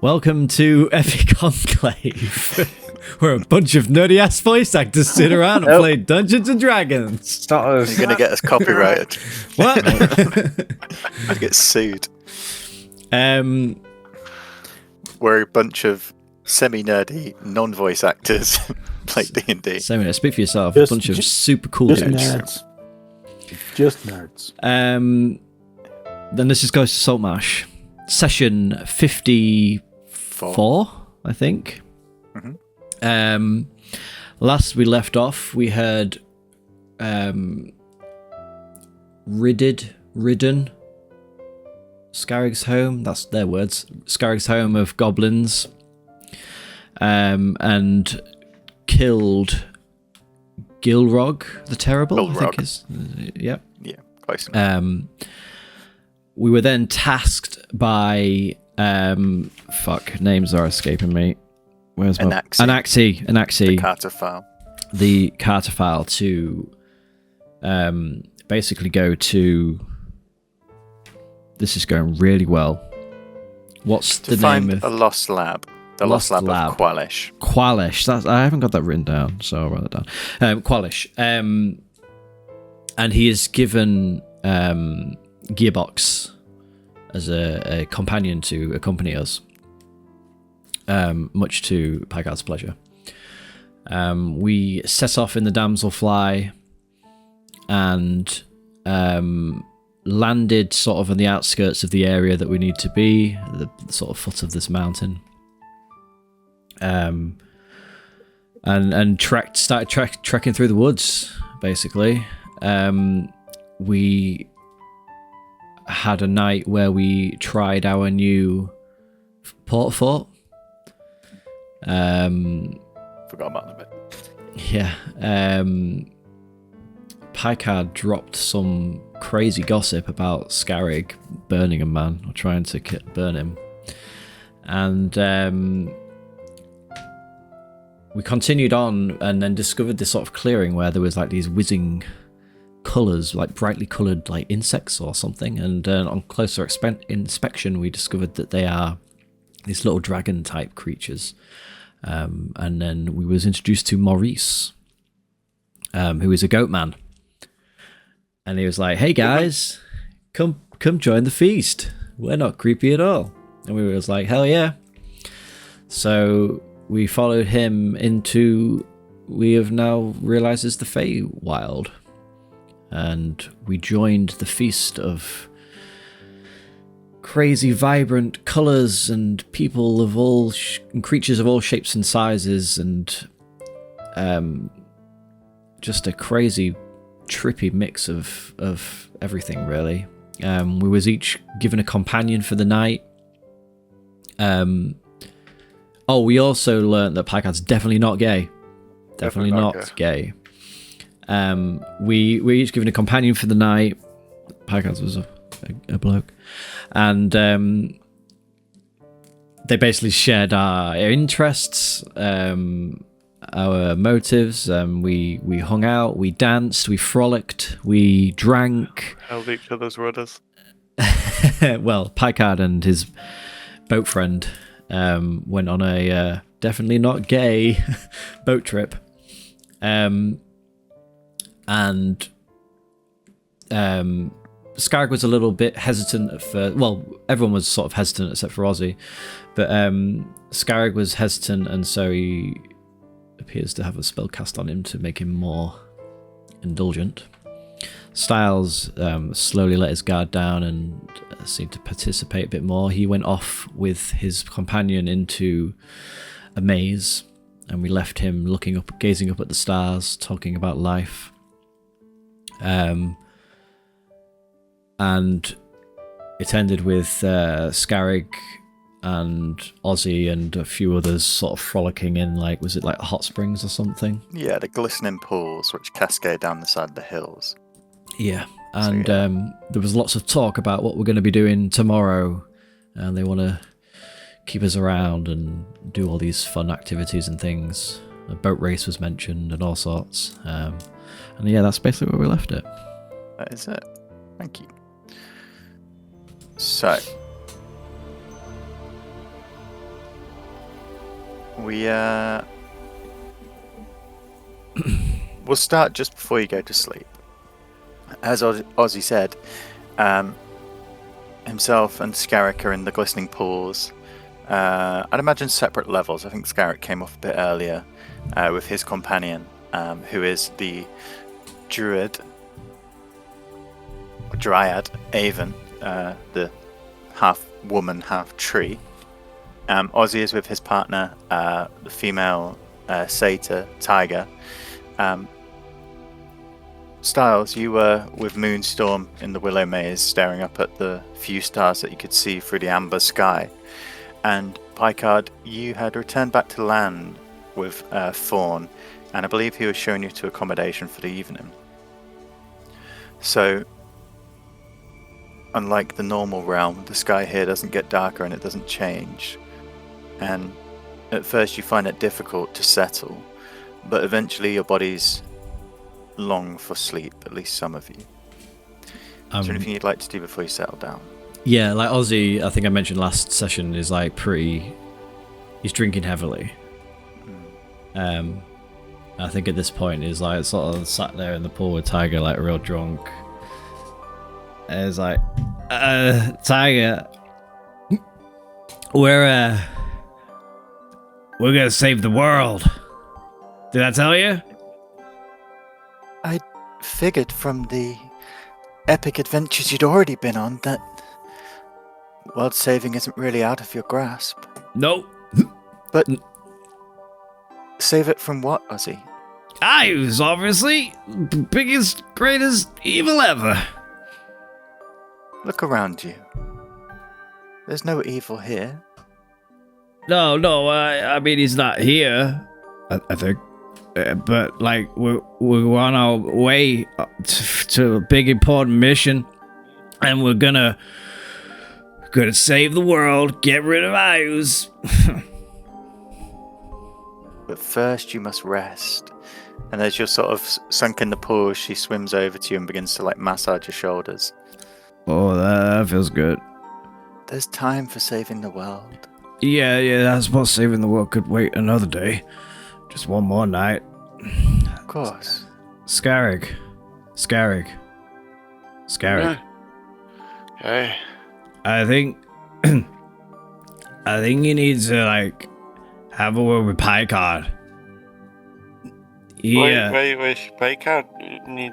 Welcome to Epic Enclave, where a bunch of nerdy ass voice actors sit around and play Dungeons and Dragons. It's not us. You're going to get us copyrighted. What? I get sued. Um, We're a bunch of semi-nerdy, non-voice actors play D&D. so speak for yourself. A bunch of super cool just dudes. nerds. Just nerds. Then let's just go to Saltmarsh. Session 54, I think. Mm-hmm. Last we left off, we heard Ridden, Scarrig's home. That's their words. Scarrig's home of goblins, and killed Gilrog the Terrible. I think is yep. Yeah, close enough. We were then tasked by names are escaping me. Where's my Anaxi? The Cartophile. The Cartophile to basically go to. This is going really well. What's to the find name of a lost lab? The lost lab of Qualish. Qualish. I haven't got that written down, so I'll write that down. Qualish. And he is given Gearbox as a companion to accompany us, much to Pagard's pleasure. We set off in the Damselfly and landed sort of on the outskirts of the area that we need to be, the sort of foot of this mountain. And started trekking through the woods, basically. We had a night where we tried our new port fort. Forgot about the bit. Yeah. Picard dropped some crazy gossip about Scarrig burning a man, or trying to burn him. And we continued on and then discovered this sort of clearing where there was like these whizzing colours, like brightly coloured like insects or something, and on closer inspection we discovered that they are these little dragon type creatures. And then we was introduced to Maurice, who is a goat man, and he was like, hey guys, come join the feast, we're not creepy at all. And we was like, hell yeah. So we followed him into, we have now realised is the Feywild. And we joined the feast of crazy, vibrant colours and people of all and creatures of all shapes and sizes, and just a crazy, trippy mix of everything, really. We was each given a companion for the night. We also learnt that Picard's definitely not gay. Definitely not gay. We were each given a companion for the night. Picard's was a bloke, and they basically shared our interests, our motives. We hung out, we danced, we frolicked, we drank. Held each other's rudders. Well, Picard and his boat friend went on a definitely not gay boat trip. And Scarrig was a little bit hesitant at first. Well, everyone was sort of hesitant except for Ozzy, but Scarrig was hesitant, and so he appears to have a spell cast on him to make him more indulgent. Styles slowly let his guard down and seemed to participate a bit more. He went off with his companion into a maze, and we left him looking up, gazing up at the stars, talking about life. And it ended with Scarrig and Ozzy and a few others sort of frolicking in, like, was it like hot springs or something? Yeah, the glistening pools which cascade down the side of the hills. Yeah, and there was lots of talk about what we're going to be doing tomorrow, and they want to keep us around and do all these fun activities and things. A boat race was mentioned and all sorts. And yeah, that's basically where we left it. That is it. Thank you. So, We we'll start just before you go to sleep. As Ozzy said, himself and Scarrick are in the glistening pools. I'd imagine separate levels. I think Scarrick came off a bit earlier with his companion, who is the druid, or dryad, Avon, the half woman, half tree. Ozzy is with his partner, the female satyr, Tiger. Styles, you were with Moonstorm in the Willow Maze, staring up at the few stars that you could see through the amber sky. And Picard, you had returned back to land with Thorn, and I believe he was showing you to accommodation for the evening. So, unlike the normal realm, the sky here doesn't get darker and it doesn't change. And at first you find it difficult to settle, but eventually your bodies long for sleep, at least some of you. Is there anything you'd like to do before you settle down? Yeah, like Ozzy, I think I mentioned last session, is like he's drinking heavily. I think at this point he's like sort of sat there in the pool with Tiger, like real drunk. And it's like, Tiger, we're gonna save the world. Did I tell you? I figured from the epic adventures you'd already been on that world saving isn't really out of your grasp. Nope. But save it from what, Ozzy? I was obviously biggest, greatest evil ever. Look around you. There's no evil here. No, I mean he's not here. I think, but like we're on our way to a big important mission, and we're gonna save the world, get rid of Ayus. But first you must rest. And as you're sort of sunk in the pool, she swims over to you and begins to like massage your shoulders. Oh, that feels good. There's time for saving the world. Yeah, I suppose saving the world could wait another day. Just one more night. Of course. Scarrick. Hey. I think you need to like have a word with Picard. Yeah. Wait, Picard need.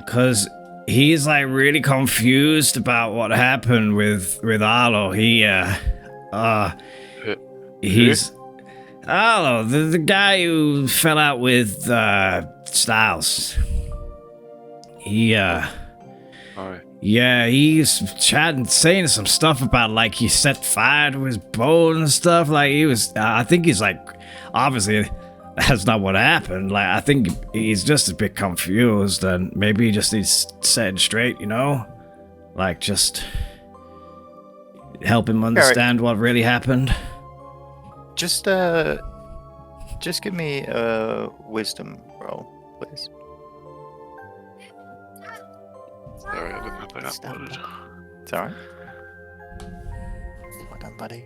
Cause he's like really confused about what happened with Arlo. He's Arlo, the guy who fell out with Styles. Yeah, he's chatting, saying some stuff about like he set fire to his boat and stuff. Like I think he's like, obviously that's not what happened. Like I think he's just a bit confused, and maybe he just needs setting straight, you know? Like just help him understand what really happened. Just give me a wisdom roll, please. Sorry, I didn't have that uploaded. It's alright. Well done, buddy.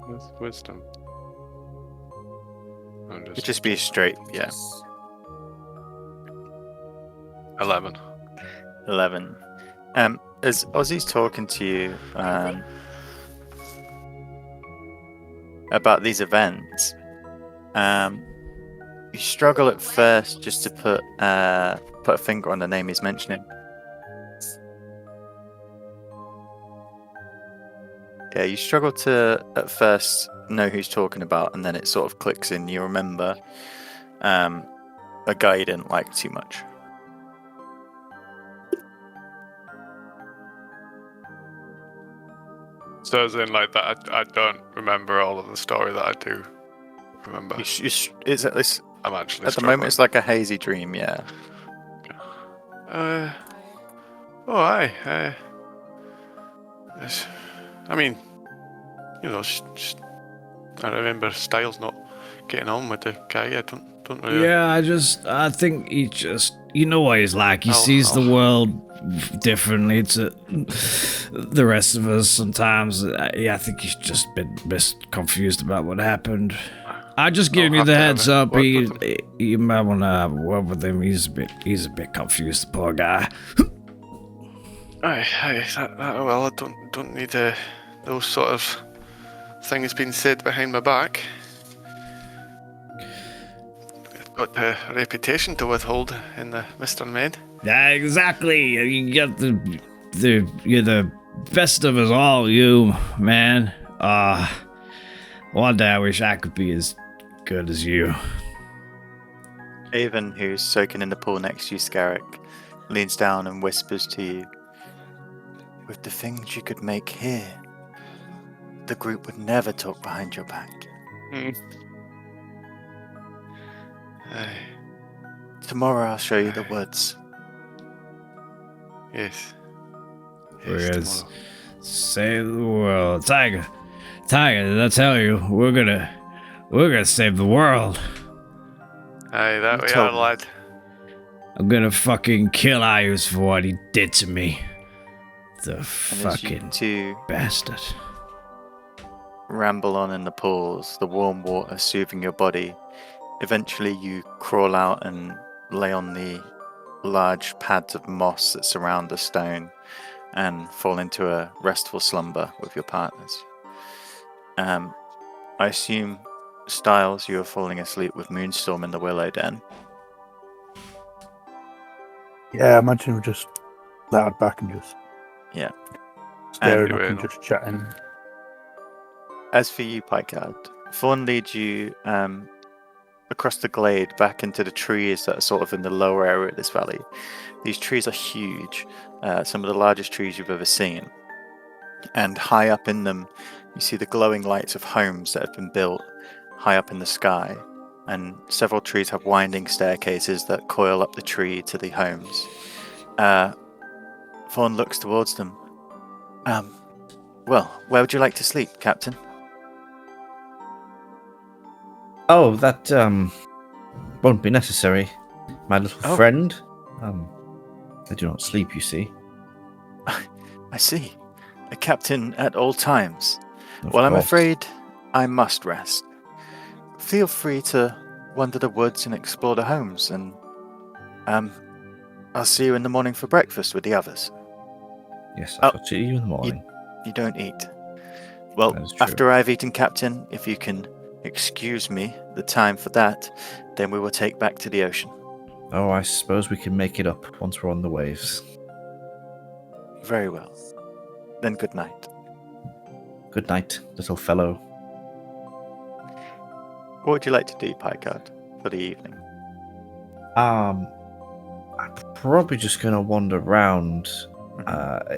What's wisdom? It'd just be straight, yeah. 11. 11. As Ozzy's talking to you about these events, you struggle at first just to put a finger on the name he's mentioning. Yeah, you struggle to at first know who he's talking about, and then it sort of clicks in. You remember a guy you didn't like too much. So as in like that, I don't remember all of the story that I do remember. I'm actually at the moment it's like a hazy dream, yeah. Aye. I mean, you know, I remember Styles not getting on with the guy. I don't Don't really. Yeah, I think you know what he's like. He Oh, sees the oh. world differently to the rest of us sometimes. I think he's just been confused about what happened. I just giving you have the to have heads a up. word with him. You might want to have a word with him. He's a bit confused, the poor guy. Aye, well, I don't need those sort of things being said behind my back. I've got a reputation to withhold in the Mr. Med. Yeah, exactly. You get you're the best of us all, you man. One day I wish I could be as good as you. Avon, who's soaking in the pool next to you, Scarrick, leans down and whispers to you, "With the things you could make here, the group would never talk behind your back. Aye, Tomorrow I'll show you the woods." yes. We're gonna Tomorrow. save the world. Tiger, did I tell you, we're gonna save the world. Aye, that You we told are, me. lad. I'm gonna fucking kill Ayus for what he did to me. The And as you fucking two bastard. ramble on in the pools, the warm water soothing your body, eventually you crawl out and lay on the large pads of moss that surround the stone and fall into a restful slumber with your partners. I assume, Styles, you are falling asleep with Moonstorm in the willow den. Yeah, imagine we just laid back and just Yeah. staring And- up and just chatting. As for you, Picard, Fawn leads you across the glade back into the trees that are sort of in the lower area of this valley. These trees are huge, some of the largest trees you've ever seen. And high up in them, you see the glowing lights of homes that have been built high up in the sky. And several trees have winding staircases that coil up the tree to the homes. Fawn looks towards them. Well, where would you like to sleep, Captain? Oh, that won't be necessary. My little Oh. friend. I do not sleep, you see. I see. A captain at all times. Of Well, I'm course. afraid I must rest. Feel free to wander the woods and explore the homes, and I'll see you in the morning for breakfast with the others. Yes, Oh, I shall see you in the morning. You don't eat. Well, That is true. after I've eaten, Captain, if you can excuse me the time for that, then we will take back to the ocean. Oh, I suppose we can make it up once we're on the waves. Very well. Then good night. Good night, little fellow. What would you like to do, Picard, for the evening? I'm probably just gonna wander around,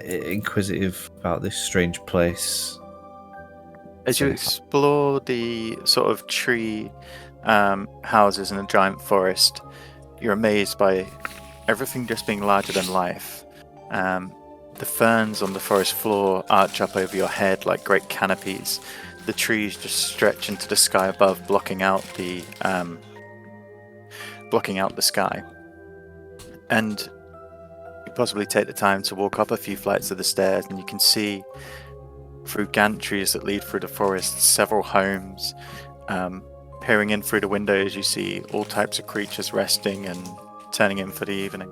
inquisitive about this strange place. As you explore the sort of tree houses in a giant forest, you're amazed by everything just being larger than life. The ferns on the forest floor arch up over your head like great canopies. The trees just stretch into the sky above, blocking out the sky. And you possibly take the time to walk up a few flights of the stairs, and you can see through gantries that lead through the forest several homes. Peering in through the windows, you see all types of creatures resting and turning in for the evening.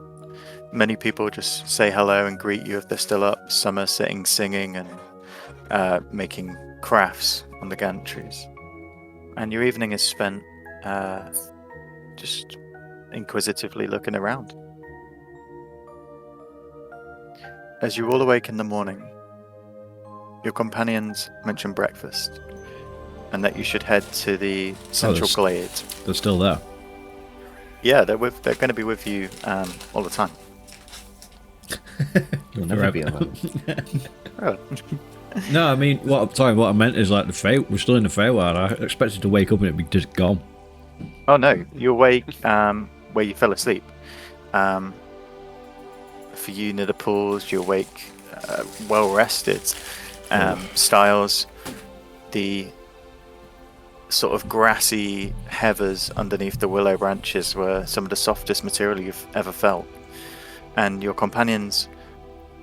Many people just say hello and greet you if they're still up. Some are sitting, singing, and making crafts on the gantries. And your evening is spent just inquisitively looking around. As you all awake in the morning, your companions mention breakfast, and that you should head to the central there's- glade. They're still there. Yeah, they're going to be with you all the time. You'll never be alone. Oh, No, I mean, what I meant is like we're still in the Feywild. I expected to wake up and it'd be just gone. oh no, you awake where you fell asleep. For you near the pools, you awake well rested. Styles, the sort of grassy heathers underneath the willow branches were some of the softest material you've ever felt. And your companions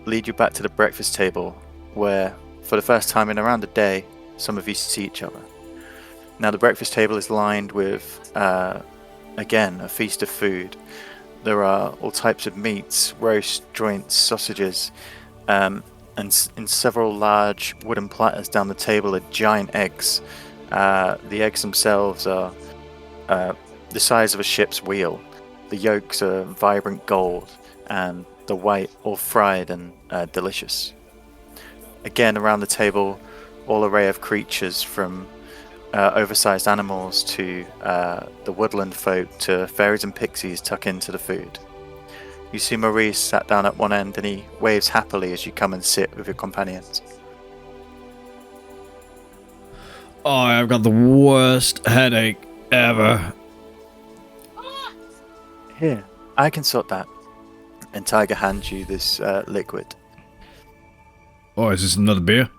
lead you back to the breakfast table, where, for the first time in around a day, some of you see each other. Now, the breakfast table is lined with, again, a feast of food. There are all types of meats, roast, joints, sausages, and in several large wooden platters down the table are giant eggs. The eggs themselves are the size of a ship's wheel. The yolks are vibrant gold, and the white all fried and delicious. Again, around the table, all array of creatures from oversized animals to the woodland folk to fairies and pixies tuck into the food. You see Maurice sat down at one end and he waves happily as you come and sit with your companions. Oh, I've got the worst headache ever. Here, I can sort that. And Tiger hands you this liquid. Oh, is this another beer?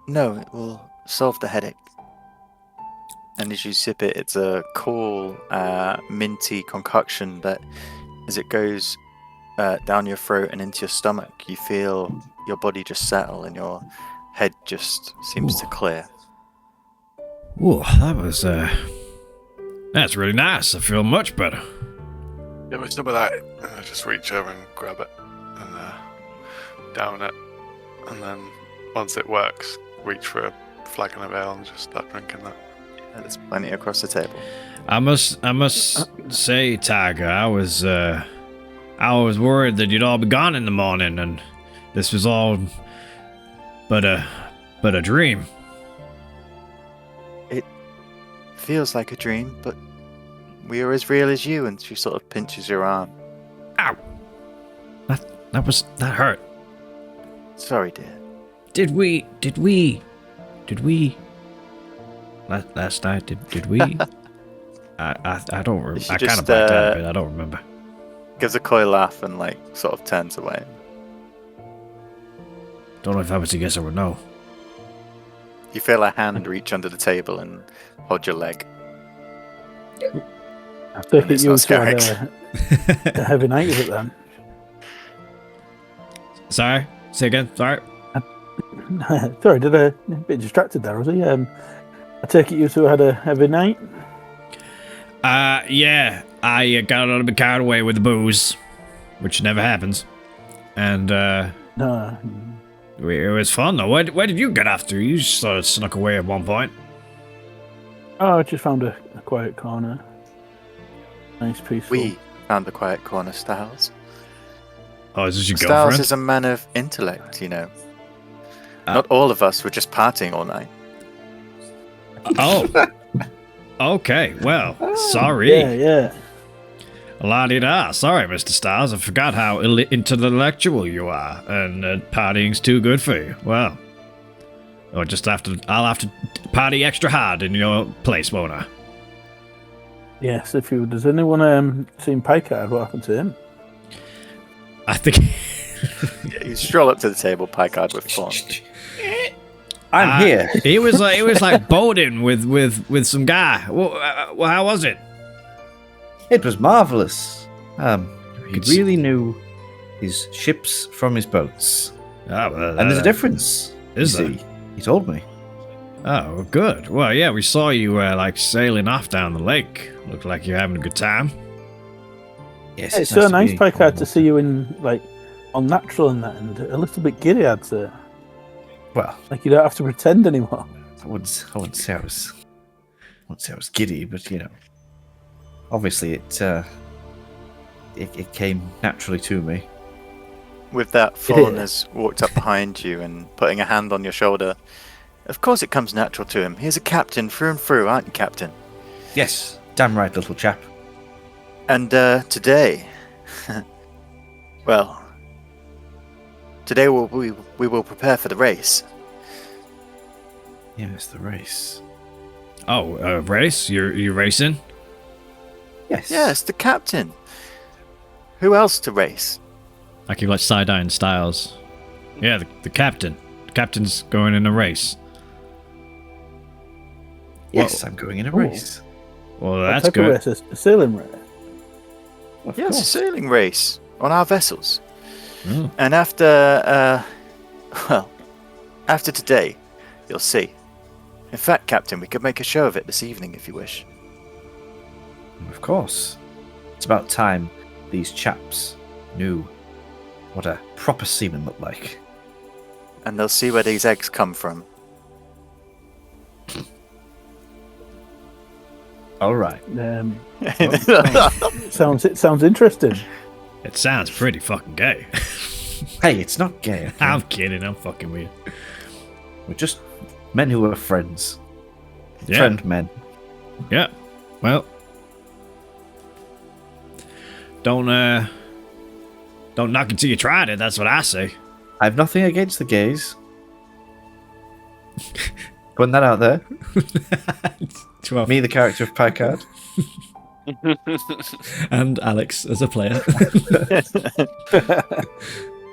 No, it will solve the headache. And as you sip it, it's a cool, minty concoction that, as it goes down your throat and into your stomach, you feel your body just settle and your head just seems to clear. Oh, that was, that's really nice. I feel much better. Give me some of that. And I just reach over and grab it and down it. And then once it works, reach for a flagon of ale and just start drinking that. And there's plenty across the table. I must say, Tiger, I was worried that you'd all be gone in the morning, and this was all but a dream. It feels like a dream, but we are as real as you. And she sort of pinches your arm. Ow! That hurt. Sorry, dear. Did we? Last night, did we? I don't remember. She I kind just, of blacked out a bit. I don't remember. Gives a coy laugh and sort of turns away. Don't know if that was a yes or a no. You feel a hand reach under the table and hold your leg. I think It's you not also had scary. a heavy night of it then. Sorry? Say again? Sorry? Sorry, did I a bit distracted there, was he? I take it you two had a heavy night? Yeah. I got a little bit carried away with the booze, which never happens. And, No. it was fun, though. Where did you get after? You sort of snuck away at one point. Oh, I just found a quiet corner. Nice, peaceful. We found the quiet corner, Styles. Oh, is this your Styles girlfriend? is a man of intellect, you know. Not all of us were just partying all night. Oh. Okay, well, sorry. Yeah. La-di-da. Sorry, Mr. Styles. I forgot how intellectual you are, and partying's too good for you. Well, I'll have to party extra hard in your place, won't I? Yes, does anyone seen Picard? What happened to him? I think... You stroll up to the table, Picard with Fawn. I'm here. He was like boating with some guy. Well, how was it? It was marvelous. He Could really knew his ships from his boats. Oh, well, And there's a difference. Is you there? see. He told me. Oh, well, good. Well, yeah, we saw you sailing off down the lake. Looked like you're having a good time. Yes, It's so nice, be Picard, on to see you in on natural and that, and a little bit giddy, I'd say. Well, Like you don't have to pretend anymore. I wouldn't say I was giddy, but obviously it came naturally to me. With that, Fawn has walked up behind you and putting a hand on your shoulder. Of course it comes natural to him. He's a captain through and through, aren't you, Captain? Yes, damn right, little chap. And today... well... Today we will prepare for the race. Yes, the race. Oh, race? You're racing? Yes. Yes, the captain. Who else to race? I keep side-eyeing Styles. Yeah, the captain. The captain's going in a race. Yes, I'm going in a race. Well, What that's type good. of race? A sailing race? Of Yes, a course. sailing race on our vessels. Oh. And after today, you'll see. In fact, Captain, we could make a show of it this evening if you wish. Of course. It's about time these chaps knew what a proper seaman looked like. And they'll see where these eggs come from. All right. Sounds interesting. It sounds pretty fucking gay. Hey, it's not gay. Okay? I'm kidding. I'm fucking weird. We're just men who are friends. Yeah. Friend men. Yeah. Well, don't knock it till you tried it. That's what I say. I have nothing against the gays. Putting that out there. Me, the character of Packard. And Alex as a player.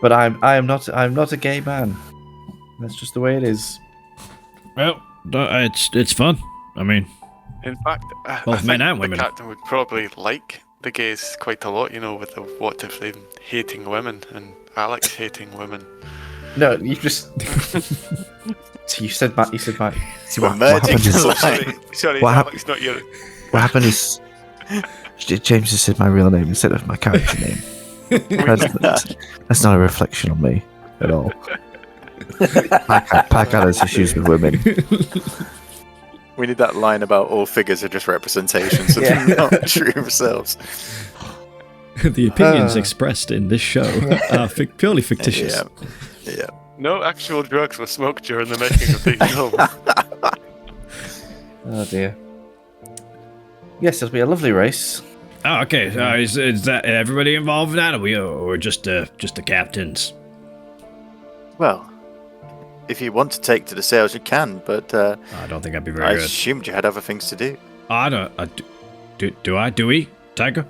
But I'm not a gay man. That's just the way it is. Well, it's fun. I mean, In fact, Both I men think and the women. captain would probably like the gays quite a lot, with the what if they hating women and Alex hating women. No, you just. So you said my. See, We're what merging happened is, the Sorry, What Alex, not your. what happened is James just said my real name instead of my character name. That's not a reflection on me at all. Packard has issues with women. We need that line about all figures are just representations of Yeah. not true themselves. the opinions expressed in this show are purely fictitious. Yeah. No actual drugs were smoked during the making of these films. Oh dear. Yes, it'll be a lovely race. Oh, okay. Is that everybody involved in that, or just the captains? Well, if you want to take to the sails, you can, but I don't think I'd be very I good. assumed you had other things to do. I don't. Do we, Tiger?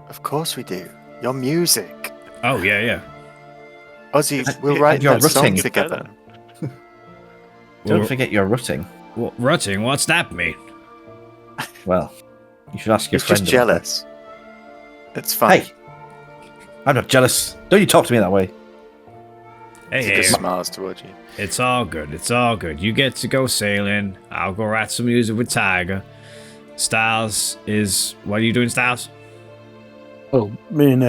Of course we do. Your music. Oh yeah. Ozzy, And we'll write you're that song rutting. together. Don't Well, forget your rutting. well, rutting. What's that mean? Well, you should ask your He's friend. just about jealous. It's that. fine. Hey, I'm not jealous. Don't you talk to me that way. He Hey, just smiles towards you. it's all good. It's all good. You get to go sailing. I'll go write some music with Tiger. Styles is. What are you doing, Styles? Well, me and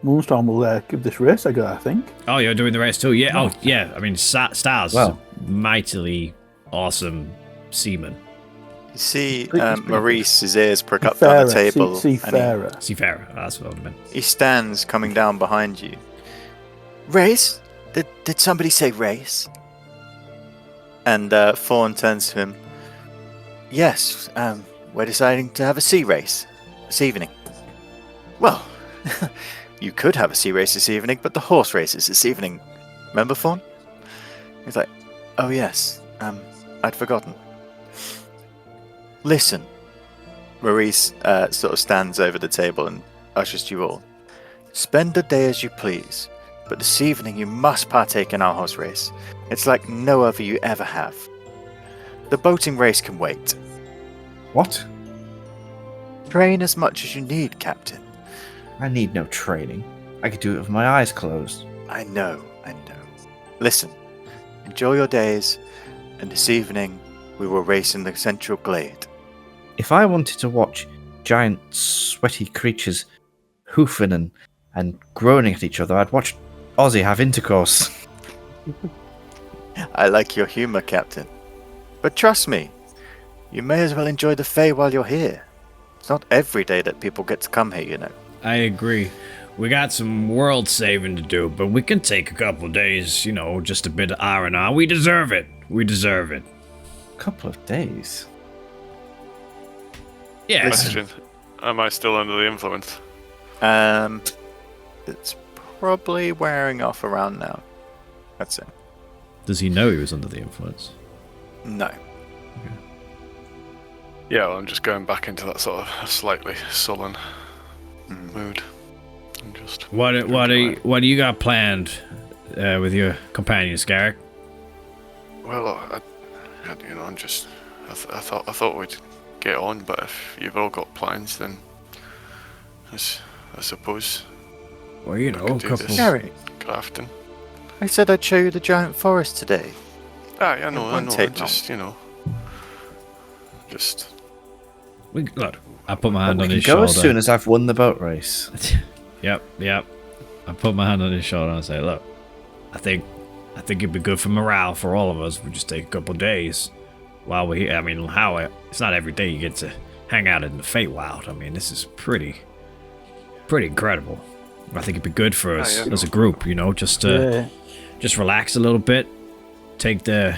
Moonstorm will give this race a go, I think. Oh, you're doing the race too. Yeah. Oh, yeah. I mean, Styles Well. is a mightily awesome seaman. You see Pretty- Maurice's ears prick up down the table. and Seafarer. Seafarer. That's what I meant. he stands coming down behind you. Race? Did somebody say race? And Fawn turns to him. Yes, we're deciding to have a sea race this evening. Well, you could have a sea race this evening, but the horse race is this evening. Remember, Fawn? He's like, oh yes, I'd forgotten. Listen. Maurice sort of stands over the table and ushers you all. Spend the day as you please, but this evening you must partake in our horse race. It's like no other you ever have. The boating race can wait. What? Train as much as you need, Captain. I need no training. I could do it with my eyes closed. I know. Listen, enjoy your days, and this evening we will race in the central glade. If I wanted to watch giant sweaty creatures hoofing and groaning at each other, I'd watch Ozzy have intercourse. I like your humor, Captain. But trust me, you may as well enjoy the Fae while you're here. It's not every day that people get to come here, you know. I agree. We got some world saving to do, but we can take a couple days, just a bit of R&R. We deserve it. A couple of days. Yeah. Question: am I still under the influence? It's probably wearing off around now. That's it. Does he know he was under the influence? No. Yeah, well, I'm just going back into that sort of slightly sullen mood. And just What do you got planned Uh, with your companions, Garrick? well, I'm I thought we'd get on, but if you've all got plans, then I suppose Well, you we know, could a do couple. this Gary, crafting. I said I'd show you the giant forest today. Ah, I know. won't I take just just Look, I put my hand We on can his go shoulder. as soon as I've won the boat race. Yep. I put my hand on his shoulder and I say, look, I think it'd be good for morale for all of us. We just take a couple days while we're here. I mean, it's not every day you get to hang out in the Feywild. I mean, this is pretty incredible. I think it'd be good for us yeah. as a group, you know, just to just relax a little bit, take the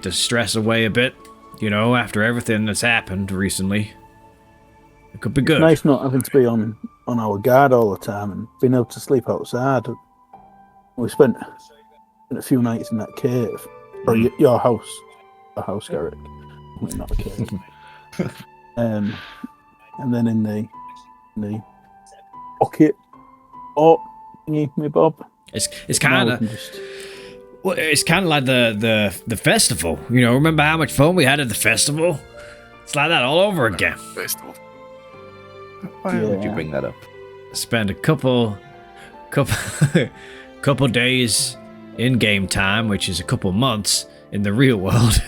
stress away a bit, you know, after everything that's happened recently. It could be good. Nice not having to be on our guard all the time and being able to sleep outside. We spent a few nights in that cave, or your house, Garrick. Well, not a cave. And then in the pocket, me Bob. It's kind of. Well, it's kind of like the festival. You know, remember how much fun we had at the festival? It's like that all over again. festival. Why would you bring that up? Spend a couple days in game time, which is a couple months in the real world.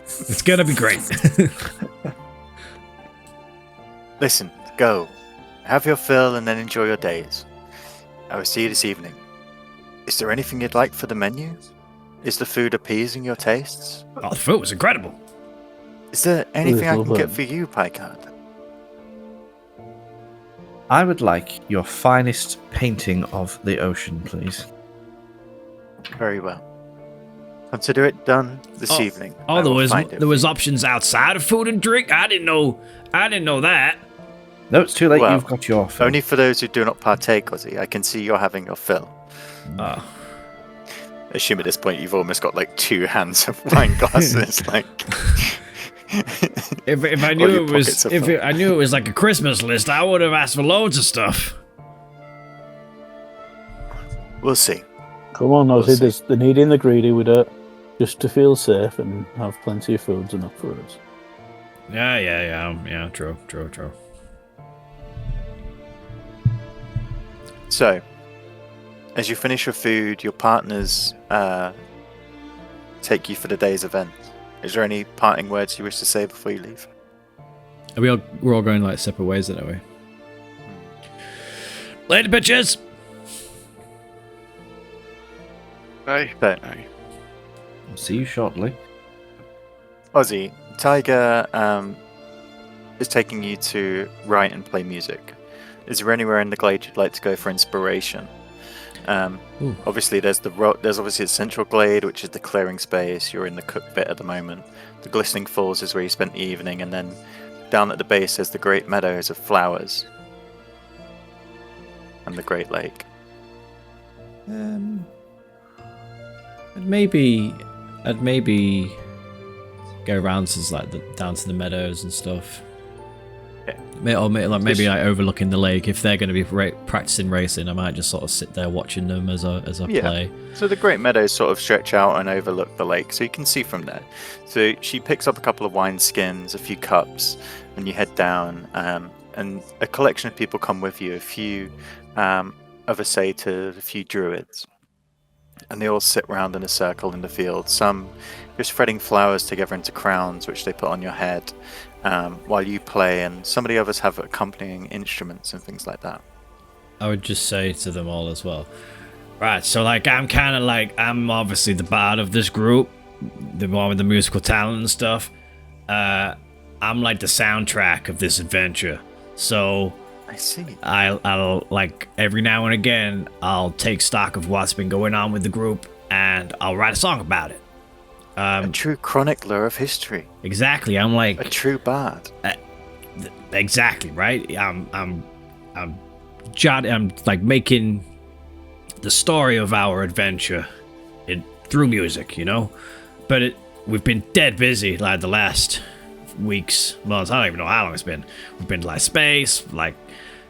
It's gonna be great. Listen, go. Have your fill and then enjoy your days. I will see you this evening. Is there anything you'd like for the menu? Is the food appeasing your tastes? Oh, the food was incredible. Is there anything I can lovely. get for you, Picard? I would like your finest painting of the ocean, please. Very well. Consider it done this evening. I Oh, will find it there for was you. options outside of food and drink. I didn't know that. No, it's too late. Well, You've got your fill. Only for those who do not partake, Ozzy. I can see you're having your fill. Oh. Assume at this point you've almost got like 2 hands of wine glasses. Like, If I All knew your it was pockets are if full. I knew it was like a Christmas list, I would have asked for loads of stuff. we'll see. Come on, We'll Ozzy. see. There's the needy and the greedy with it. Just to feel safe and have plenty of food's enough for us. Yeah. True. So, as you finish your food, your partners take you for the day's event. Is there any parting words you wish to say before you leave? We're all going like separate ways, then, are we? Later, bitches. Aye. So, Aye. I'll see you shortly. Ozzy, Tiger is taking you to write and play music. Is there anywhere in the glade you'd like to go for inspiration? Obviously, there's obviously a central glade, which is the clearing space. You're in the cook bit at the moment. The glistening falls is where you spent the evening, and then down at the base there's the great meadows of flowers and the Great Lake. I'd maybe go around to down to the meadows and stuff. Yeah. Or maybe like overlooking the lake. If they're going to be practicing racing, I might just sort of sit there watching them as I Yeah. play. So the Great Meadows sort of stretch out and overlook the lake, so you can see from there. So she picks up a couple of wine skins, a few cups, and you head down. And a collection of people come with you. A few of a satyr, a few druids, and they all sit round in a circle in the field. Some just threading flowers together into crowns, which they put on your head while you play, and some of the others have accompanying instruments and things like that. I would just say to them all as well. Right, so I'm obviously the bard of this group, the one with the musical talent and stuff. I'm like the soundtrack of this adventure. So I see. I'll like every now and again I'll take stock of what's been going on with the group and I'll write a song about it. A true chronicler of history. Exactly. I'm like A true bard. exactly right. I'm like making the story of our adventure through music, you know. But we've been dead busy like the last weeks, months. I don't even know how long it's been. We've been to like space, like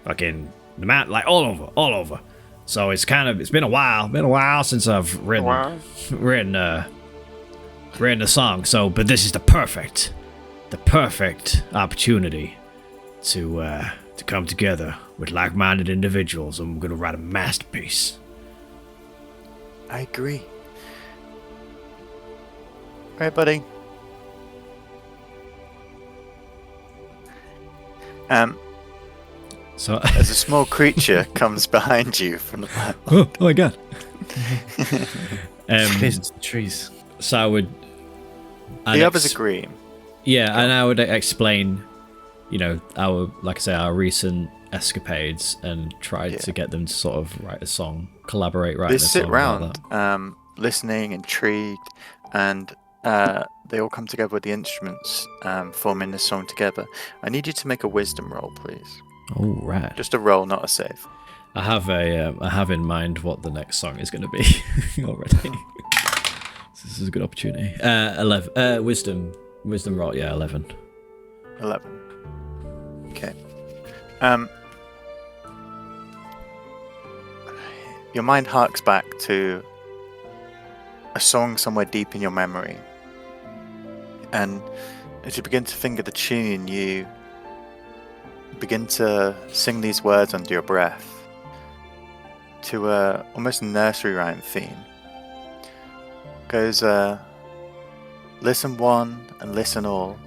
fucking the mountain, like all over. So it's been a while. Been a while since I've written written a song. But this is the perfect opportunity to come together with like-minded individuals, and we're gonna write a masterpiece. I agree. Right, buddy. So, As a small creature comes behind you from the back. oh my god. Space into the trees. So I would. The others agree. Yeah, and I would explain, our recent escapades and try to get them to sort of write a song, collaborate, write They a song. sit about round, that. listening, intrigued, and they all come together with the instruments, forming this song together. I need you to make a wisdom roll, please. Oh, right. Just a roll, not a save. I have in mind what the next song is going to be already. This is a good opportunity. 11. Wisdom roll. Yeah, 11. 11. Okay. Your mind harks back to a song somewhere deep in your memory, and as you begin to finger the tune, you begin to sing these words under your breath to a almost nursery rhyme theme. Goes, listen one and listen all,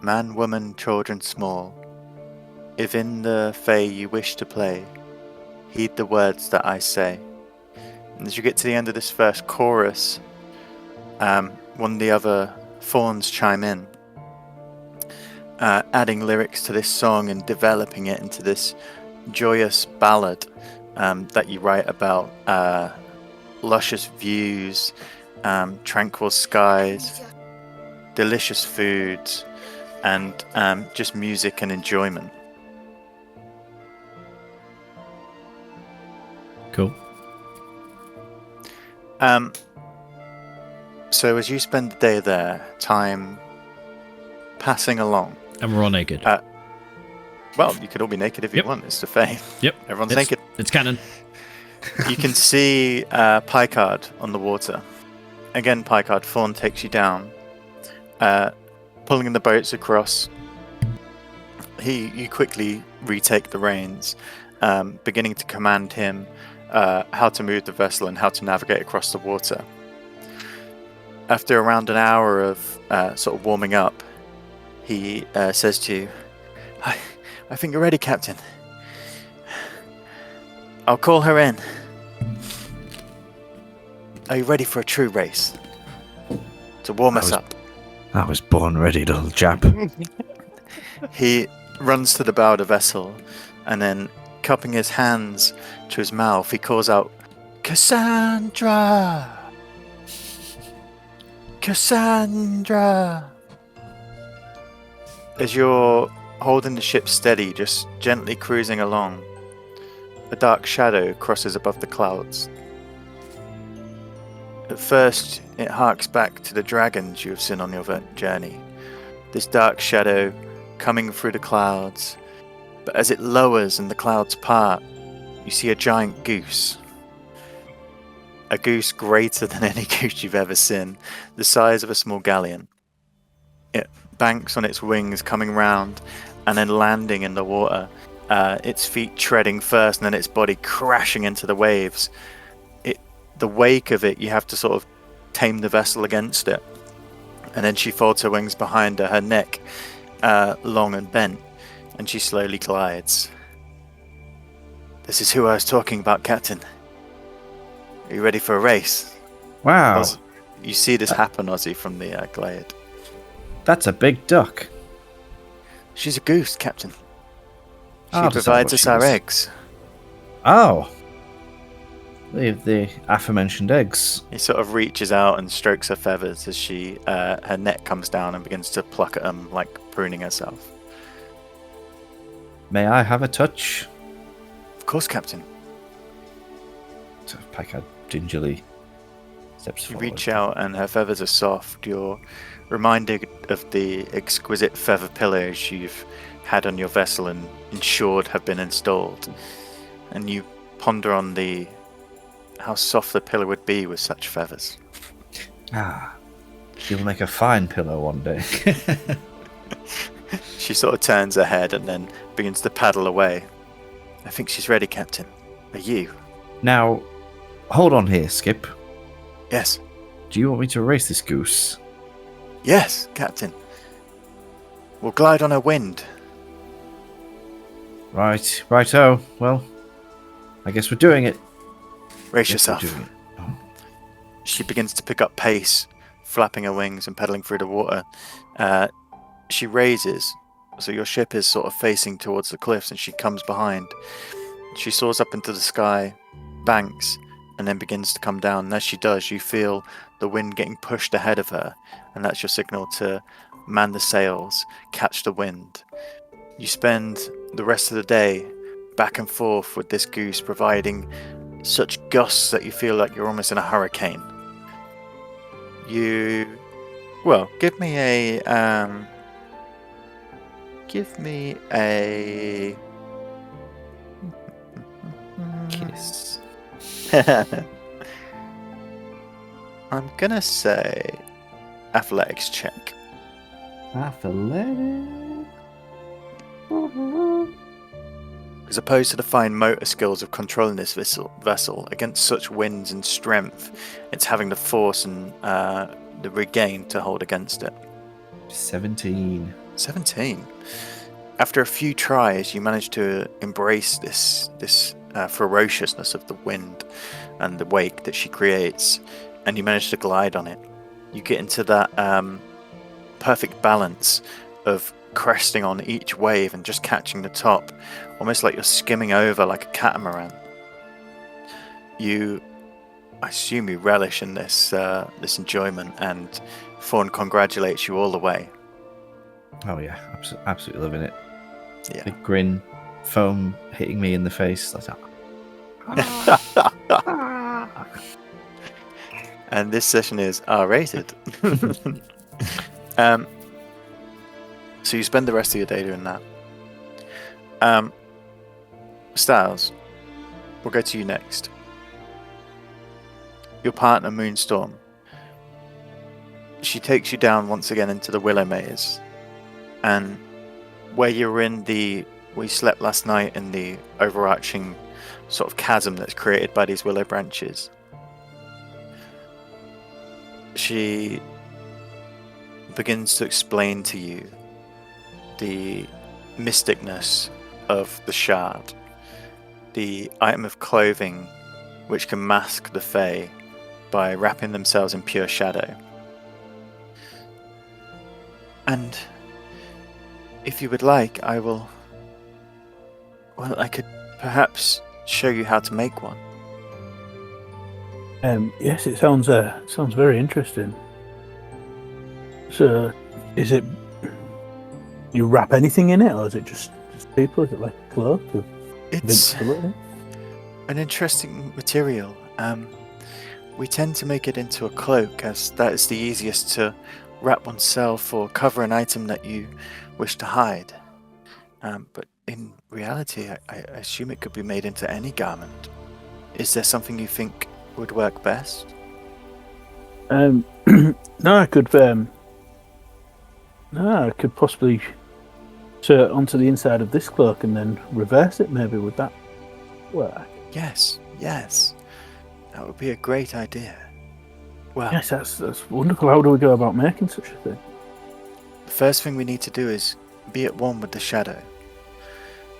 man, woman, children small. If in the fay you wish to play, heed the words that I say. And as you get to the end of this first chorus, one of the other fauns chime in, adding lyrics to this song and developing it into this joyous ballad that you write about luscious views, tranquil skies, delicious foods, and just music and enjoyment. Cool. So as you spend the day there, time passing along. And we're all naked. Well, you could all be naked if you Yep. want. It's the Fae. Yep. Everyone's naked. It's canon. You can see Picard on the water. Again, Picard, Fawn takes you down, pulling the boats across. You quickly retake the reins, beginning to command him how to move the vessel and how to navigate across the water. After around an hour of sort of warming up, he says to you, I think you're ready, Captain. I'll call her in. Are you ready for a true race? To warm us up. I was born ready, little chap. He runs to the bow of the vessel, and then, cupping his hands to his mouth, he calls out, Cassandra! Cassandra! As you're holding the ship steady, just gently cruising along, a dark shadow crosses above the clouds. At first, it harks back to the dragons you have seen on your journey. This dark shadow coming through the clouds, but as it lowers and the clouds part, you see a giant goose. A goose greater than any goose you've ever seen, the size of a small galleon. It banks on its wings, coming round, and then landing in the water, its feet treading first and then its body crashing into the waves. The wake of it, you have to sort of tame the vessel against it. And then she folds her wings behind her, her neck long and bent, and she slowly glides. This is who I was talking about, Captain. Are you ready for a race? Wow. You see this happen, Ozzy, from the glade. That's a big duck. She's a goose, Captain. She Oh, that's provides what us she our is. eggs. Oh. The aforementioned eggs. He sort of reaches out and strokes her feathers as her neck comes down and begins to pluck at them like pruning herself. May I have a touch? Of course, Captain. So Picard gingerly steps You forward. reach out and her feathers are soft. You're reminded of the exquisite feather pillows you've had on your vessel and ensured have been installed. And you ponder on how soft the pillow would be with such feathers. Ah. She'll make a fine pillow one day. She sort of turns her head and then begins to paddle away. I think she's ready, Captain. Are you? Now, hold on here, Skip. Yes. Do you want me to race this goose? Yes, Captain. We'll glide on her wind. Righto. Well, I guess we're doing it. Brace Yes, we're yourself. doing it. Oh. She begins to pick up pace, flapping her wings and pedaling through the water. She raises, so your ship is sort of facing towards the cliffs, and she comes behind. She soars up into the sky, banks, and then begins to come down. And as she does, you feel the wind getting pushed ahead of her, and that's your signal to man the sails, catch the wind. You spend the rest of the day back and forth with this goose, providing such gusts that you feel like you're almost in a hurricane. Give me a Kiss. I'm gonna say athletics check. Athletic. As opposed to the fine motor skills of controlling this vessel against such winds and strength, it's having the force and the regain to hold against it. 17. 17. After a few tries, you manage to embrace this ferociousness of the wind and the wake that she creates, and you manage to glide on it. You get into that perfect balance of cresting on each wave and just catching the top, almost like you're skimming over like a catamaran. I assume you relish in this enjoyment, and Fawn congratulates you all the way. Oh yeah, absolutely loving it. Yeah. Big grin, foam hitting me in the face. Like that. And this session is R-rated. So you spend the rest of your day doing that. Styles, we'll go to you next. Your partner, Moonstorm. She takes you down once again into the Willow Maze. And where we slept last night in the overarching sort of chasm that's created by these willow branches. She begins to explain to you the mysticness of the shard, the item of clothing which can mask the Fae by wrapping themselves in pure shadow. And if you would like, I could perhaps show you how to make one. Yes, it sounds very interesting. So, is it you wrap anything in it, or is it just people? Is it like a cloak? It's Invincibility? an interesting material. We tend to make it into a cloak, as that is the easiest to wrap oneself or cover an item that you wish to hide. But in reality, I assume it could be made into any garment. Is there something you think would work best? No, I could possibly insert onto the inside of this cloak and then reverse it. Maybe would that work? Yes. That would be a great idea. Well, Yes, that's wonderful. How do we go about making such a thing? the first thing we need to do is be at one with the shadow.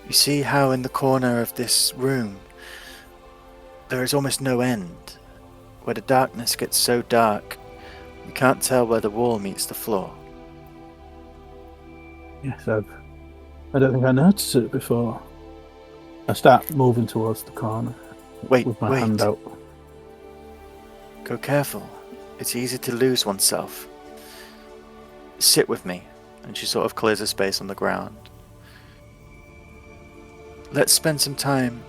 You see how in the corner of this room there is almost no end, where the darkness gets so dark you can't tell where the wall meets the floor. Yes, I don't think I noticed it before. I start moving towards the corner Wait, with my hand out. Go careful. It's easy to lose oneself. Sit with me. And she sort of clears a space on the ground. Let's spend some time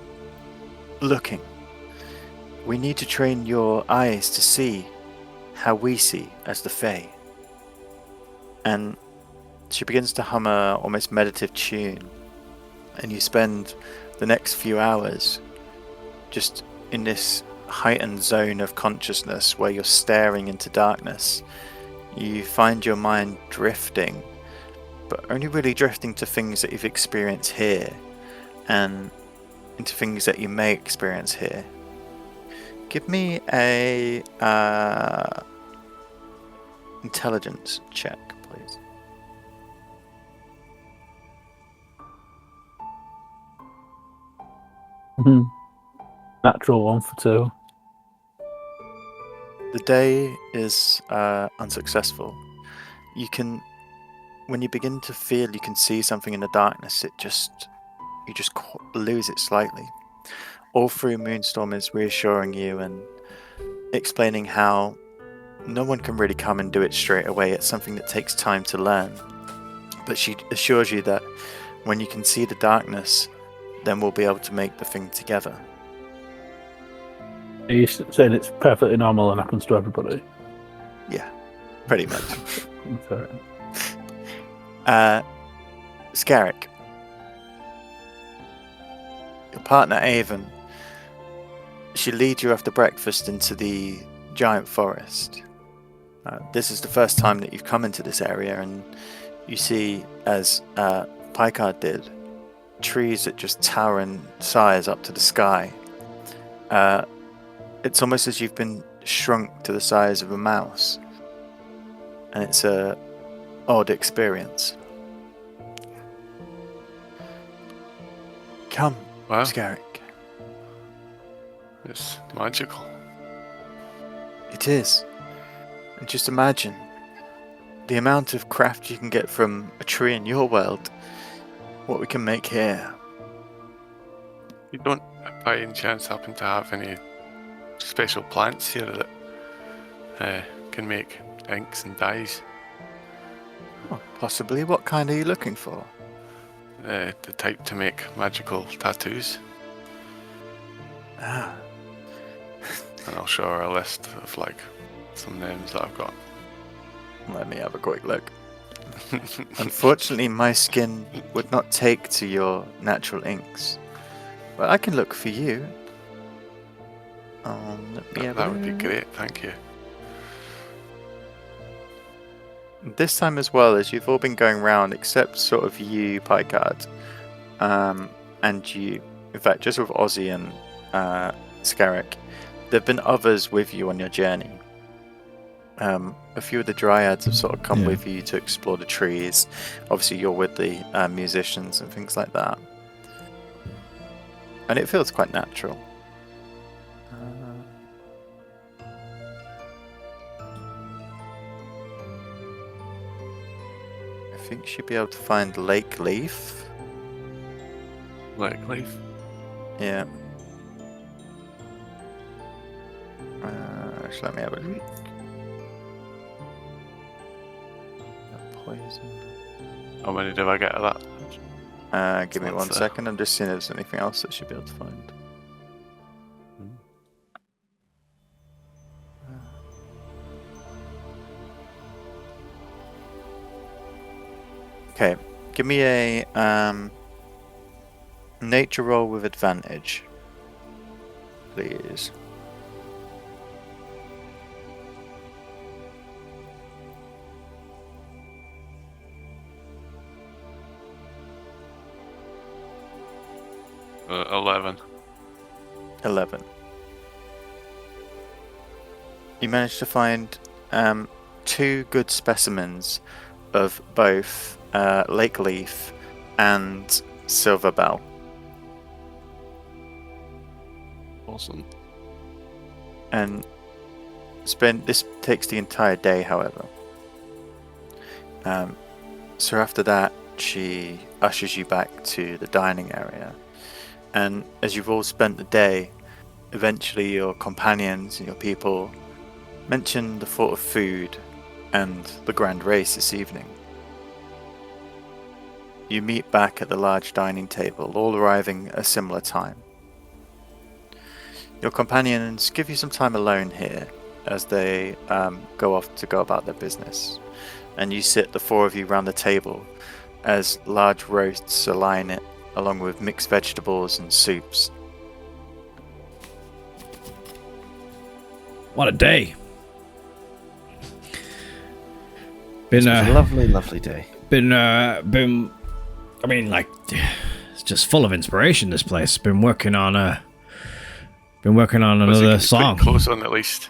looking. We need to train your eyes to see how we see as the Fae. And she begins to hum a almost meditative tune. And you spend the next few hours just in this heightened zone of consciousness where you're staring into darkness, you find your mind drifting, but only really drifting to things that you've experienced here and into things that you may experience here. Give me a intelligence check, please. Natural 1 for 2. The day is unsuccessful. When you begin to feel you can see something in the darkness, you just lose it slightly. All through Moonstorm is reassuring you and explaining how no one can really come and do it straight away. It's something that takes time to learn. But she assures you that when you can see the darkness, then we'll be able to make the thing together. Are you saying it's perfectly normal and happens to everybody? Yeah, pretty much. Sorry. Scarrick, your partner Avon, she leads you after breakfast into the giant forest. This is the first time that you've come into this area, and you see, as Picard did, trees that just tower in size up to the sky. It's almost as you've been shrunk to the size of a mouse, and it's a odd experience. Come, Wow, Scarrick. it's magical. It is. And just imagine the amount of craft you can get from a tree in your world, what we can make here. You don't, by any chance, happen to have any special plants here that can make inks and dyes? Oh, possibly. What kind are you looking for? The type to make magical tattoos. Ah, And I'll show her a list of like some names that I've got. let me have a quick look. Unfortunately, my skin would not take to your natural inks, but I can look for you. Let me have That a would be look. great, thank you. This time as well, as you've all been going round, except sort of you, Picard, and you, in fact, just with Ozzy and Scarrick, there have been others with you on your journey. A few of the dryads have sort of come Yeah. with you to explore the trees. Obviously, you're with the musicians and things like that. And it feels quite natural. I think she'd be able to find Lake Leaf. Like life. Yeah. Just let me have a look. Poison. How many did I get of that? Give me What's 1 that? second. I'm just seeing if there's anything else that she'll be able to find. Okay, give me a nature roll with advantage, please. Uh, 11. 11. You managed to find 2 good specimens of both Lake Leaf and Silverbell. Awesome. And this takes the entire day, however. So after that, she ushers you back to the dining area. And as you've all spent the day, eventually your companions and your people mention the thought of food and the grand race this evening. You meet back at the large dining table, all arriving at a similar time. Your companions give you some time alone here as they go off to go about their business. And you sit, the 4 of you, round the table as large roasts align it, along with mixed vegetables and soups. What a day! It was a lovely, lovely day. I mean, like, it's just full of inspiration. This place. Been working on another song. Close on at least.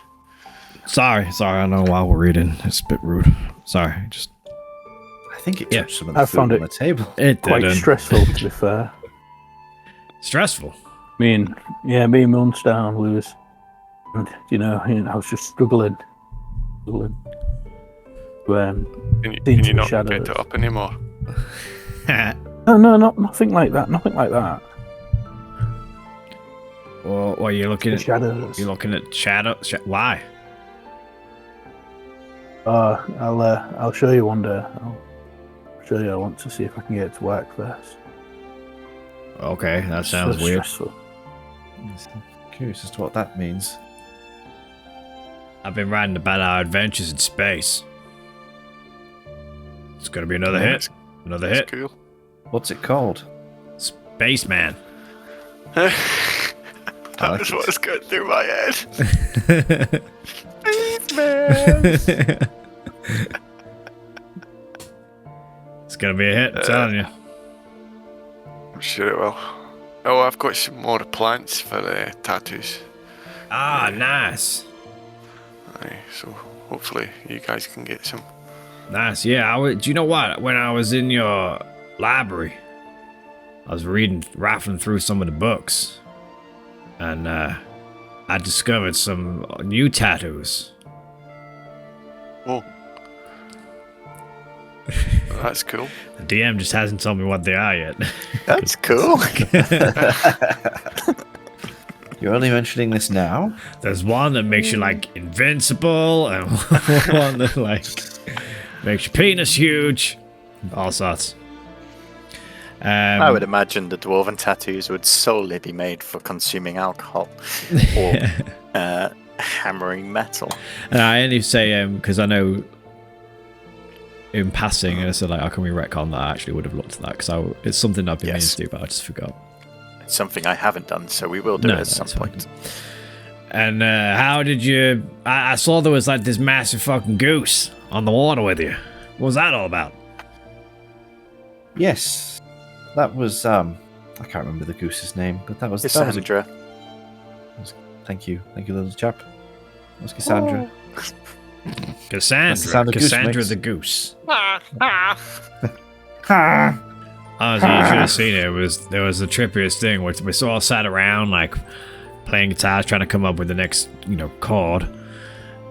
Sorry. I know while we're reading, it's a bit rude. Sorry, just. I think it touched some of the I food found on it the table. It Quite didn't. stressful, to be fair. Stressful. Me and Moonstone, we was, and, I was just struggling. Can See you into the not shadows. get it up anymore? No, nothing like that. Nothing like that. Well, what are you looking The at? shadows. You're looking at shadow. Why? I'll show you one day. I'll show you. I want to see if I can get it to work first. Okay, that It's sounds so weird. stressful. I'm curious as to what that means. I've been writing about our adventures in space. It's gonna be another hit. Another hit. That's cool. What's it called? Spaceman. That like was it. what's going through my head. It's gonna be a hit, I'm telling you. I'm sure it will. Oh, I've got some more plants for tattoos. Ah, nice. Aye, so hopefully you guys can get some. Nice, yeah. Do you know what? When I was in your library, I was rifling through some of the books, and I discovered some new tattoos. Oh. That's cool. The DM just hasn't told me what they are yet. That's cool. You're only mentioning this now? There's one that makes you like invincible, and one that like makes your penis huge. All sorts. I would imagine the dwarven tattoos would solely be made for consuming alcohol or hammering metal. And I only say because I know in passing, and I said like, how can we retcon that? I actually would have looked at that because it's something I've been meaning Yes. to do, but I just forgot. It's something I haven't done, so we will do it at some it's fine. point. And how did you? I saw there was like this massive fucking goose on the water with you. What was that all about? Yes. That was, I can't remember the goose's name, but that was Cassandra. Thank you, little chap. That was Cassandra. That's the Cassandra. sound a goose Cassandra makes. the goose. Ha! Honestly, you should have seen it. There was the trippiest thing where we all sat around like playing guitars, trying to come up with the next, chord.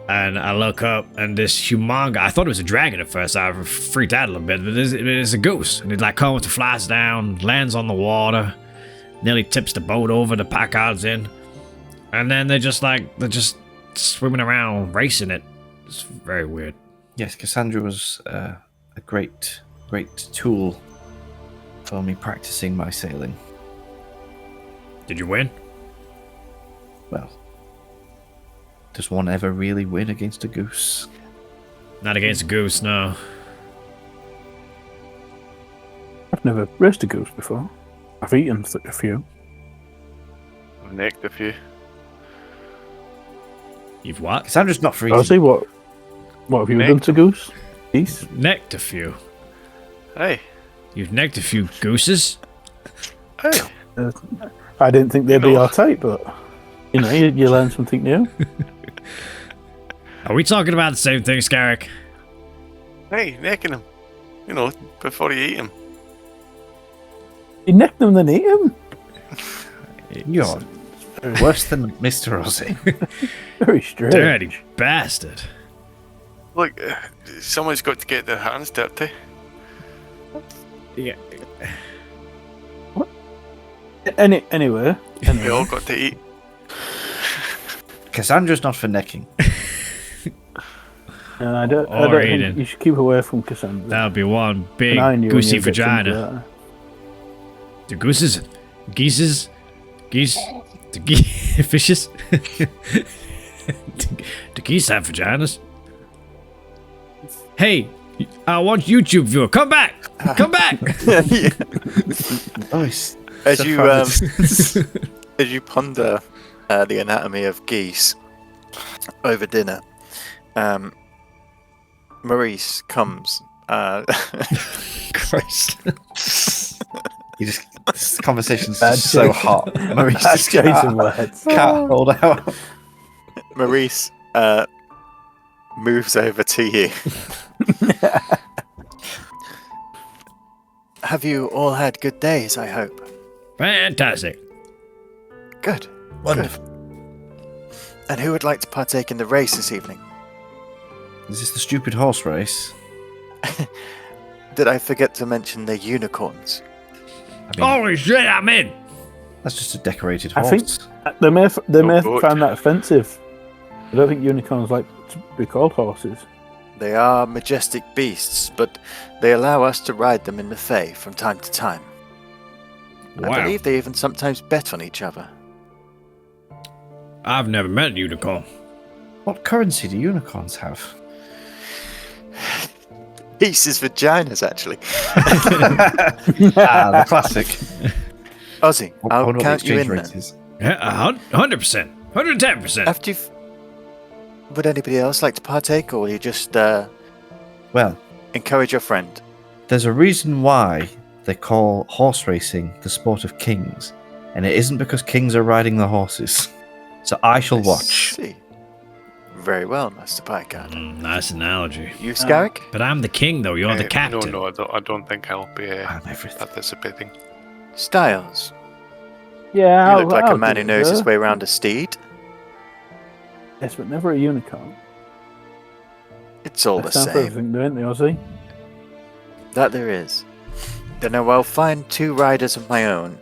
And I look up, and this humongous, I thought it was a dragon at first. I freaked out a little bit, but it's a goose. And it like comes, flies down, lands on the water, nearly tips the boat over, the Packard's in. And then they're just swimming around, racing it. It's very weird. Yes, Cassandra was a great tool for me practicing my sailing. Did you win? Well, does one ever really win against a goose? Not against a goose, no. I've never raced a goose before. I've eaten a few. I've nicked a few. You've what? Cassandra's not for I'll eating. see what have you Nick. done to goose? Geese? Necked a few. Hey, You've necked a few gooses? hey. I didn't think they'd be No. our type, but you learn something new. Are we talking about the same thing, Scarrick? Hey, necking him. Before you eat him. You neck them, then eat them. You're worse than Mr. Ozzy. Very strange. Dirty bastard. Look, someone's got to get their hands dirty. Yeah. Anyway, We all got to eat. Cassandra's not for necking. and I don't Or think eating. you should keep away from Cassandra. That would be one big And I knew goosey when you get vagina. something The gooses? Geese? The fishes? Do geese have vaginas? Hey, I want YouTube viewer. Come back! Come back! Oh, it's As so you fun. as you ponder the anatomy of geese over dinner, Maurice comes. Christ. This conversation's Bad just so choice. hot. Maurice Bad just choice of words. can't hold out. Maurice moves over to you. Have you all had good days, I hope? Fantastic. Good. Wonderful. And who would like to partake in the race this evening? Is this the stupid horse race? Did I forget to mention the unicorns? I mean, Holy shit, I'm in. that's just a decorated I horse. think they may good. find that offensive. I don't think unicorns like to be called horses. They are majestic beasts, but they allow us to ride them in the Fae from time to time. I Wow. believe they even sometimes bet on each other. I've never met a unicorn. What currency do unicorns have? Pieces vaginas, actually. The classic. Ozzy, I I'll wonder what the count you exchange in rate then. is. 100%. 110%. After you've... Would anybody else like to partake, or will you just Well, encourage your friend? there's a reason why they call horse racing the sport of kings, and it isn't because kings are riding the horses. So I shall I watch. see. Very well, Master Picard. Nice analogy. You, Scarrick? But I'm the king, though. You're the captain. No, I don't think I'll be I'm everything. participating. Styles, Yeah, you look like a I'll man do who it, knows his sir. way around a steed. Yes, but never a unicorn. It's all They the stand for same. everything, don't they, Ozzy? That there is. Then I will find 2 riders of my own.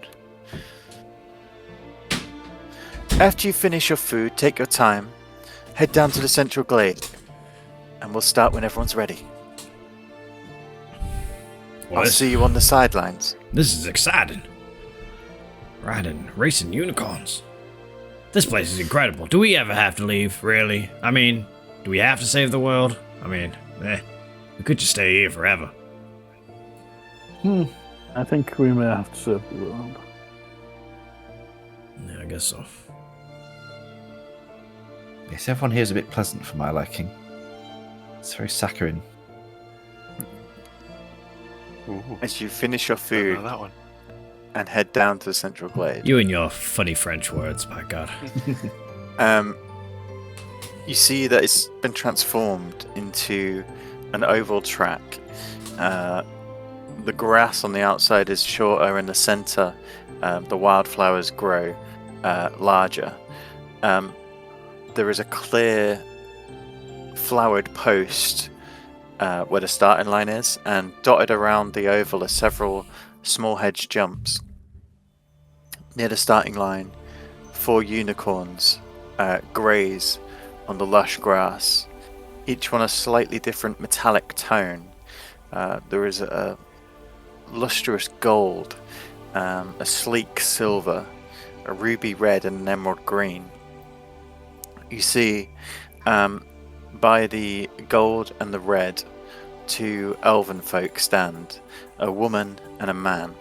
After you finish your food, take your time, head down to the central glade, and we'll start when everyone's ready. Well, I'll this, see you on the sidelines. this is exciting. Riding, racing unicorns. This place is incredible. Do we ever have to leave, really? I mean, do we have to save the world? I mean, we could just stay here forever. I think we may have to serve the world. Yeah, I guess so. Yes, everyone here is a bit pleasant for my liking. It's very saccharine. Ooh, As you finish your don't food know that one. and head down to the central glade, You and your funny French words, my God. you see that it's been transformed into an oval track. The grass on the outside is shorter, in the center the wildflowers grow larger. There is a clear flowered post where the starting line is, and dotted around the oval are several small hedge jumps. Near the starting line, 4 unicorns graze on the lush grass, each one a slightly different metallic tone. There is a lustrous gold, a sleek silver, a ruby red, and an emerald green. You see, by the gold and the red, 2 elven folk stand, a woman and a man.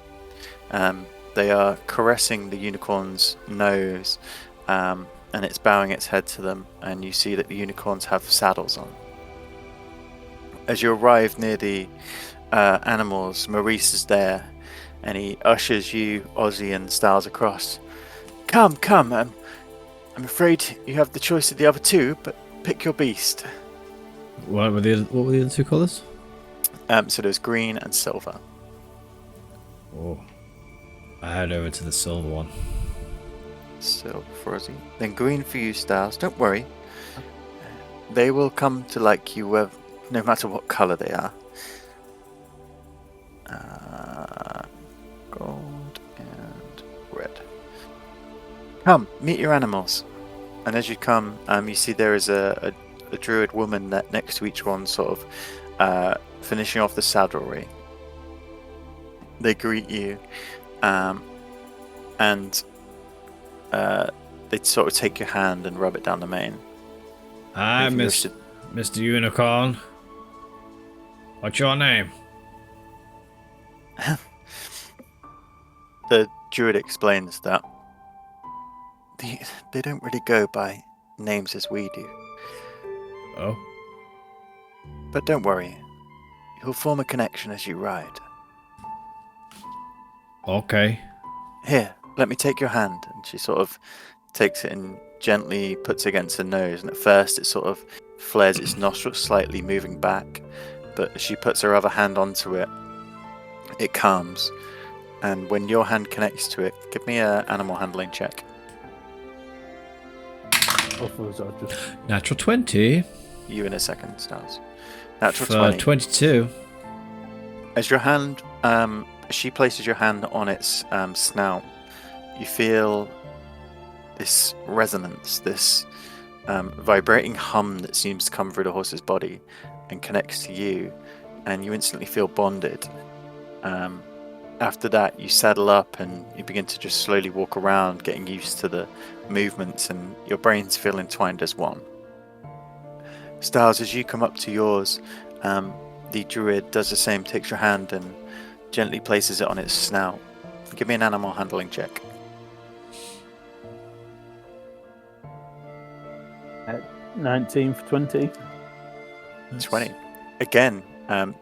They are caressing the unicorn's nose, and it's bowing its head to them, and you see that the unicorns have saddles on. As you arrive near the animals, Maurice is there, and he ushers you, Ozzy, and Styles across. Come, I'm afraid you have the choice of the other 2, but pick your beast. What were the other 2 colours? So there's green and silver. Oh. I head over to the silver one. Silver for Ozzy. Then green for you, Styles. Don't worry. They will come to like you no matter what colour they are. Gold and red. Come, meet your animals. And as you come, you see there is a druid woman next to each one, sort of finishing off the saddlery. They greet you, and they sort of take your hand and rub it down the mane. Hi, If you wish Mr. Unicorn. What's your name? The druid explains that they don't really go by names as we do. Oh. But don't worry, you'll form a connection as you ride. Okay. Here, let me take your hand. And she sort of takes it and gently puts it against her nose. And at first it sort of flares its nostrils slightly, moving back. But as she puts her other hand onto it, it calms. And when your hand connects to it, give me an animal handling check. Both of us are just. Natural 20. You in a second, Stars. Natural For 20. 22. As your hand, she places your hand on its snout, you feel this resonance, this vibrating hum that seems to come through the horse's body and connects to you, and you instantly feel bonded. After that, you saddle up and you begin to just slowly walk around, getting used to the movements, and your brains feel entwined as one. Styles, as you come up to yours, the druid does the same, takes your hand and gently places it on its snout. Give me an animal handling check. 19 for 20. 20. Again,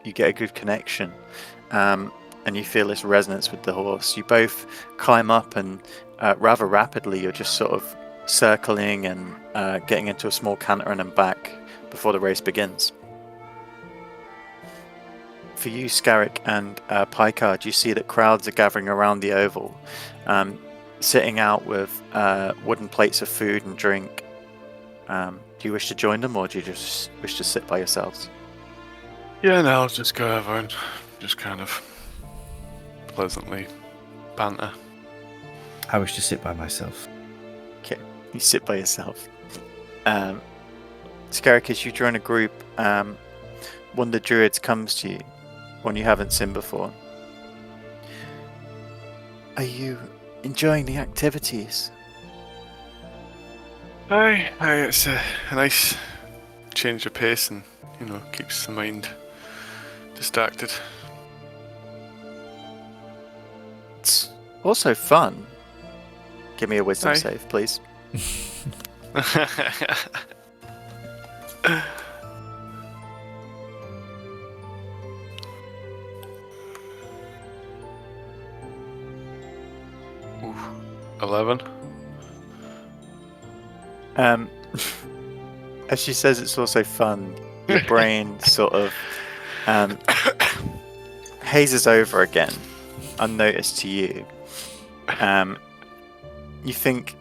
you get a good connection, and you feel this resonance with the horse. You both climb up, and rather rapidly, you're just sort of circling and getting into a small canter and then back before the race begins. For you, Scarrick and Picard, you see that crowds are gathering around the oval, sitting out with wooden plates of food and drink. Do you wish to join them, or do you just wish to sit by yourselves? Yeah, no, I'll just go over and just kind of pleasantly banter. I wish to sit by myself. Okay, you sit by yourself. Scarrick, as you join a group, one of the druids comes to you, one you haven't seen before. Are you enjoying the activities? Aye, it's a nice change of pace and, keeps the mind distracted. It's also fun. Give me a wisdom Aye. save, please. Ooh, 11. As she says it's also fun, your brain sort of hazes over again, unnoticed to you. You think,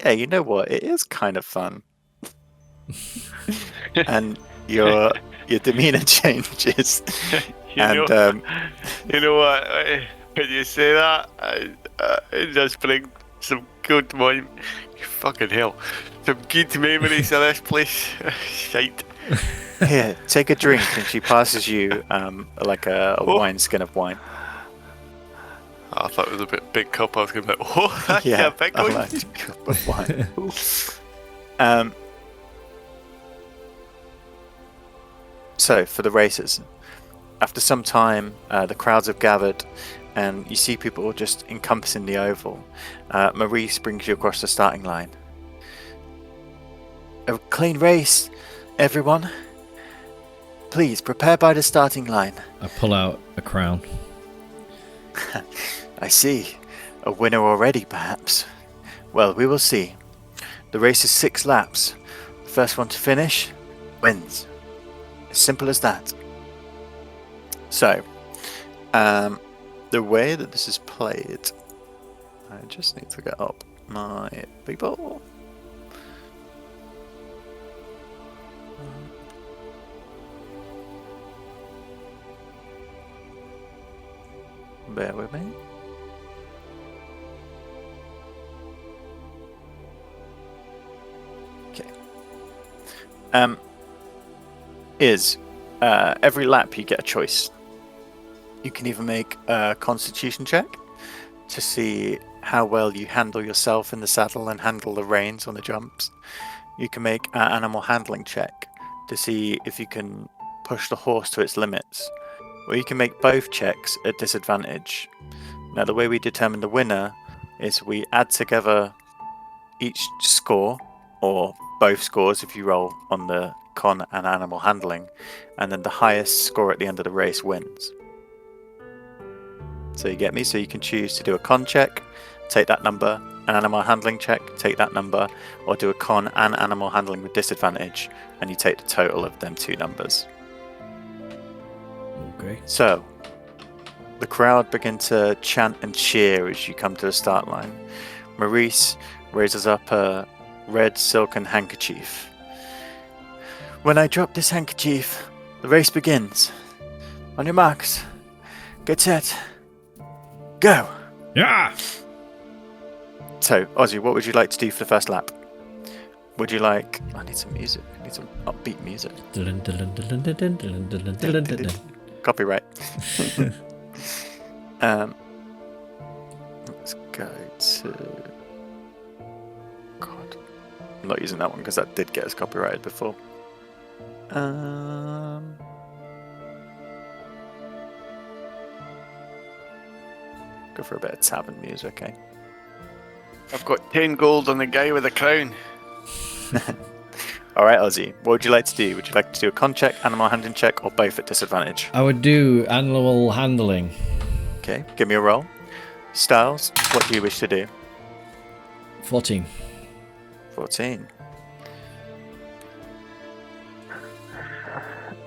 yeah, you know what? It is kind of fun. And your demeanor changes. You know what? When you say that, it just brings some good fucking hell. Some good memories of this place. Shite. Here, take a drink. And she passes you like a wineskin of wine. I thought it was a big cup. I was going to be like, oh, that's a big a one. large cup of wine. So, for the races, after some time, the crowds have gathered, and you see people just encompassing the oval. Maurice brings you across the starting line. A clean race, everyone. Please, prepare by the starting line. I pull out a crown. I see. A winner already, perhaps. Well, we will see. The race is 6 laps. The first one to finish wins. As simple as that. So, the way that this is played, I just need to get up my people. Bear with me. Okay. Every lap you get a choice. You can either make a constitution check to see how well you handle yourself in the saddle and handle the reins on the jumps. You can make an animal handling check to see if you can push the horse to its limits. Or you can make both checks at disadvantage. Now, the way we determine the winner is we add together each score, or both scores if you roll on the con and animal handling, and then the highest score at the end of the race wins. So you get me? So you can choose to do a con check, take that number, an animal handling check, take that number, or do a con and animal handling with disadvantage, and you take the total of them 2 numbers. Okay. So, the crowd begin to chant and cheer as you come to the start line. Maurice raises up a red silken handkerchief. When I drop this handkerchief, the race begins. On your marks, get set, go! Yeah! So, Ozzy, what would you like to do for the first lap? Would you like... I need some music. I need some upbeat music. Copyright. Let's go to... God. I'm not using that one because that did get us copyrighted before. Go for a bit of tavern music, okay? I've got 10 gold on the guy with the crown. Alright, Ozzy, what would you like to do? Would you like to do a con check, animal handling check, or both at disadvantage? I would do animal handling. Okay, give me a roll. Styles, what do you wish to do? 14. 14.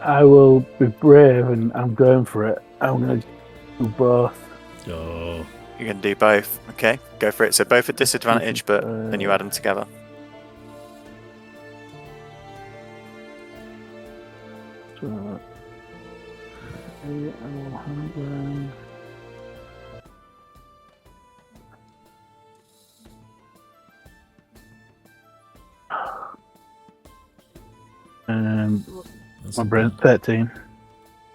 I will be brave and I'm going for it. I'm going to do both. Oh. You can do both. Okay, go for it. So both at disadvantage, but then you add them together. So, animal handling. That's My not brain, bad. 13.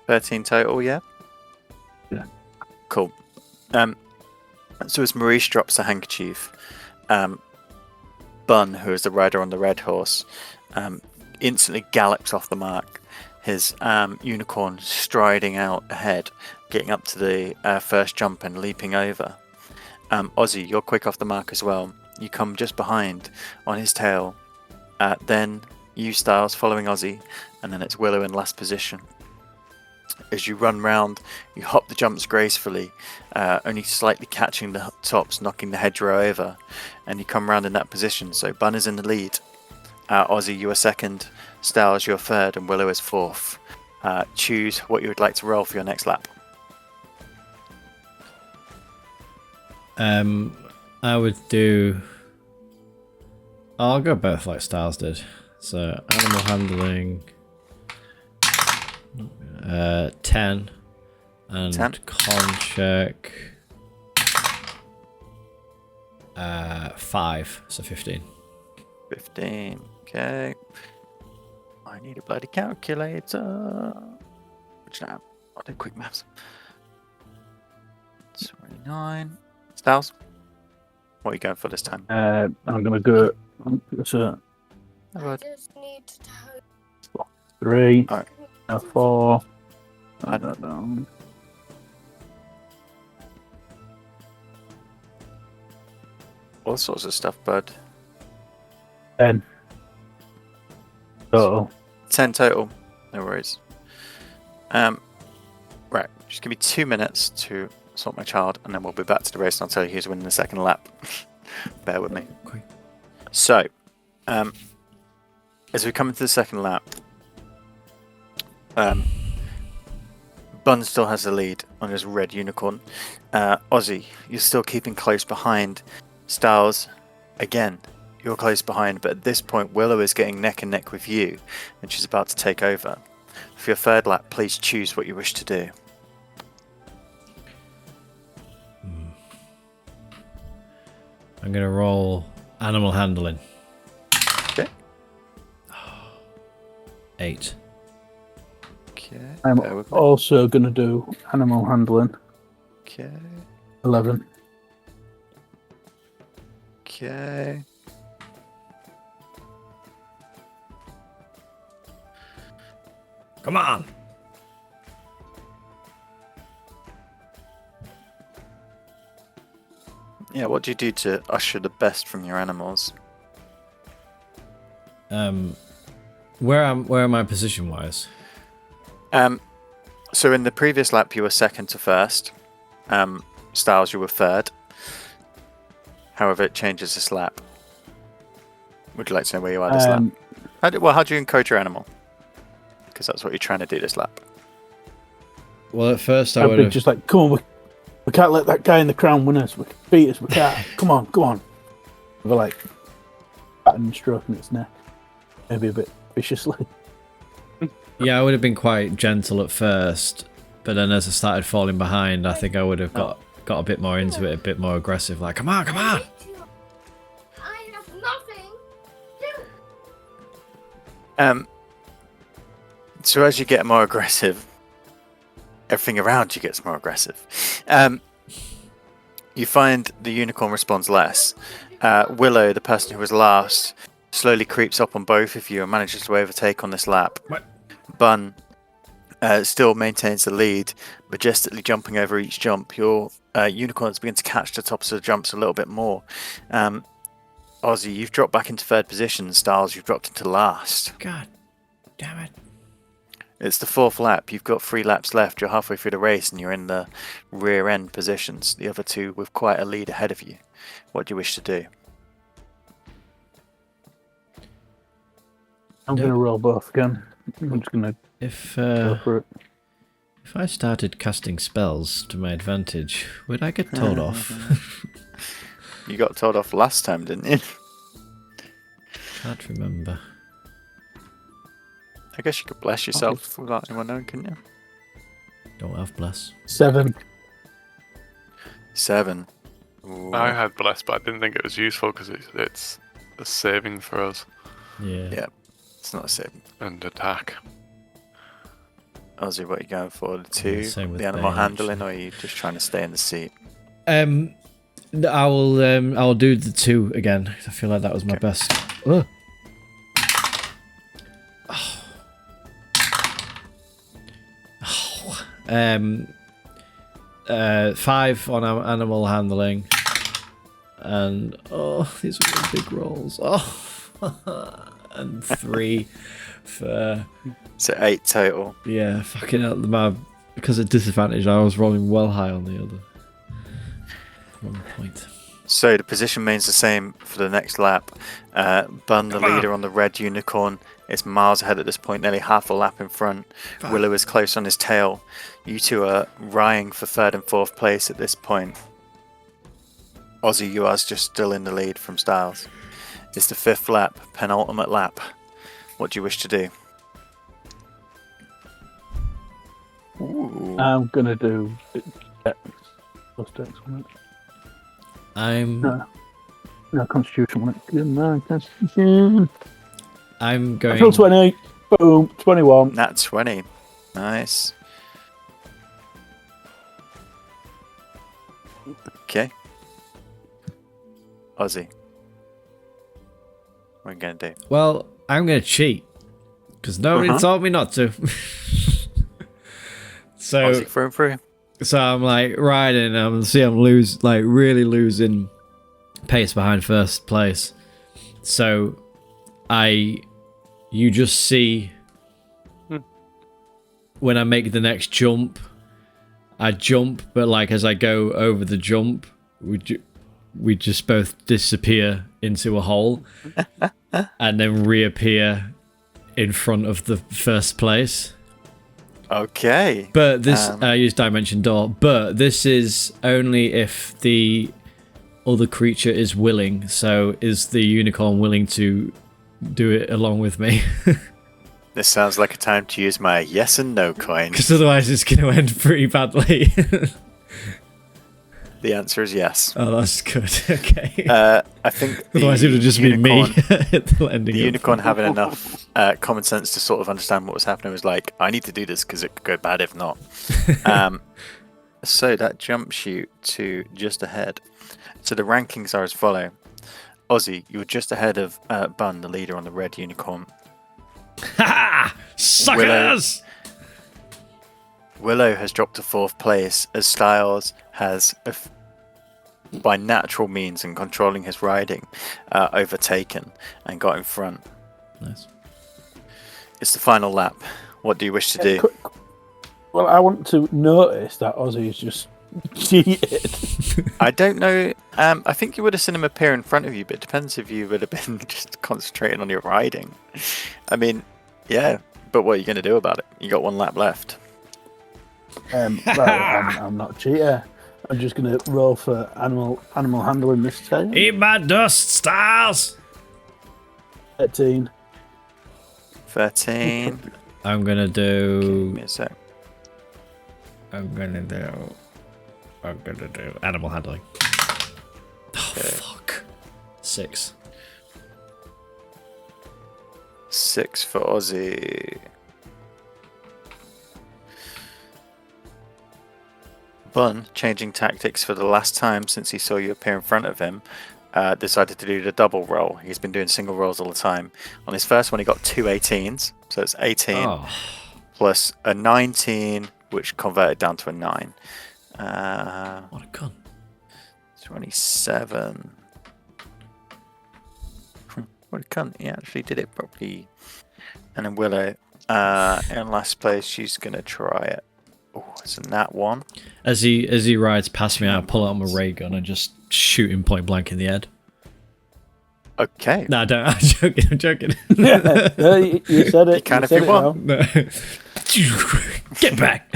13 total, yeah? Yeah. Cool. So as Maurice drops the handkerchief, Bun, who is the rider on the red horse, instantly gallops off the mark. His unicorn striding out ahead, getting up to the first jump and leaping over. Ozzy, you're quick off the mark as well. You come just behind on his tail. Then you, Styles, following Ozzy, and then it's Willow in last position. As you run round, you hop the jumps gracefully, only slightly catching the tops, knocking the hedgerow over, and you come round in that position. So Bun is in the lead. Ozzy, you are second. Styles, you're third, and Willow is fourth. Choose what you would like to roll for your next lap. I would do... I'll go both like Styles did. So, animal handling... 10. And 10. con check... 5. So 15. 15. Okay. I need a bloody calculator. Which now? I'll do quick maths. 29. Styles? What are you going for this time? I'm going to go. So, Alright. 3, Alright. 4. I don't know. All sorts of stuff, bud. 10. Total. 10 total. No worries. Right. Just give me 2 minutes to sort my child, and then we'll be back to the race, and I'll tell you who's winning the second lap. Bear with me. Okay. So, as we come into the second lap, Bun still has the lead on his red unicorn. Ozzy, you're still keeping close behind. Styles, again, you're close behind, but at this point Willow is getting neck and neck with you, and she's about to take over. For your third lap, please choose what you wish to do. I'm going to roll animal handling. Okay. 8. Okay. I'm bear with me. also going to do animal handling. Okay. 11. Okay. Come on! Yeah, what do you do to usher the best from your animals? Where am I position wise? So in the previous lap, you were second to first. Styles, you were third. However, it changes this lap. Would you like to know where you are this lap? How do you encode your animal? Because that's what you're trying to do this lap. Well, at first I I'd would be have. just like, come on, we can't let that guy in the crown win us. We can beat us. We can't. Come on. We're like patting and stroking its neck, maybe a bit viciously. Yeah, I would have been quite gentle at first, but then as I started falling behind, I think I would have got a bit more into it, a bit more aggressive. Like, come on! I have nothing. So as you get more aggressive, everything around you gets more aggressive. You find the unicorn responds less. Willow, the person who was last, slowly creeps up on both of you and manages to overtake on this lap. What? Bun still maintains the lead, majestically jumping over each jump. Your unicorns begin to catch the tops of the jumps a little bit more. Ozzy, you've dropped back into third position. Styles, you've dropped into last. God damn it! It's the fourth lap. You've got 3 laps left. You're halfway through the race and you're in the rear end positions. The other two with quite a lead ahead of you. What do you wish to do? I'm going to roll both again. I'm just going to If go for it. if I started casting spells to my advantage, would I get told off? You got told off last time, didn't you? Can't remember. I guess you could bless yourself without anyone knowing, couldn't you? Don't have bless. 7. 7. Ooh. I had bless, but I didn't think it was useful because it's a saving for us Yeah. Yeah. It's not a 7. and attack. Ozzy, what are you going for? The 2? same with The animal Bane, handling, actually. or are you just trying to stay in the seat? I'll do the 2 again. I feel like that was my Okay. best. Ugh. 5 on animal handling, and these are the big rolls. And 3 for So 8 total. fucking hell. Because of disadvantage, I was rolling well high on the other. 1 point. So the position remains the same for the next lap. Bun, the leader on the red unicorn, is miles ahead at this point, nearly half a lap in front. Willow is close on his tail. You two are vying for 3rd and 4th place at this point. Ozzy, you are just still in the lead from Styles. It's the 5th lap, penultimate lap. What do you wish to do? Ooh. I'm going to do Dex. Plus Dex, wasn't it? I'm No, Constitution, wasn't it? Good man, Constitution. I'm going. Natural 20. Boom. 21. Nat 20. Nice. Okay. Ozzy. What are you going to do? Well, I'm going to cheat because nobody told me not to. So Ozzy through and through. So I'm like riding, I'm really losing pace behind first place. So you just see when I make the next jump, I jump, but like as I go over the jump, we just both disappear into a hole and then reappear in front of the first place. Okay. But this, I use Dimension Door, but this is only if the other creature is willing. So is the unicorn willing to do it along with me? This sounds like a time to use my yes and no coin. Because otherwise it's going to end pretty badly. The answer is yes. Oh, that's good. Okay. I think Otherwise it would have just been me at the ending. The of- unicorn having enough common sense to sort of understand what was happening was like, I need to do this because it could go bad if not. So that jumps you to just ahead. So the rankings are as follow. Ozzy, you were just ahead of Bun, the leader on the red unicorn. Ha! Suckers! Willow has dropped to 4th place as Styles has, by natural means and controlling his riding, overtaken and got in front. Nice. It's the final lap. What do you wish to do? Well, I want to notice that Ozzy's just cheated. I don't know. I think you would have seen him appear in front of you, but it depends if you would have been just concentrating on your riding. I mean, yeah, but what are you going to do about it? You got 1 lap left. Well, I'm not a cheater. I'm just going to roll for animal handling this time. Eat my dust, Styles! 13. 13. I'm gonna Give do. me a sec. I'm gonna do animal handling. Oh, Okay. fuck. 6. 6 for Aussie. Bun, changing tactics for the last time since he saw you appear in front of him, decided to do the double roll. He's been doing single rolls all the time. On his first one, he got 2 18s, so it's 18 Oh. plus a 19, which converted down to a 9. What a cunt. 27. What a cunt. He actually did it properly. And then Willow, in last place, she's going to try it. Oh, it's a nat 1. As he rides past me, I pull out my ray gun and just shoot him point blank in the head. Okay. No, I don't. I'm joking. I'm joking. No, you said it. You can if said you it want. now. Get back.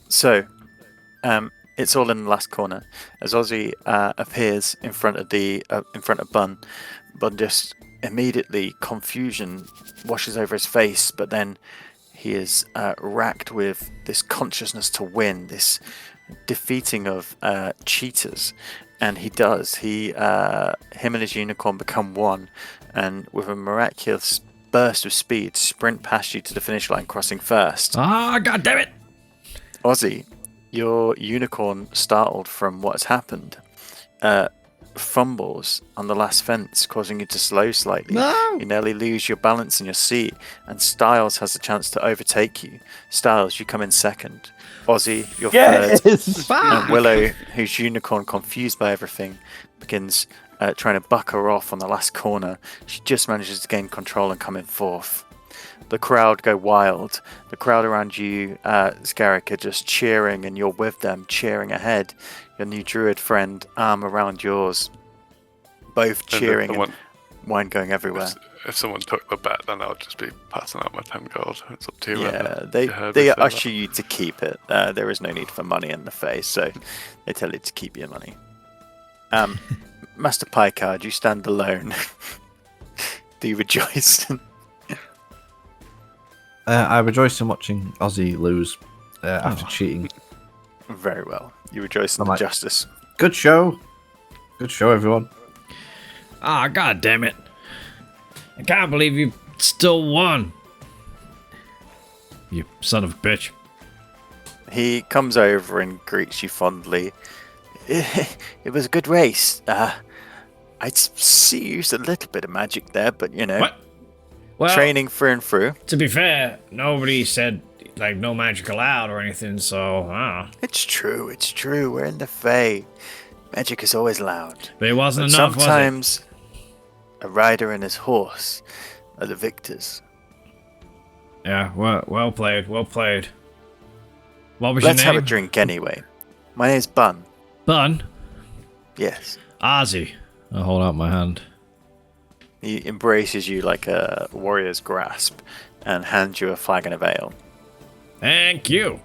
So, it's all in the last corner. As Ozzy appears in front of Bun, Bun just immediately confusion washes over his face, but then he is racked with this consciousness to win, this defeating of cheaters, and he does. Him and his unicorn become one, and with a miraculous burst of speed, sprint past you to the finish line, crossing first. Ah, god damn it! Ozzy, your unicorn, startled from what has happened, fumbles on the last fence, causing you to slow slightly. No! You nearly lose your balance in your seat, and Styles has the chance to overtake you. Styles, you come in second. Ozzy, you're third. Yes! And Willow, whose unicorn, confused by everything, begins trying to buck her off on the last corner. She just manages to gain control and come in fourth. The crowd go wild. The crowd around you, Scarrick, are just cheering, and you're with them, cheering ahead. Your new druid friend, arm around yours. Both cheering and wine going everywhere. If someone took the bet, then I'll just be passing out my 10 gold. It's up to you. Yeah, You heard me they say usher that. you to keep it. There is no need for money in the face, so they tell you to keep your money. Master Picard, you stand alone. Do you rejoice? I rejoice in watching Ozzy lose after cheating. Very well. You rejoice in I'm the like- justice. Good show. Good show, everyone. Ah, god damn it! I can't believe you still won. You son of a bitch. He comes over and greets you fondly. It was a good race. I see you used a little bit of magic there, but you know, What? Well, training through and through. to be fair, nobody said like no magic allowed or anything, so It's true. It's true. We're in the Fae. Magic is always loud. but it wasn't But enough, was sometimes a rider and his horse are the victors. it? Yeah, well played, well played. What was Let's your have name? a drink anyway. My name's Bun. Bun? Yes. Ozzy. I hold out my hand. He embraces you like a warrior's grasp and hands you a flagon of ale. Thank you.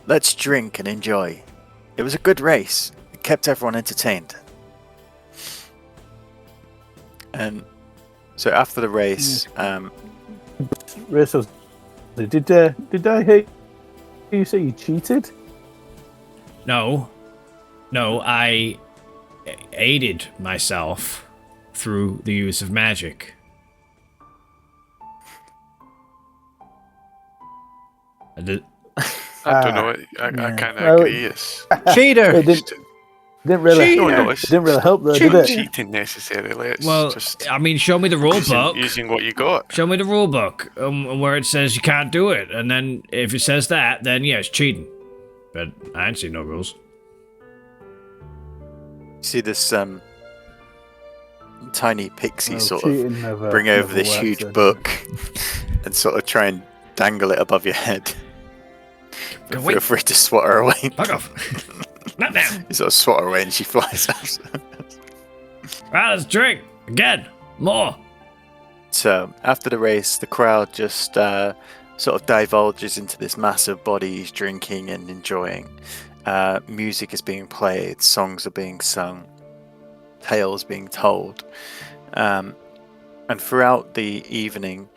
Let's drink and enjoy. It was a good race. It kept everyone entertained. And so after the race, Racers, did I hear you say you cheated? No, I aided myself through the use of magic. I did. I don't know. I yeah. kind of Well, agree. It's Cheater! It didn't really, No, no, it it's didn't really help though, not did it? cheating necessarily. It's Well, just I mean, show me the rule book. using what you got. Show me the rule book where it says you can't do it, and then if it says that, then yeah, it's cheating. But I ain't seen no rules. you see this tiny pixie Well, sort of cheating never, bring over never this works, huge then. book and sort of try and dangle it above your head. Go Feel away. free to swat her away. Fuck off. Not now. You sort of swat her away and she flies out. Right, let's drink. Again. More. So after the race, the crowd just sort of divulges into this massive bodies drinking and enjoying. Music is being played, songs are being sung, tales being told. And throughout the evening,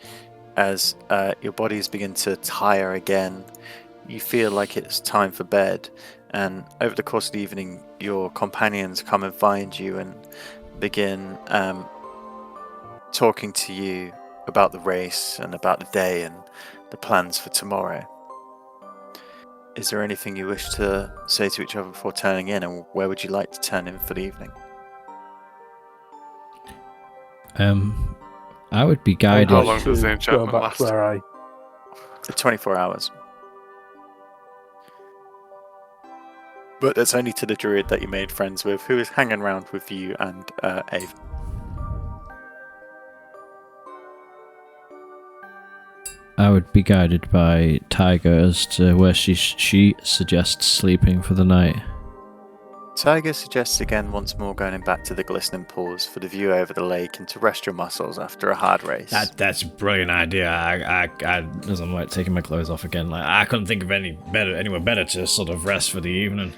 as your bodies begin to tire again, you feel like it's time for bed. And over the course of the evening, your companions come and find you and begin talking to you about the race and about the day and the plans for tomorrow. Is there anything you wish to say to each other before turning in, and where would you like to turn in for the evening? I would be guided. How long does the To enchantment go back last? to where I 24 hours. But it's only to the druid that you made friends with, who is hanging around with you and Ave. I would be guided by Tiger as to where she suggests sleeping for the night. Tiger suggests again once more going back to the glistening pools for the view over the lake and to rest your muscles after a hard race. That's a brilliant idea. I as I'm like taking my clothes off again, like I couldn't think of anywhere better to sort of rest for the evening.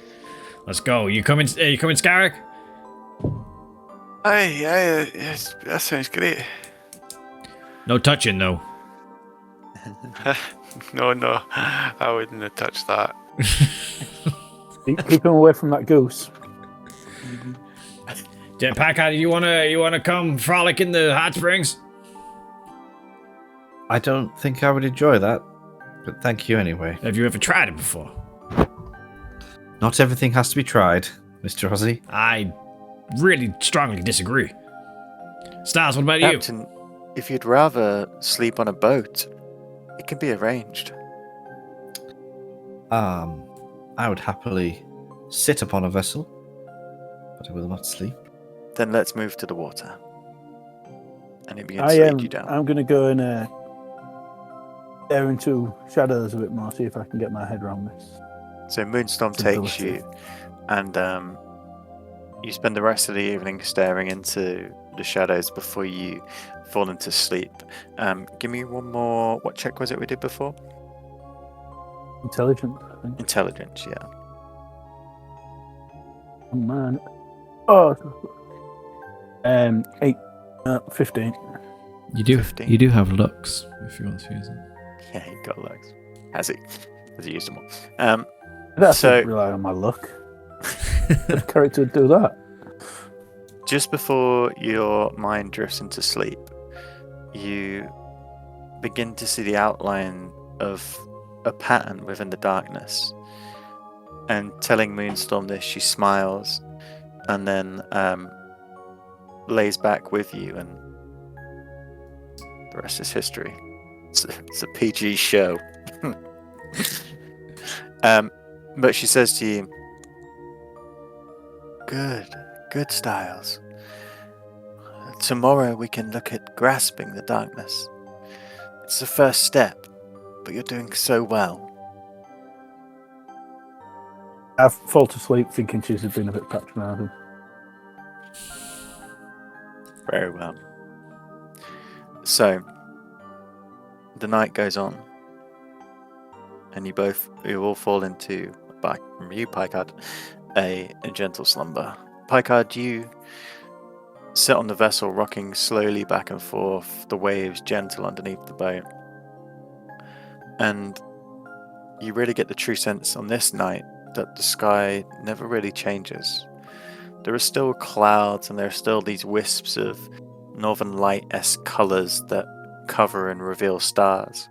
Let's go. You coming, Scarrick? Aye, yes, that sounds great. No touching, though. No, I wouldn't have touched that. keep him away from that goose. Packard, you wanna come frolic in the hot springs? I don't think I would enjoy that, but thank you anyway. Have you ever tried it before? Not everything has to be tried, Mr. Ozzy. I really strongly disagree. Stars, what about you? Captain, if you'd rather sleep on a boat, it can be arranged. I would happily sit upon a vessel, but I will not sleep. Then let's move to the water. And it begins to lead you down. I'm going to go and stare into shadows a bit more, see if I can get my head around this. So Moonstorm It's takes ability. you, and you spend the rest of the evening staring into the shadows before you fall into sleep. Give me one more. What check was it we did before? Intelligent, I think. Intelligence, yeah. Oh, man. Oh. 15. You do 15. you do have looks if you want to use them. Yeah, he got legs. Has he? Has he used them all? I don't have So- to rely on my luck. The character would do that. Just before your mind drifts into sleep, you begin to see the outline of a pattern within the darkness. And telling Moonstorm this, she smiles and then lays back with you, and the rest is history. It's a PG show. But she says to you, Good, Styles. Tomorrow we can look at grasping the darkness. It's the first step, but you're doing so well. I fall to sleep thinking she's been a bit patronising. Very well. So, the night goes on, and you all fall into, back from you, Picard, a gentle slumber. Picard, you sit on the vessel, rocking slowly back and forth, the waves gentle underneath the boat. And you really get the true sense on this night that the sky never really changes. There are still clouds and there are still these wisps of northern light-esque colours that cover and reveal stars.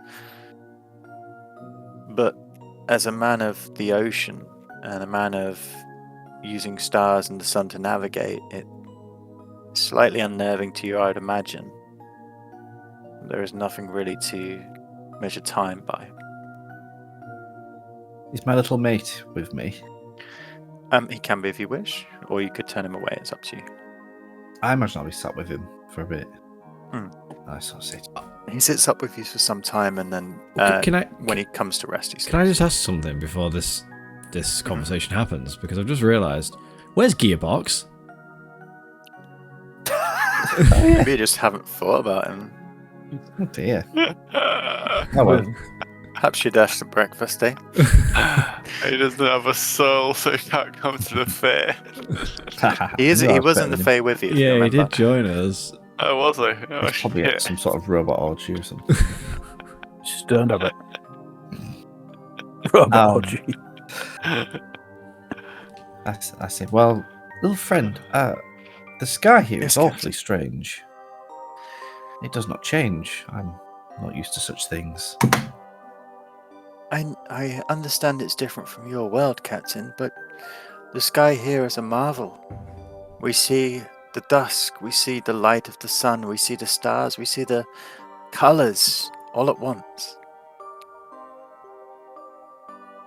But as a man of the ocean and a man of using stars and the sun to navigate, it's slightly unnerving to you, I would imagine. There is nothing really to measure time by. Is my little mate with me? He can be if you wish, or you could turn him away, it's up to you. I imagine I'll be sat with him for a bit. Hmm. I sort of say, He sits up with you for some time, and then when he comes to rest, he says, Can I just ask something before this conversation happens? Because I've just realised, where's Gearbox? Maybe you just haven't thought about him. oh dear. Oh well. Perhaps you dash to breakfast, eh? He doesn't have a soul, so he can't come to the fair. He was in the fair with you. If you Yeah, he remember. did join us. Oh, was I? Oh, He's probably at shit. some sort of robot orgy or something. Just don't have it. Robot orgy. I said, well, little friend, the sky here Yes, is Captain. awfully strange. It does not change. I'm not used to such things. I understand it's different from your world, Captain, but the sky here is a marvel. We see the dusk, we see the light of the sun, we see the stars, we see the colours all at once.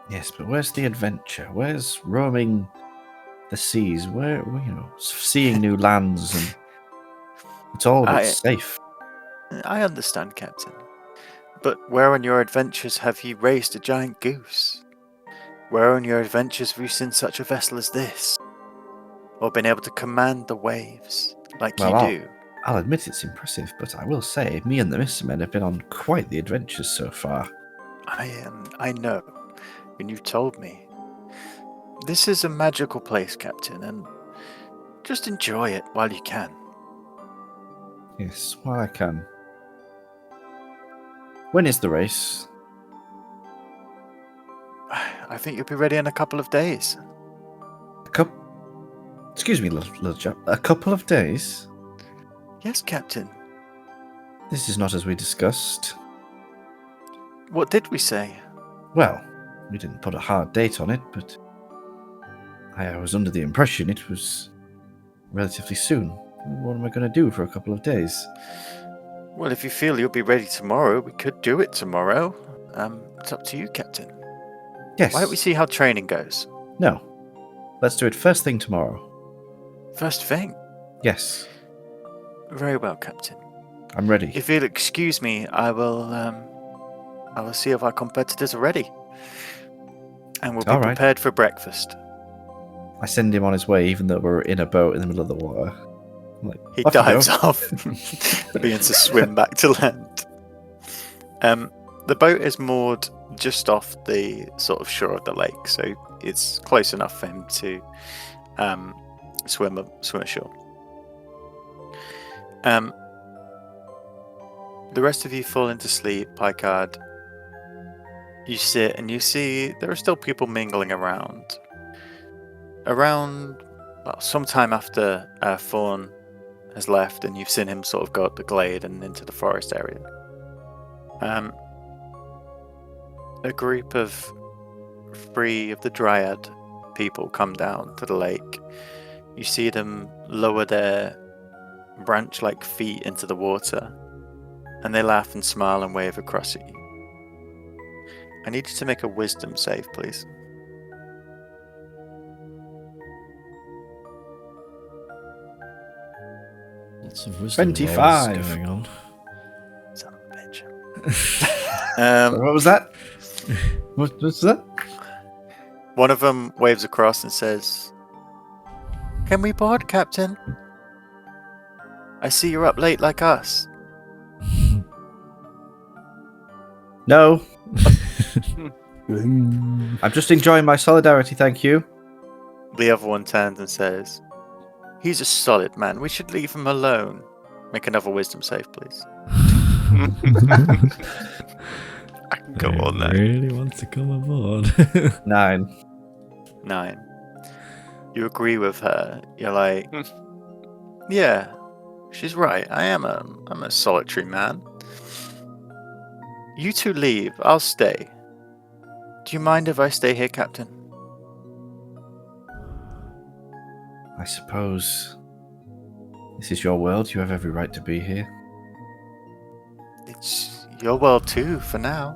Yes, but where's the adventure? Where's roaming the seas? Where, seeing new lands and it's all a bit safe. I understand, Captain. But where on your adventures have you raced a giant goose? Where on your adventures have you seen such a vessel as this? Or been able to command the waves like you do? I'll admit it's impressive, but I will say, me and the Mr. Men have been on quite the adventures so far. I know, and you've told me. This is a magical place, Captain, and just enjoy it while you can. Yes, well, I can. When is the race? I think you'll be ready in a couple of days. Excuse me, little chap. A couple of days? Yes, Captain. This is not as we discussed. What did we say? Well, we didn't put a hard date on it, but I was under the impression it was relatively soon. What am I going to do for a couple of days? Well, if you feel you'll be ready tomorrow, we could do it tomorrow. It's up to you, Captain. Yes. Why don't we see how training goes? No. Let's do it first thing tomorrow. First thing. Yes. Very well, Captain. I'm ready. If you'll excuse me, I will see if our competitors are ready. And we'll be All right. prepared for breakfast. I send him on his way, even though we're in a boat in the middle of the water. I'm like, He off you dives go. off, begins to swim back to land. The boat is moored just off the sort of shore of the lake, so it's close enough for him to swim ashore. The rest of you fall into sleep. Picard, you sit and you see there are still people mingling around. Around, well, sometime after Fawn has left and you've seen him sort of go up the glade and into the forest area. A group of 3 of the Dryad people come down to the lake. You see them lower their branch-like feet into the water, and they laugh and smile and wave across at you. I need you to make a wisdom save, please. Lots of wisdom 25. rolls going on. Son of a bitch. What was that? What was that? One of them waves across and says, "Can we board, Captain? I see you're up late like us." No. I'm just enjoying my solidarity, thank you. The other one turns and says, "He's a solid man. We should leave him alone." Make another wisdom save, please. I can go on I there. really want to come aboard. 9. 9. You agree with her. You're like, yeah, she's right. I'm a solitary man. You two leave. I'll stay. Do you mind if I stay here, Captain? I suppose this is your world. You have every right to be here. It's your world too, for now.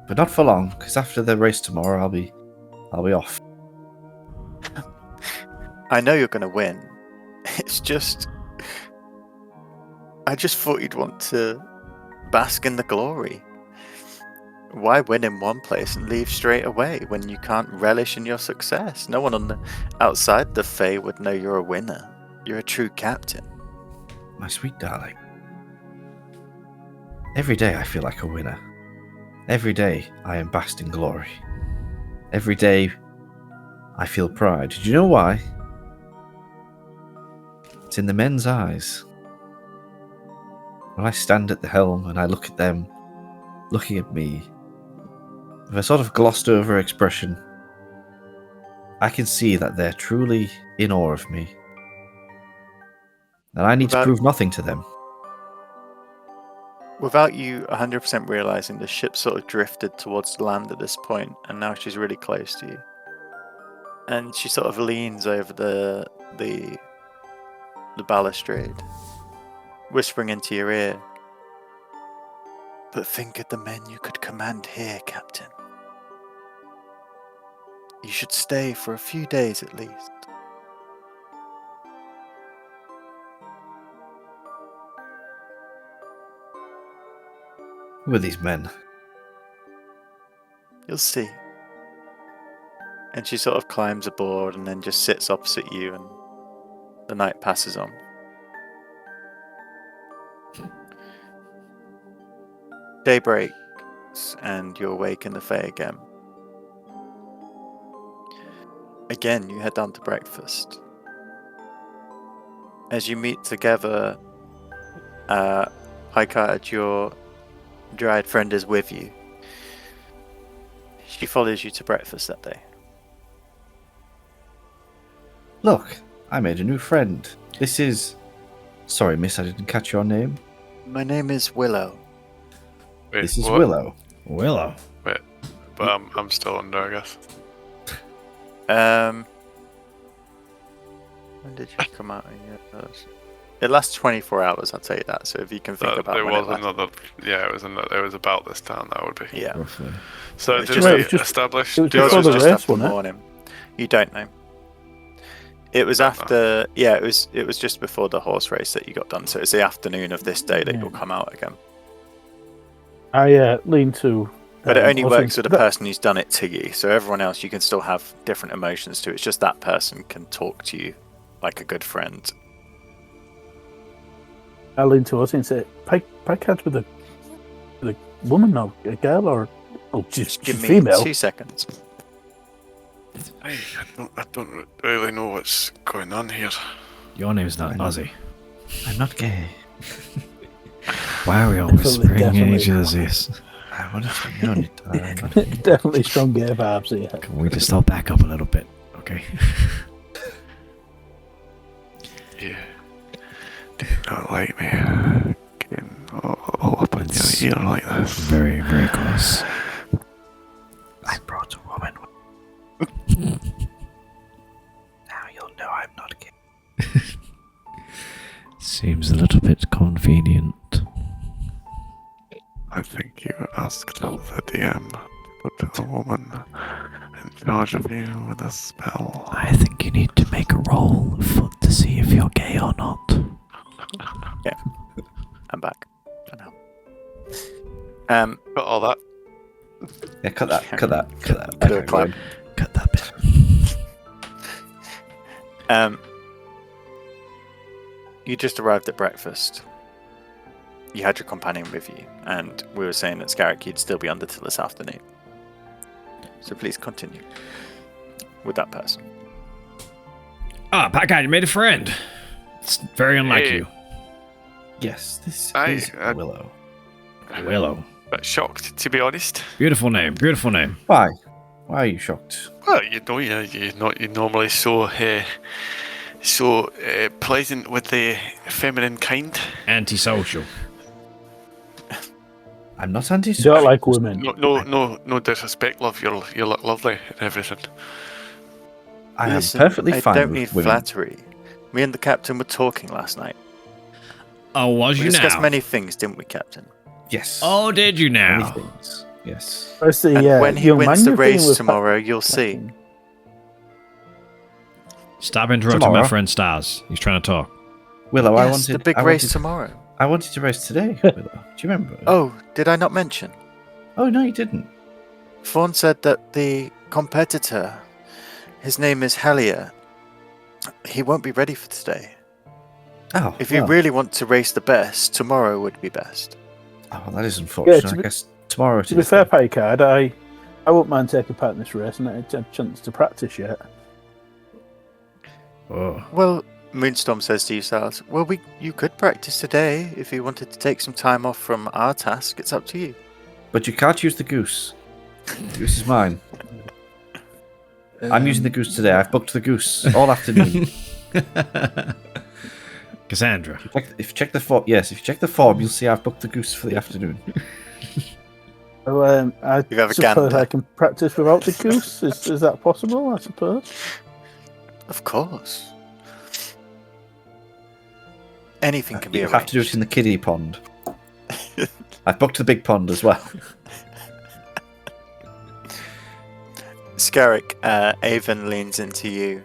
But not for long, because after the race tomorrow, I'll be off. I know you're going to win. It's just... I just thought you'd want to bask in the glory. Why win in one place and leave straight away when you can't relish in your success? No one on the outside the Fae would know you're a winner. You're a true captain. My sweet darling. Every day I feel like a winner. Every day I am basked in glory. Every day I feel pride. Do you know why? It's in the men's eyes. When I stand at the helm and I look at them, looking at me, with a sort of glossed over expression, I can see that they're truly in awe of me. And I need to prove nothing to them. Without you 100% realizing, the ship sort of drifted towards the land at this point, and now she's really close to you. And she sort of leans over the balustrade, whispering into your ear. But think of the men you could command here, Captain. You should stay for a few days at least. Who are these men? You'll see. And she sort of climbs aboard and then just sits opposite you, and the night passes on. Day breaks and you awake in the Fae again. Again, you head down to breakfast. As you meet together, Haikard, your dryad friend, is with you. She follows you to breakfast that day. Look, I made a new friend. This is... Sorry, miss, I didn't catch your name. My name is Willow. Wait, This is what? Willow. Willow. Wait, but I'm still under, I guess. When did you come out? It lasts 24 hours, I'll tell you that. So if you can think about there when was it lasts. another. Yeah, it was about this time. That would be. Yeah. Roughly. So It was did just- we it was just- establish? it was Yours before was the just race, after wasn't it? morning. You don't know. It was after. Yeah, it was just before the horse race that you got done. So it's the afternoon of this day that Yeah. you'll come out again. I lean to. But it only I was works thinking- with the person who's done it to you. So everyone else, you can still have different emotions to. It's just that person can talk to you like a good friend. I lean to us and say, Pikehead's with a woman or a girl or Just she's give me female. 2 seconds. I don't really know what's going on here. Your name's not Ozzy. I'm not gay. Why are we all Definitely, whispering in each definitely. other's ears? I want to be on it. Definitely strong gay vibes here. Can we just all back up a little bit, okay? Yeah. Do you not like me getting all up in It's your ear like this? Very, very close. I brought a woman. Now you'll know I'm not gay. Seems a little bit convenient. I I think you asked the DM to put a woman in charge of you with a spell. I think you need to make a roll to see if you're gay or not. Yeah, I'm back. I know. Got all that. Yeah, cut that. Do a clap. Cut that bit. You just arrived at breakfast. You had your companion with you, and we were saying that Scarrick, you'd still be under till this afternoon. So please continue with that person. Ah, Packard, you made a friend. It's very unlike Hey. you. Yes, this I- is Willow. Willow. Bit shocked, to be honest. Beautiful name, beautiful name. Why? Why are you shocked? Well, you know, you're normally so pleasant with the feminine kind. Antisocial. I'm not You anti-social. don't like women. No disrespect, love. You look lovely and everything. I am Listen, perfectly I fine don't with need women. flattery. Me and the captain were talking last night. Oh, was We you discussed now? many things, didn't we, Captain? Yes. Oh, did you Many now? things. Yes. Where's the And when he young wins man the you're dealing race with, tomorrow, you'll see. Captain? Stop interrupting my Tomorrow. friend Stars. He's trying to talk. Willow, Yes, the big race tomorrow. I wanted to race today, Willow. Do you remember? Oh, did I not mention? Oh, no, you didn't. Fawn said that the competitor, his name is Hellier, he won't be ready for today. Oh, If you well. really want to race the best, tomorrow would be best. Oh, well, that is unfortunate. to I be- guess tomorrow it To be is fair, then. Paycard, I wouldn't mind taking part in this race, and I had a chance to practice yet. Oh. Well, Moonstorm says to you, Stars, well, you could practice today if you wanted to take some time off from our task. It's up to you. But you can't use the goose. The goose is mine. I'm using the goose today. I've booked the goose all afternoon. Cassandra. If you check the form, yes, if you check the form, you'll see I've booked the goose for the afternoon. Well, I You have a suppose gander. I can practice without the goose. Is that possible? I suppose. Of course. Anything can be You arranged. have to do it in the kiddie pond. I've booked the big pond as well. Scarrick, Avon leans into you.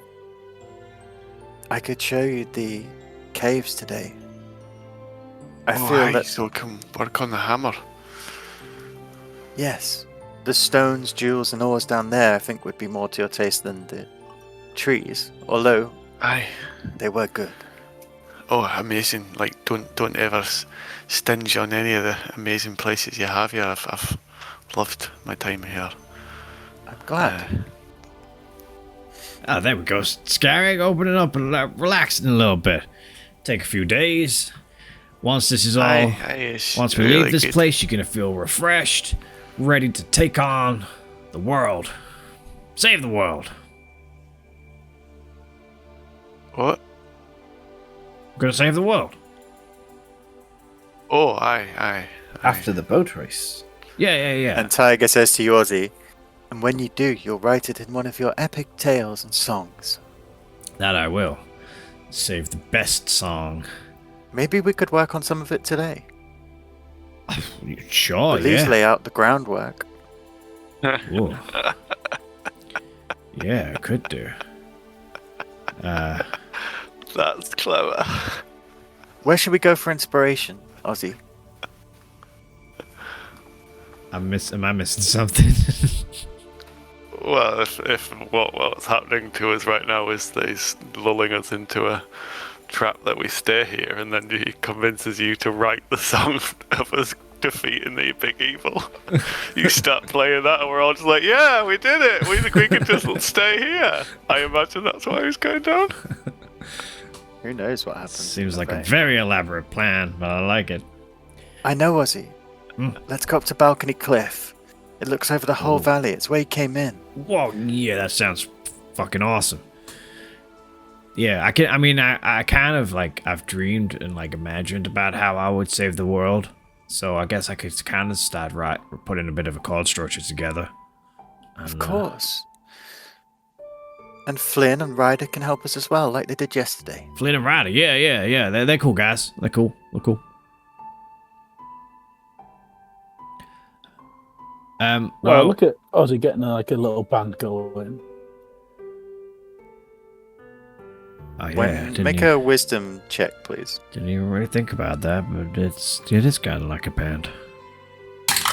I could show you the caves today. I feel aye, that, so we can work on the hammer. yes, the stones, jewels, and ores down there I think would be more to your taste than the trees, although Aye. they were good. Oh, amazing! Like, don't ever stinge on any of the amazing places you have here. I've loved my time here. I'm glad. Ah, there we go. Scarrig, opening up and relaxing a little bit. Take a few days. Once this is all, it's once we really leave this good. place, you're gonna feel refreshed, ready to take on the world, save the world. What? We're gonna save the world. Oh, aye. After the boat race. Yeah. And Tiger says to you, Ozzy, and when you do, you'll write it in one of your epic tales and songs. That I will. Save the best song. Maybe we could work on some of it today. Sure, At least yeah. lay out the groundwork. Ooh. Yeah, I could do. That's clever. Where should we go for inspiration, Ozzy? Am I missing something? Well, if what's happening to us right now is that he's lulling us into a trap that we stay here, and then he convinces you to write the song of us defeating the big evil. You start playing that, and we're all just like, "Yeah, we did it. We can just stay here." I imagine that's why he's going down. Who knows what happens? Seems in like the a bay. very elaborate plan, but I like it. I know, Ozzy. Let's go up to Balcony Cliff. It looks over the whole valley. It's where you came in. Whoa, yeah, that sounds fucking awesome. Yeah, I kind of like, I've dreamed and like imagined about how I would save the world. So I guess I could kind of start putting a bit of a chord structure together. Of course. And Flynn and Ryder can help us as well, like they did yesterday. Flynn and Ryder, yeah. They're cool guys. They're cool. Well, Well, look at Ozzy getting like a little band going. oh yeah, Make a wisdom check, please. didn't even really think about that, but it is kind of like a band.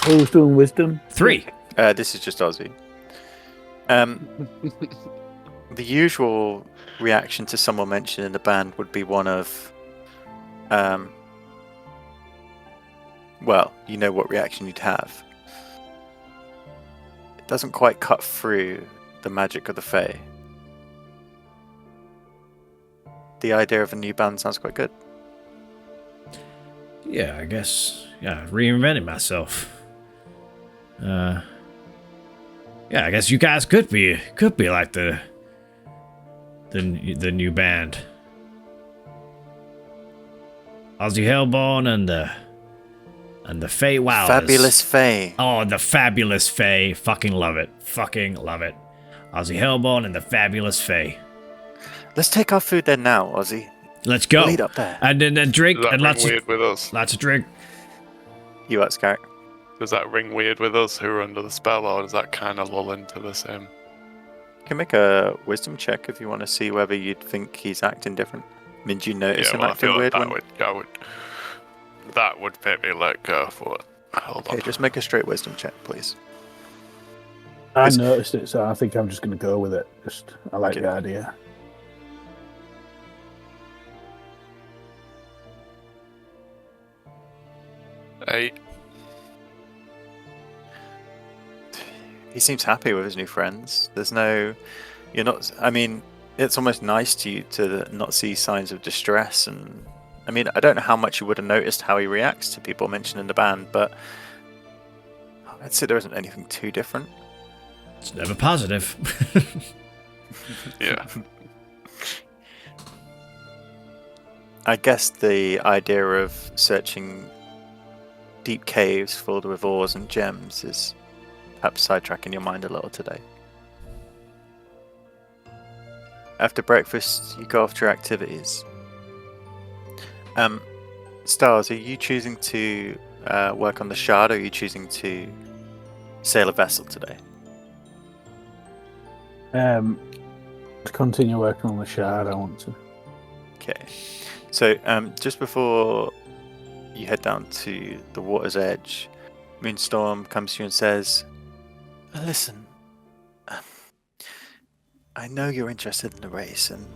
Who's doing wisdom? 3. This is just Ozzy. The usual reaction to someone mentioned in the band would be one of, well, you know what reaction you'd have. It doesn't quite cut through the magic of the Fae. The idea of a new band sounds quite good. Yeah, I guess. Yeah, reinventing myself. Yeah, I guess you guys could be like the new band. Ozzy Hellborn and the Fae Wowers. Fabulous Fae. Oh, the Fabulous Fae. Fucking love it. Ozzy Hellborn and the Fabulous Fae. Let's take our food there now, Ozzy. Let's go. We'll eat up there. And then drink Does that and ring lots weird with us? of drink. You up, Scarrick? Does that ring weird with us who are under the spell, or does that kind of lull into the same can make a wisdom check if you want to see whether you'd think he's acting different. I mean, do you notice Yeah, him well, I acting feel weird? that would make me let go for it. Hold Okay, on. just make a straight wisdom check, please. I Is- noticed it, so I think I'm just going to go with it. I like Okay. the idea. Eight. He seems happy with his new friends. You're not. I mean, it's almost nice to you to not see signs of distress. And I mean, I don't know how much you would have noticed how he reacts to people mentioned in the band, but I'd say there isn't anything too different. It's never positive. Yeah. I guess the idea of searching deep caves filled with ores and gems is perhaps sidetracking your mind a little today. After breakfast, you go off to your activities. Stars, are you choosing to work on the shard, or are you choosing to sail a vessel today? To continue working on the shard, I want to. Okay. So, just before you head down to the water's edge, Moonstorm comes to you and says, "Listen, I know you're interested in the race, and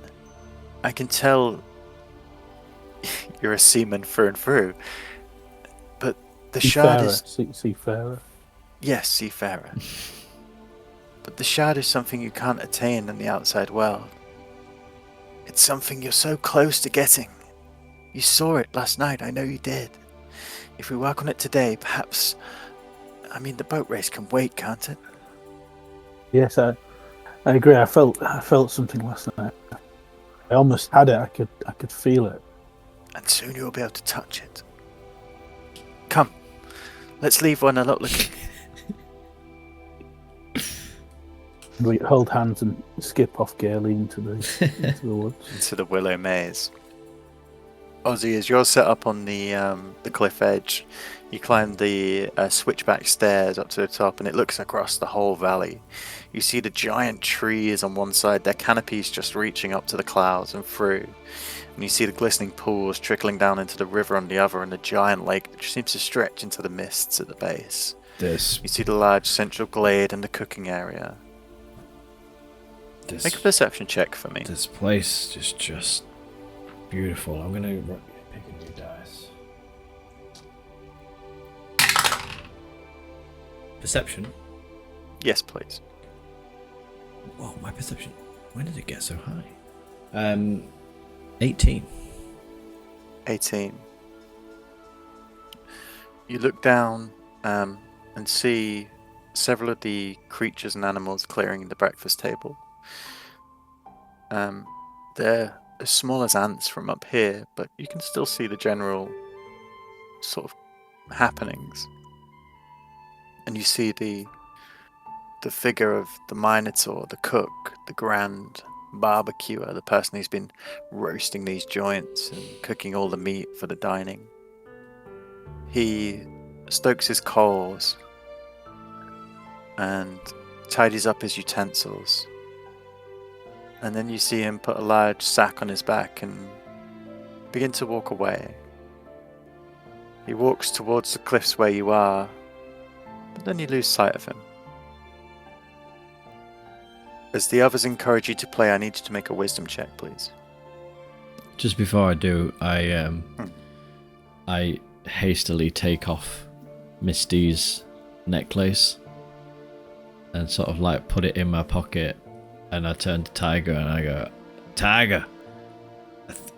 I can tell you're a seaman through and through, but the shard is..." Seafarer. Yes, seafarer. But the shard is something you can't attain in the outside world. It's something you're so close to getting. You saw it last night, I know you did. If we work on it today, perhaps... I mean, the boat race can wait, can't it? Yes, I agree. I felt something last night. I almost had it. I could feel it. And soon you'll be able to touch it. Come, let's leave one a lot looking. We hold hands and skip off gaily into the woods. Into the willow maze. Ozzy, as you're set up on the cliff edge, you climb the switchback stairs up to the top, and it looks across the whole valley. You see the giant trees on one side, their canopies just reaching up to the clouds and through. And you see the glistening pools trickling down into the river on the other, and the giant lake which seems to stretch into the mists at the base. You see the large central glade and the cooking area. Make a perception check for me. This place is just beautiful. I'm gonna pick a new dice. Perception. Yes, please. Whoa, my perception. When did it get so high? 18. 18. You look down and see several of the creatures and animals clearing the breakfast table. They're as small as ants from up here, but you can still see the general sort of happenings. And you see the figure of the Minotaur, the cook, the grand barbecuer, the person who's been roasting these joints and cooking all the meat for the dining. He stokes his coals and tidies up his utensils. And then you see him put a large sack on his back and begin to walk away. He walks towards the cliffs where you are, but then you lose sight of him. As the others encourage you to play, I need you to make a wisdom check, please. Just before I do, I hastily take off Misty's necklace and sort of like put it in my pocket, and I turn to Tiger and I go, "Tiger,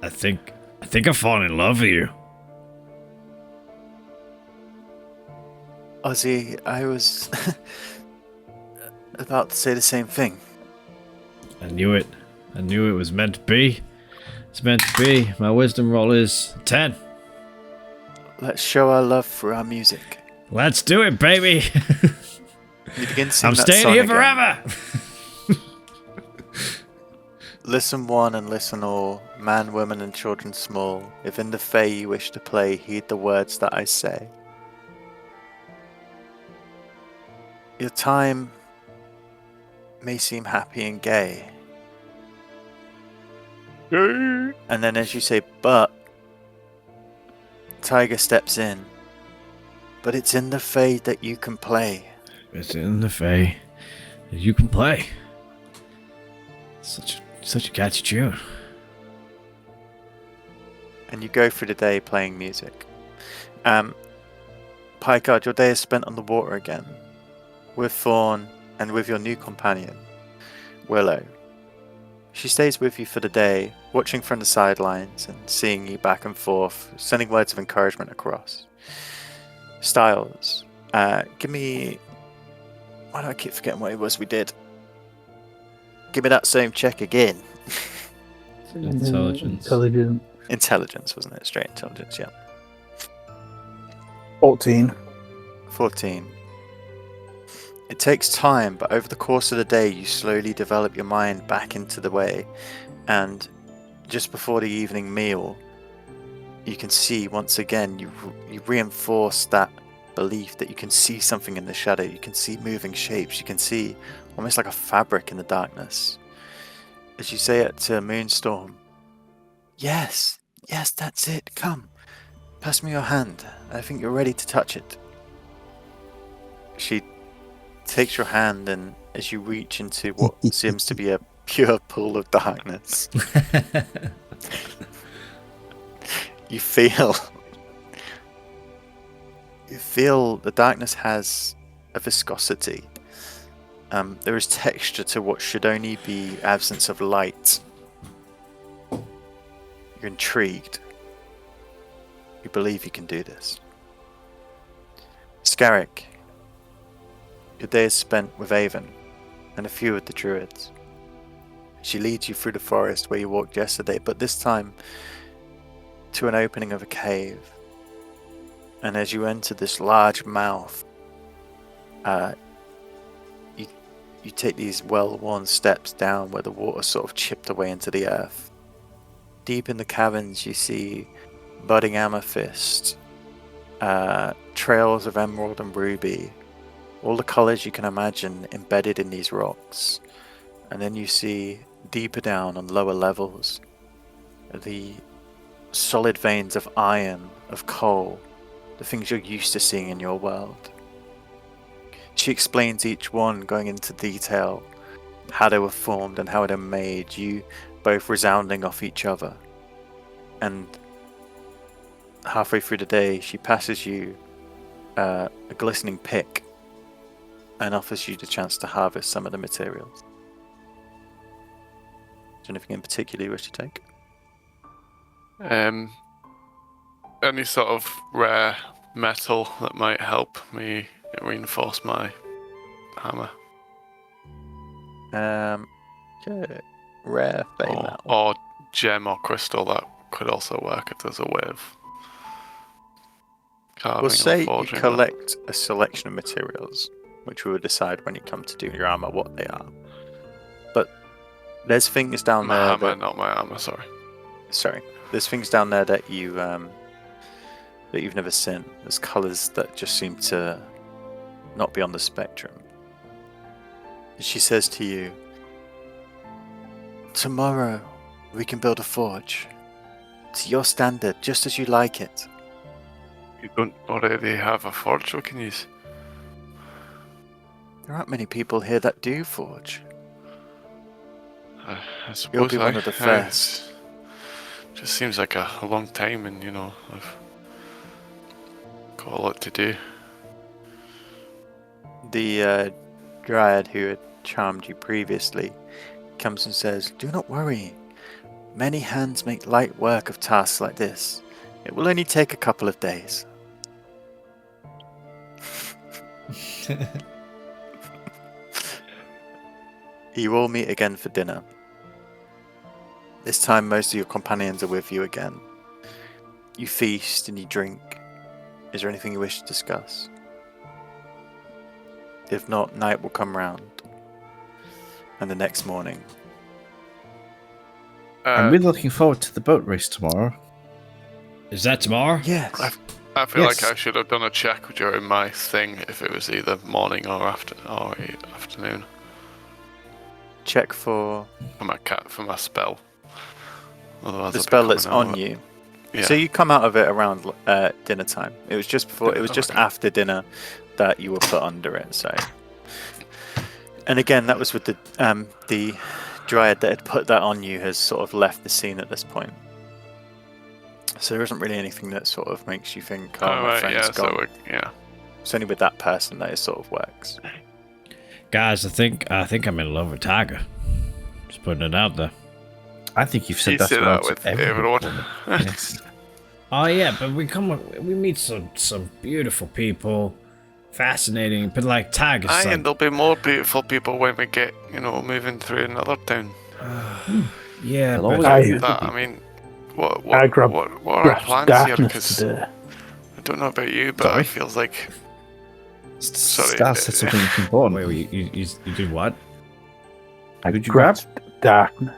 I think I fall in love with you." Ozzy, I was about to say the same thing. I knew it. I knew it was meant to be. It's meant to be. My wisdom roll is 10. Let's show our love through our music. Let's do it, baby. You begin singing I'm that staying song here again. forever. Listen one and listen all, man, woman and children small. If in the fay you wish to play, heed the words that I say. Your time may seem happy and gay. And then as you say, but, Tiger steps in. But it's in the Fae that you can play. It's in the Fae. You can play. Such a catchy tune. And you go through the day playing music. Picard, your day is spent on the water again, with Thorn and with your new companion, Willow. She stays with you for the day, watching from the sidelines and seeing you back and forth, sending words of encouragement across. Styles, give me... Why do I keep forgetting what it was we did? Give me that same check again. Intelligence. Intelligence, wasn't it? Straight intelligence, yeah. 14. 14. It takes time, but over the course of the day, you slowly develop your mind back into the way. And just before the evening meal, you can see once again, you reinforce that belief that you can see something in the shadow. You can see moving shapes. You can see almost like a fabric in the darkness. As you say it to Moonstorm, yes, that's it. Come, pass me your hand. I think you're ready to touch it. She takes your hand, and as you reach into what seems to be a pure pool of darkness, you feel the darkness has a viscosity. There is texture to what should only be absence of light. You're intrigued. You believe you can do this. Scarrick, your day is spent with Avon and a few of the druids. She leads you through the forest where you walked yesterday, but this time to an opening of a cave. And as you enter this large mouth, you take these well-worn steps down where the water sort of chipped away into the earth. Deep in the caverns you see budding amethyst, trails of emerald and ruby, all the colours you can imagine embedded in these rocks. And then you see deeper down on lower levels the solid veins of iron, of coal, the things you're used to seeing in your world. She explains each one, going into detail, how they were formed and how they were made, you both resounding off each other. And halfway through the day, she passes you a glistening pick and offers you the chance to harvest some of the materials. Is there anything in particular you wish to take? Any sort of rare metal that might help me reinforce my hammer. Okay. Rare fey metal. Or gem or crystal, that could also work if there's a way of carving We'll say or you forging. collect a selection of materials, which we will decide when you come to do your armor what they are. But there's things down my there hammer, that... not my armor, sorry. Sorry. There's things down there that you've never seen. There's colours that just seem to not be on the spectrum. She says to you, tomorrow we can build a forge to your standard, just as you like it. You don't already have a forge we can use? There aren't many people here that do forge. I suppose You'll be one of the first. Just seems like a long time, and I've got a lot to do. The dryad who had charmed you previously comes and says, do not worry. Many hands make light work of tasks like this. It will only take a couple of days. You all meet again for dinner. This time most of your companions are with you again. You feast and you drink. Is there anything you wish to discuss? If not, night will come round. And the next morning. I'm really looking forward to the boat race tomorrow. Is that tomorrow? Yes. I feel Yes. like I should have done a check during my thing if it was either morning or afternoon. check for for my spell. Otherwise the I'll be spell that's coming out on of it. you. Yeah. So you come out of it around dinner time. It was just before. It was just Okay. after dinner that you were put under it. So, and again, that was with the dryad that had put that on you has sort of left the scene at this point. So there isn't really anything that sort of makes you think, "Oh, my right, friend's yeah, gone." yeah. It's only with that person that it sort of works. Guys, I think I'm in love with Tiger. Just putting it out there. I think you've said You that say that once with every everyone. woman. Yes. Oh yeah, but we meet some beautiful people, fascinating. But like Tiger's Aye, like, and there'll be more beautiful people when we get, moving through another town. yeah, They'll but always be That, beautiful I mean, what I grabbed are our plans here? darkness Because today. I don't know about you, but Sorry? it feels like Sorry. Star said something important. wait, you did what? I Who'd you grab? grasped darkness.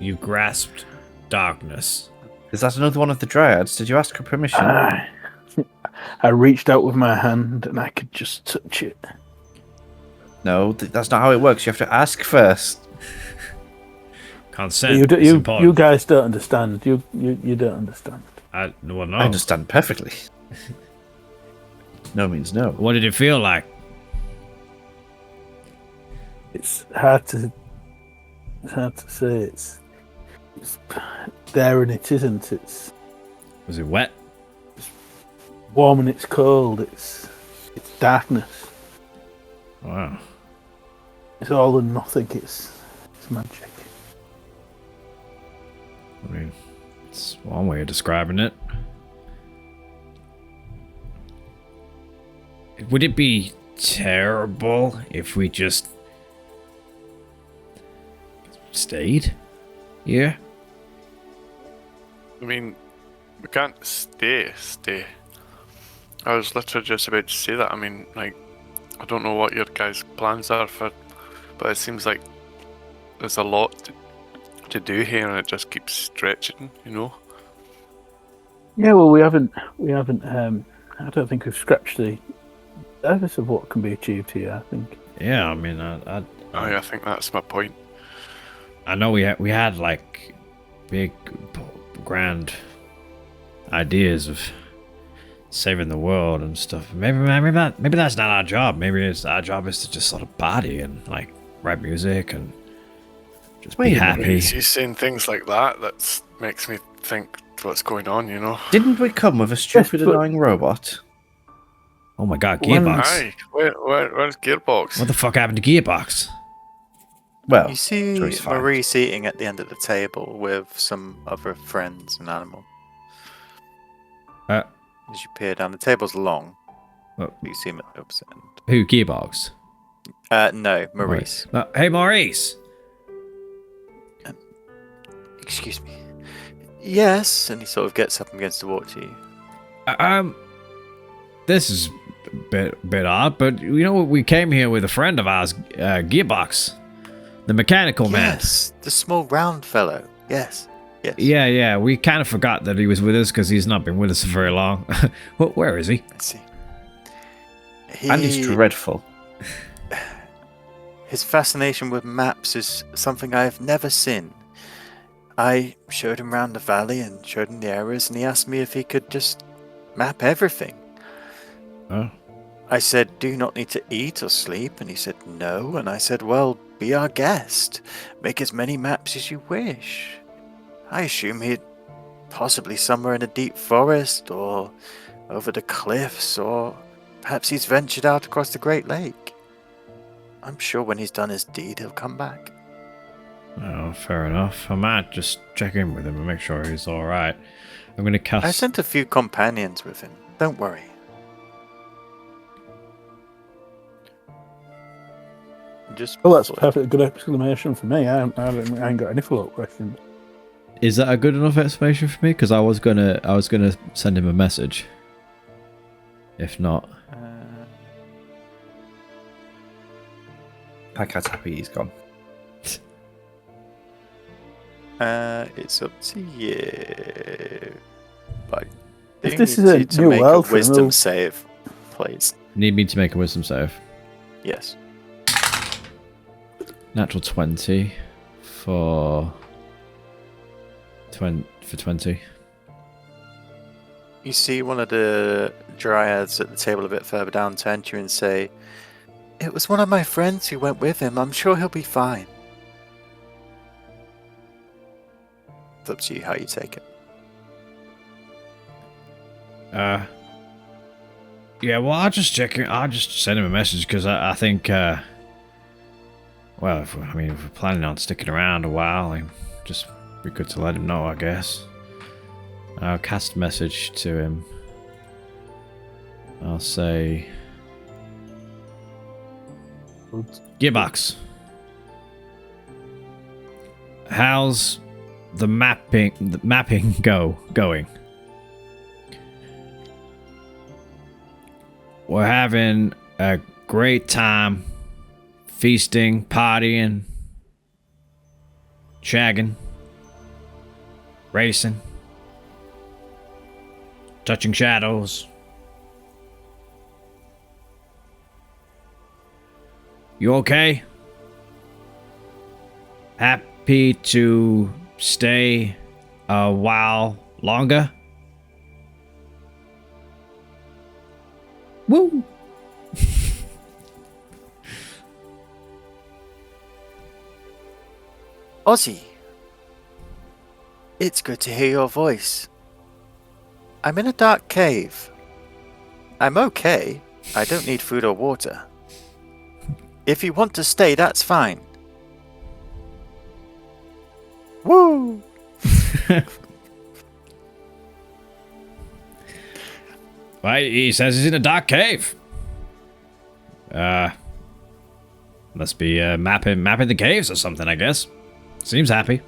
You grasped darkness. Is that another one of the dryads? Did you ask her permission? I reached out with my hand and I could just touch it. No, that's not how it works. You have to ask first. Consent. You, is you important. guys don't understand. You don't understand. Well, no. I understand perfectly. No means no. What did it feel like? It's hard to say. It's there and it isn't. It's Was it wet? warm and it's cold. It's darkness. Wow. It's all and nothing. It's magic. I mean, it's one way of describing it. Would it be terrible if we just stayed here? I mean, we can't stay. I was literally just about to say that. I mean, like, I don't know what your guys' plans are but it seems like there's a lot to do here, and it just keeps stretching. Yeah, well, we haven't. I don't think we've scratched the surface of what can be achieved here. I think. Yeah, I mean, I think that's my point. I know we had like big, grand ideas of saving the world and stuff. Maybe that's not our job. Maybe our job is to just sort of party and like write music and just be Wait a minute. happy. You saying things like that makes me think what's going on. Didn't we come with a stupid, Yes, but- annoying robot? Oh my god, When- Gearbox! Aye, where's Gearbox? What the fuck happened to Gearbox? Well, You see choice fine. Maurice eating at the end of the table with some other friends and animal. Uh, As you peer down, the table's long. What? You see him at the opposite end. Who, Gearbox? No, Maurice. Hey, Maurice! Excuse me. Yes, and he sort of gets up and begins to walk to you. This is a bit odd, but we came here with a friend of ours, Gearbox, the mechanical man. Yes, the small round fellow. Yes. Yeah, we kind of forgot that he was with us because he's not been with us for very long. Where is he? Let's see. and he's dreadful. His fascination with maps is something I've never seen. I showed him around the valley and showed him the areas, and he asked me if he could just map everything. Oh. I said, do you not need to eat or sleep? And he said, no. And I said, well, be our guest. Make as many maps as you wish. I assume he'd possibly somewhere in a deep forest, or over the cliffs, or perhaps he's ventured out across the Great Lake. I'm sure when he's done his deed, he'll come back. Oh, fair enough. I might just check in with him and make sure he's alright. I'm gonna cast... I sent a few companions with him. Don't worry. Just Well, that's a perfect good explanation for me. I ain't got any follow-up questions. Is that a good enough explanation for me? Because I was gonna send him a message. If not... Packard's happy he's gone. It's up to you. I If do this need is a you to new make world a for him, wisdom he'll- save, please. Need me to make a wisdom save. Yes. Natural 20 for 20. You see one of the dryads at the table a bit further down turn to you and say, "It was one of my friends who went with him. I'm sure he'll be fine." It's up to you how you take it. Yeah, well, I'll just send him a message because I think, well, if we're planning on sticking around a while, it'd just be good to let him know, I guess. I'll cast a message to him. I'll say, Gearbox, how's the mapping going? We're having a great time feasting, partying, shagging, racing, touching shadows. You okay? Happy to stay a while longer? Woo! Ozzy, it's good to hear your voice. I'm in a dark cave. I'm okay. I don't need food or water. If you want to stay, that's fine. Woo! Well, he says he's in a dark cave. Must be mapping the caves or something, I guess. Seems happy.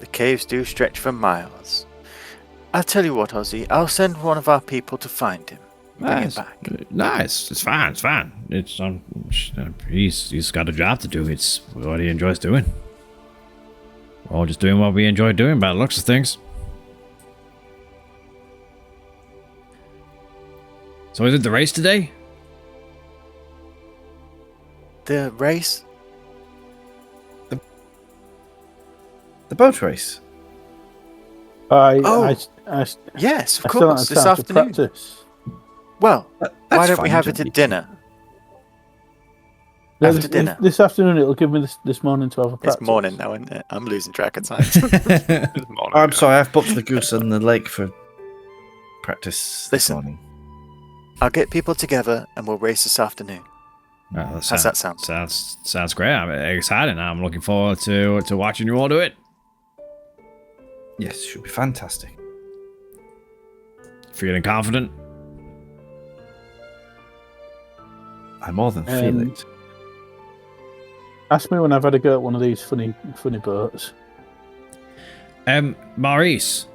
The caves do stretch for miles. I'll tell you what, Ozzy. I'll send one of our people to find him. Bring him back. Nice. It's fine. It's he's got a job to do. It's what he enjoys doing. We're all just doing what we enjoy doing by the looks of things. So is it the race today? The race? The boat race. Yes, of I still course, don't this have time to afternoon. practice. Well, That's why don't we fine, have you it don't at need dinner? Yeah, After dinner. This afternoon, it'll give me this morning to have a practice. It's morning now, isn't it? I'm losing track of time. This morning, I'm yeah. sorry, I've booked the goose on the lake for practice this Listen. morning. I'll get people together and we'll race this afternoon. How's that sound? Sounds great. I'm excited. I'm looking forward to watching you all do it. Yes, should be fantastic. Feeling confident? I more than feel it. Ask me when I've had a go at one of these funny boats. Maurice,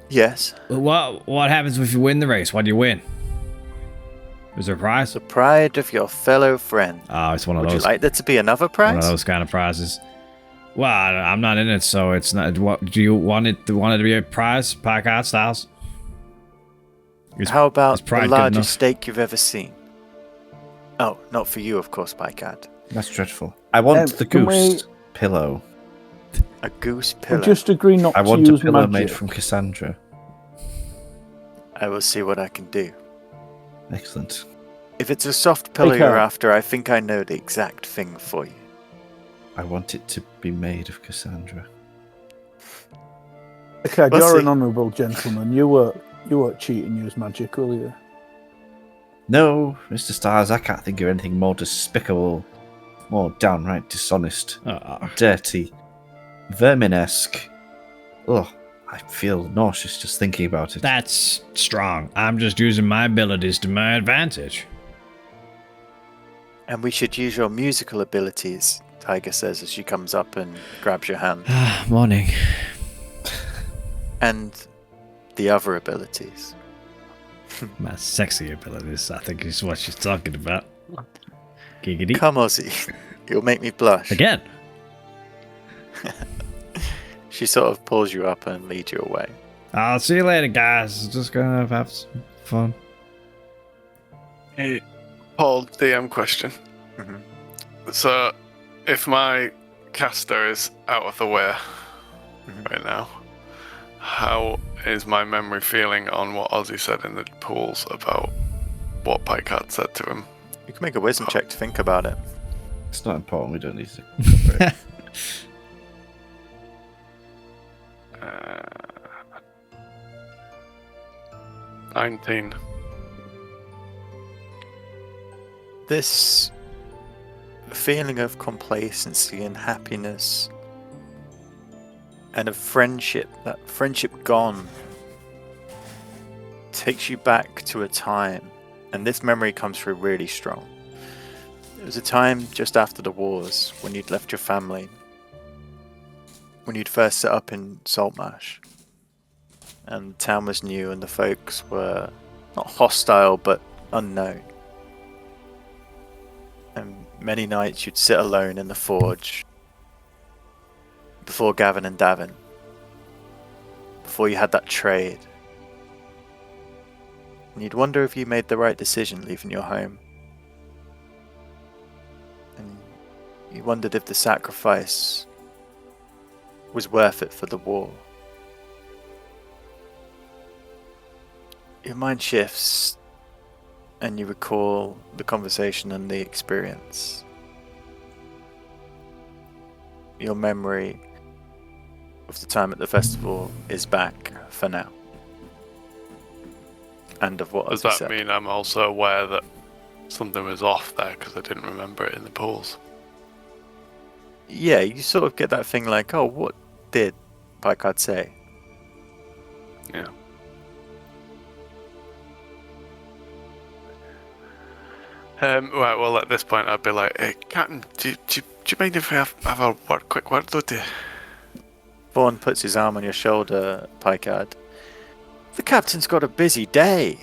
Yes. what happens if you win the race? What do you win? Is there a prize? The pride of your fellow friend. Oh, it's one of Would you those. like there to be another One of prize? those kind of prizes. Well, I'm not in it, so it's not. What do you want it to be a prize? Podcast styles. How about is pride the good enough? largest steak you've ever seen? Oh, not for you, of course, Bycard. That's dreadful. I want the can goose pillow. A goose We pillow. just agree not I to want a use pillow magic. made from Cassandra. I will see what I can do. Excellent. If it's a soft pillow you're Carl. after, I think I know the exact thing for you. I want it to be made of Cassandra. Okay, We'll you're see. an honourable gentleman. You won't cheat and use magic, will you? No, Mr. Stars, I can't think of anything more despicable, more downright dishonest, dirty, vermin-esque. Ugh, I feel nauseous just thinking about it. That's strong. I'm just using my abilities to my advantage. And we should use your musical abilities, Tiger says as she comes up and grabs your hand. Morning. And the other abilities. My sexy abilities, I think is what she's talking about. Giggity. Come, Ozzy. You'll make me blush. Again. She sort of pulls you up and leads you away. I'll see you later, guys. Just gonna have some fun. Hey, Paul, DM question. Mhm. So, if my caster is out of the way right now, how is my memory feeling on what Ozzy said in the pools about what Picard said to him? You can make a wisdom check to think about it. It's not important. We don't need to cover it. 19. This feeling of complacency and happiness and of friendship, that friendship gone, takes you back to a time, and this memory comes through really strong. It was a time just after the wars, when you'd left your family, when you'd first set up in Saltmarsh, and the town was new and the folks were not hostile but unknown. And many nights you'd sit alone in the forge before Gavin and Davin, before you had that trade. And you'd wonder if you made the right decision leaving your home. And you wondered if the sacrifice was worth it for the war. Your mind shifts and you recall the conversation and the experience. Your memory of the time at the festival is back for now. And of what Does Ozzy that said. mean I'm also aware that something was off there because I didn't remember it in the pools? Yeah, you sort of get that thing like, oh, what did Picard say? Yeah. Right, well, at this point, I'd be like, hey, Captain, do you mind if we have a quick word or two? Vaughn puts his arm on your shoulder, Picard. The captain's got a busy day.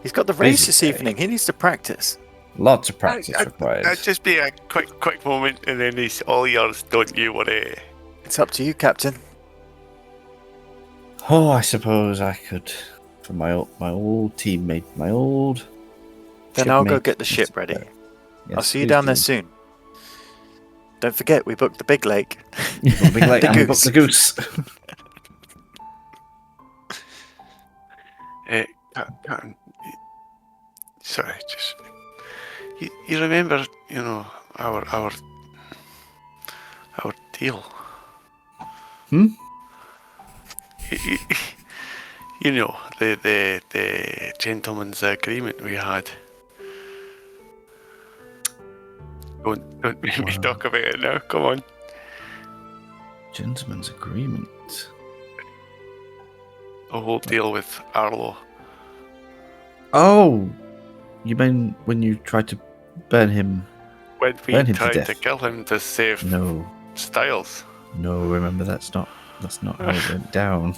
He's got the race Busy this day. evening. He needs to practice. Lots of practice required. It'd just be a quick moment, and then it's all yours, don't you worry. It's up to you, Captain. Oh, I suppose I could, for my old teammate, my old. Then I'll go shipmate, get the ship Mr. ready. Yes, I'll see you please down there do. soon. Don't forget, we booked the big lake. Big lake The and goose. the goose. Captain, sorry, just you remember, our deal. Hmm? You know, the gentleman's agreement we had. Don't make me Wow. talk about it now. Come on. Gentleman's agreement. The whole deal with Arlo. Oh, you mean when you tried to burn him? When we Burn him to tried to death. kill him to save No, Styles. no. Remember, that's not how it went down.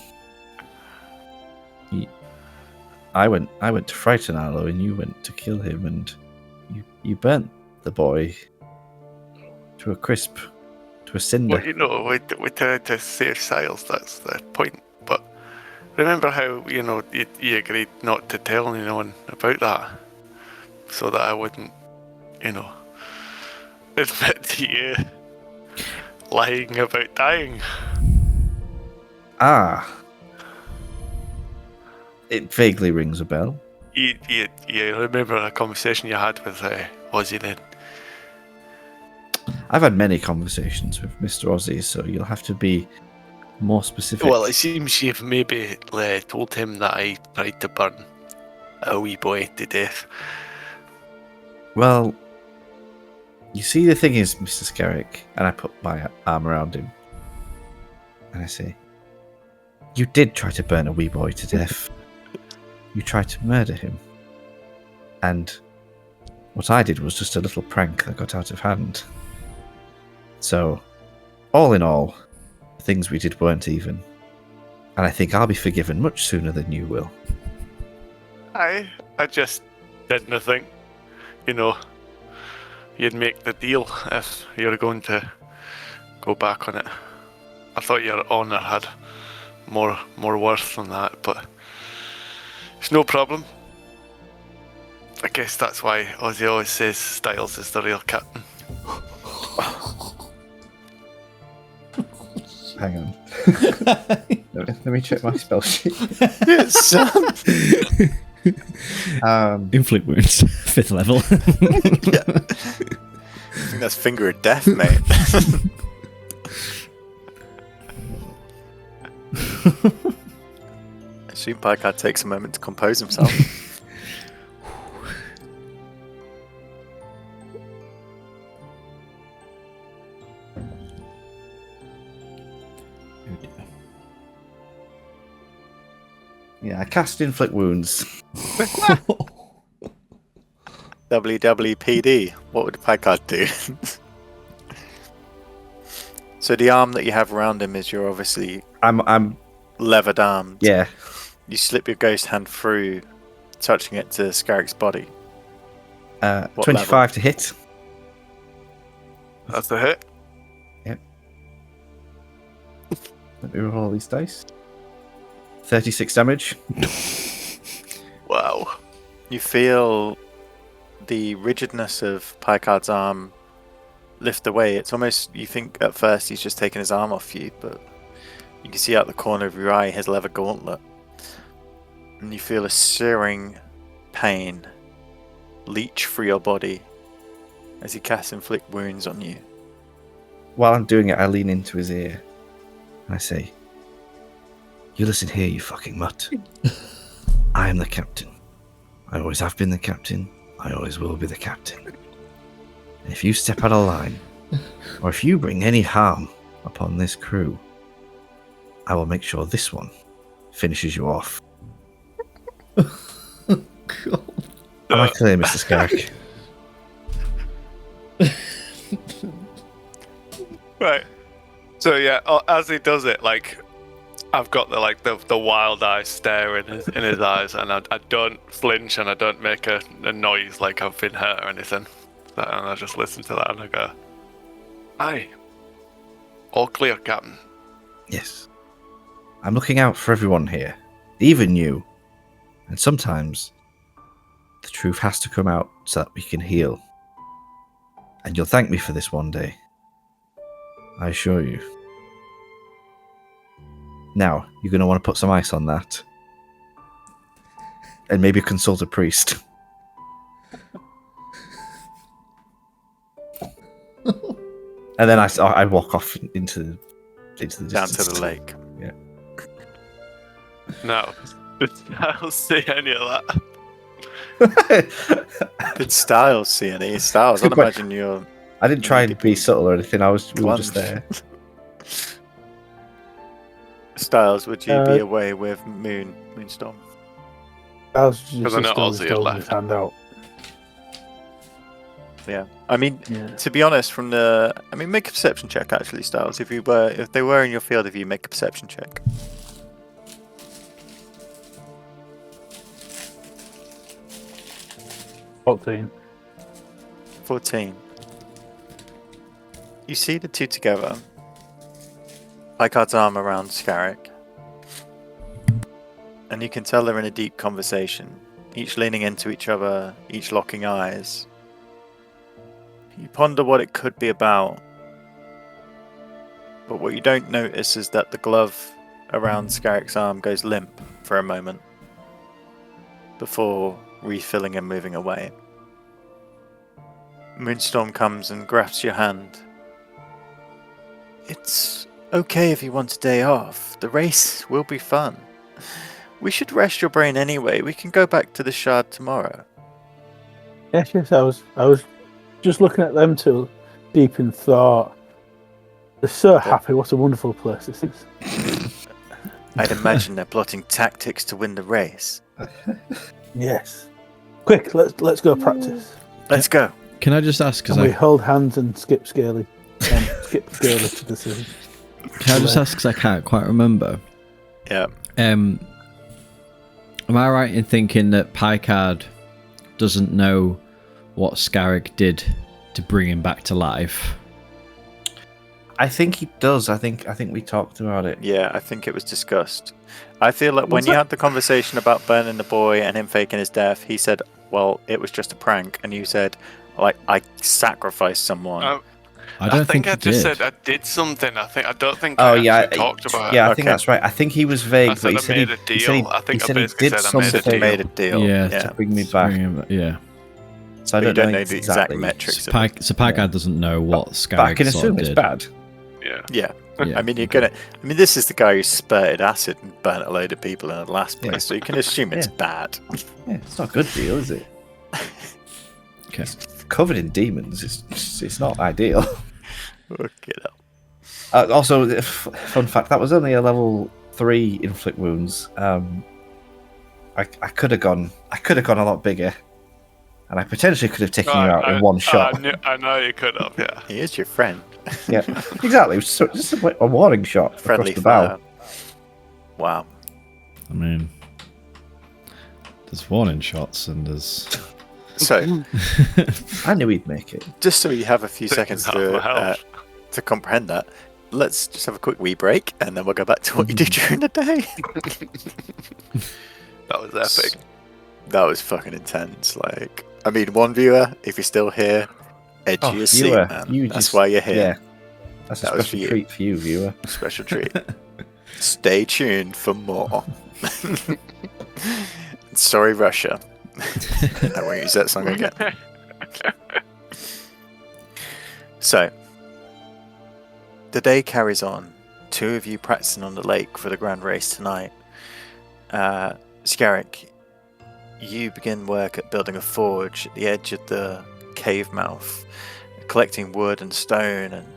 I went to frighten Arlo, and you went to kill him, and you burnt the boy to a crisp, to a cinder. Well, we tried to save Styles. That's the point. But remember how you agreed not to tell anyone about that, so that I wouldn't, admit to you lying about dying. Ah, it vaguely rings a bell. You remember a conversation you had with Ozzy then? I've had many conversations with Mr. Ozzy, so you'll have to be more specific. Well, it seems you've maybe told him that I tried to burn a wee boy to death. Well, you see, the thing is, Mr. Skerrick, and I put my arm around him, and I say, you did try to burn a wee boy to death. You tried to murder him. And what I did was just a little prank that got out of hand. So, all in all, the things we did weren't even. And I think I'll be forgiven much sooner than you will. I just didn't think, you'd make the deal if you're going to go back on it. I thought your honour had more worth than that, but it's no problem. I guess that's why Ozzy always says Styles is the real captain. Hang on. Let me check my spell sheet. Yes. Inflict wounds, 5th level. Yeah. I think that's finger of death, mate. I assume Picard takes a moment to compose himself. Yeah, I cast inflict wounds. WWPD. What would Picard do? So the arm that you have around him is your obviously I'm levered arm. yeah. You slip your ghost hand through, touching it to Scarrick's body. What 25 level? to hit. That's the hit. Let me roll these dice. 36 damage. Wow. You feel the rigidness of Picard's arm lift away. It's almost, you think at first he's just taken his arm off you, but you can see out the corner of your eye his leather gauntlet. And you feel a searing pain leech through your body as he casts inflict wounds on you. While I'm doing it, I lean into his ear. And I say, "You listen here, you fucking mutt. I am the captain. I always have been the captain. I always will be the captain. And if you step out of line, or if you bring any harm upon this crew, I will make sure this one finishes you off." God. Am I clear, Mr. Scarrick? Right. So yeah, as he does it, like I've got the wild eye stare in his eyes, and I don't flinch and I don't make a noise like I've been hurt or anything. And I just listen to that and I go, "Aye, all clear, Captain." Yes. I'm looking out for everyone here, even you. And sometimes the truth has to come out so that we can heal. And you'll thank me for this one day. I assure you. Now, you're going to want to put some ice on that. And maybe consult a priest. And then I walk off into the distance. Down to the lake. Yeah. No, I don't see any of that. Did Styles see any? Styles, I'd Good point. imagine you're... I didn't try and be subtle or anything. We were just there. Styles, would you be away with Moonstorm? I was just 'Cause I know still Ozzy had holding left. his hand out. Yeah. I mean, Yeah. to be honest, make a perception check actually, Styles. If they were in your field of view, make a perception check. $14. 14. You see the two together. Picard's arm around Scarrick. And you can tell they're in a deep conversation, each leaning into each other, each locking eyes. You ponder what it could be about. But what you don't notice is that the glove around Scarrick's arm goes limp for a moment before refilling and moving away. Moonstorm comes and grasps your hand. It's okay if you want a day off. The race will be fun. We should rest your brain anyway. We can go back to the Shard tomorrow. Yes, I was just looking at them two, deep in thought. They're so happy. What a wonderful place this is. I'd imagine they're plotting tactics to win the race. Yes. Quick, let's go practice. Let's go. Can I just ask? And we hold hands and skip Scaly. Skip Scaly to the sea. Can I just ask? Because I can't quite remember. Yeah. Am I right in thinking that Picard doesn't know what Scarrick did to bring him back to life? I think he does. I think we talked about it. Yeah, I think it was discussed. I feel like when you had the conversation about burning the boy and him faking his death, he said, well, it was just a prank. And you said, like, I sacrificed someone. I don't think I he just did. said I did something. I don't think Oh I yeah, actually talked about yeah. it. I think Okay. that's right. I think he was vague, I but said he I said made a he said he, deal. I think he I said he basically did said I made a Said you something made deal. a deal. Yeah, Yeah. to bring me to back. bring him- yeah. So I But you don't don't know know the exact exactly. metrics. So Of it. Pagad doesn't know what But I Scarrick can sort of assume it's did. bad. Yeah. Yeah. Yeah, I mean, you're okay. gonna. I mean, this is the guy who spurted acid and burnt a load of people in the last place, Yeah. so you can assume it's Yeah. bad. Yeah, it's not a good deal, is it? Okay. Covered in demons. It's not ideal. Look it up. Also, fun fact: that was only a level 3 inflict wounds. I could have gone. I could have gone a lot bigger, and I potentially could have taken you out in one shot. I know you could have. Yeah. He is your friend. Yeah, exactly. It was just a warning shot Friendly across the bow. fire. Wow. I mean, there's warning shots and there's. So, I knew he'd make it. just so we have a few Taking seconds half my health. to comprehend that, let's just have a quick wee break, and then we'll go back to what you do during the day. That was epic. That was fucking intense. Like, I mean, one viewer, if you're still here, edge Oh, of your viewer, seat, man. you That's just- why you're here. Yeah, that's a That was special for you. treat for you, viewer. Special treat. Stay tuned for more. Sorry, Russia. I won't use that song again. So, the day carries on. 2 of you practicing on the lake for the grand race tonight. Scarrick, you begin work at building a forge at the edge of the cave mouth, collecting wood and stone, and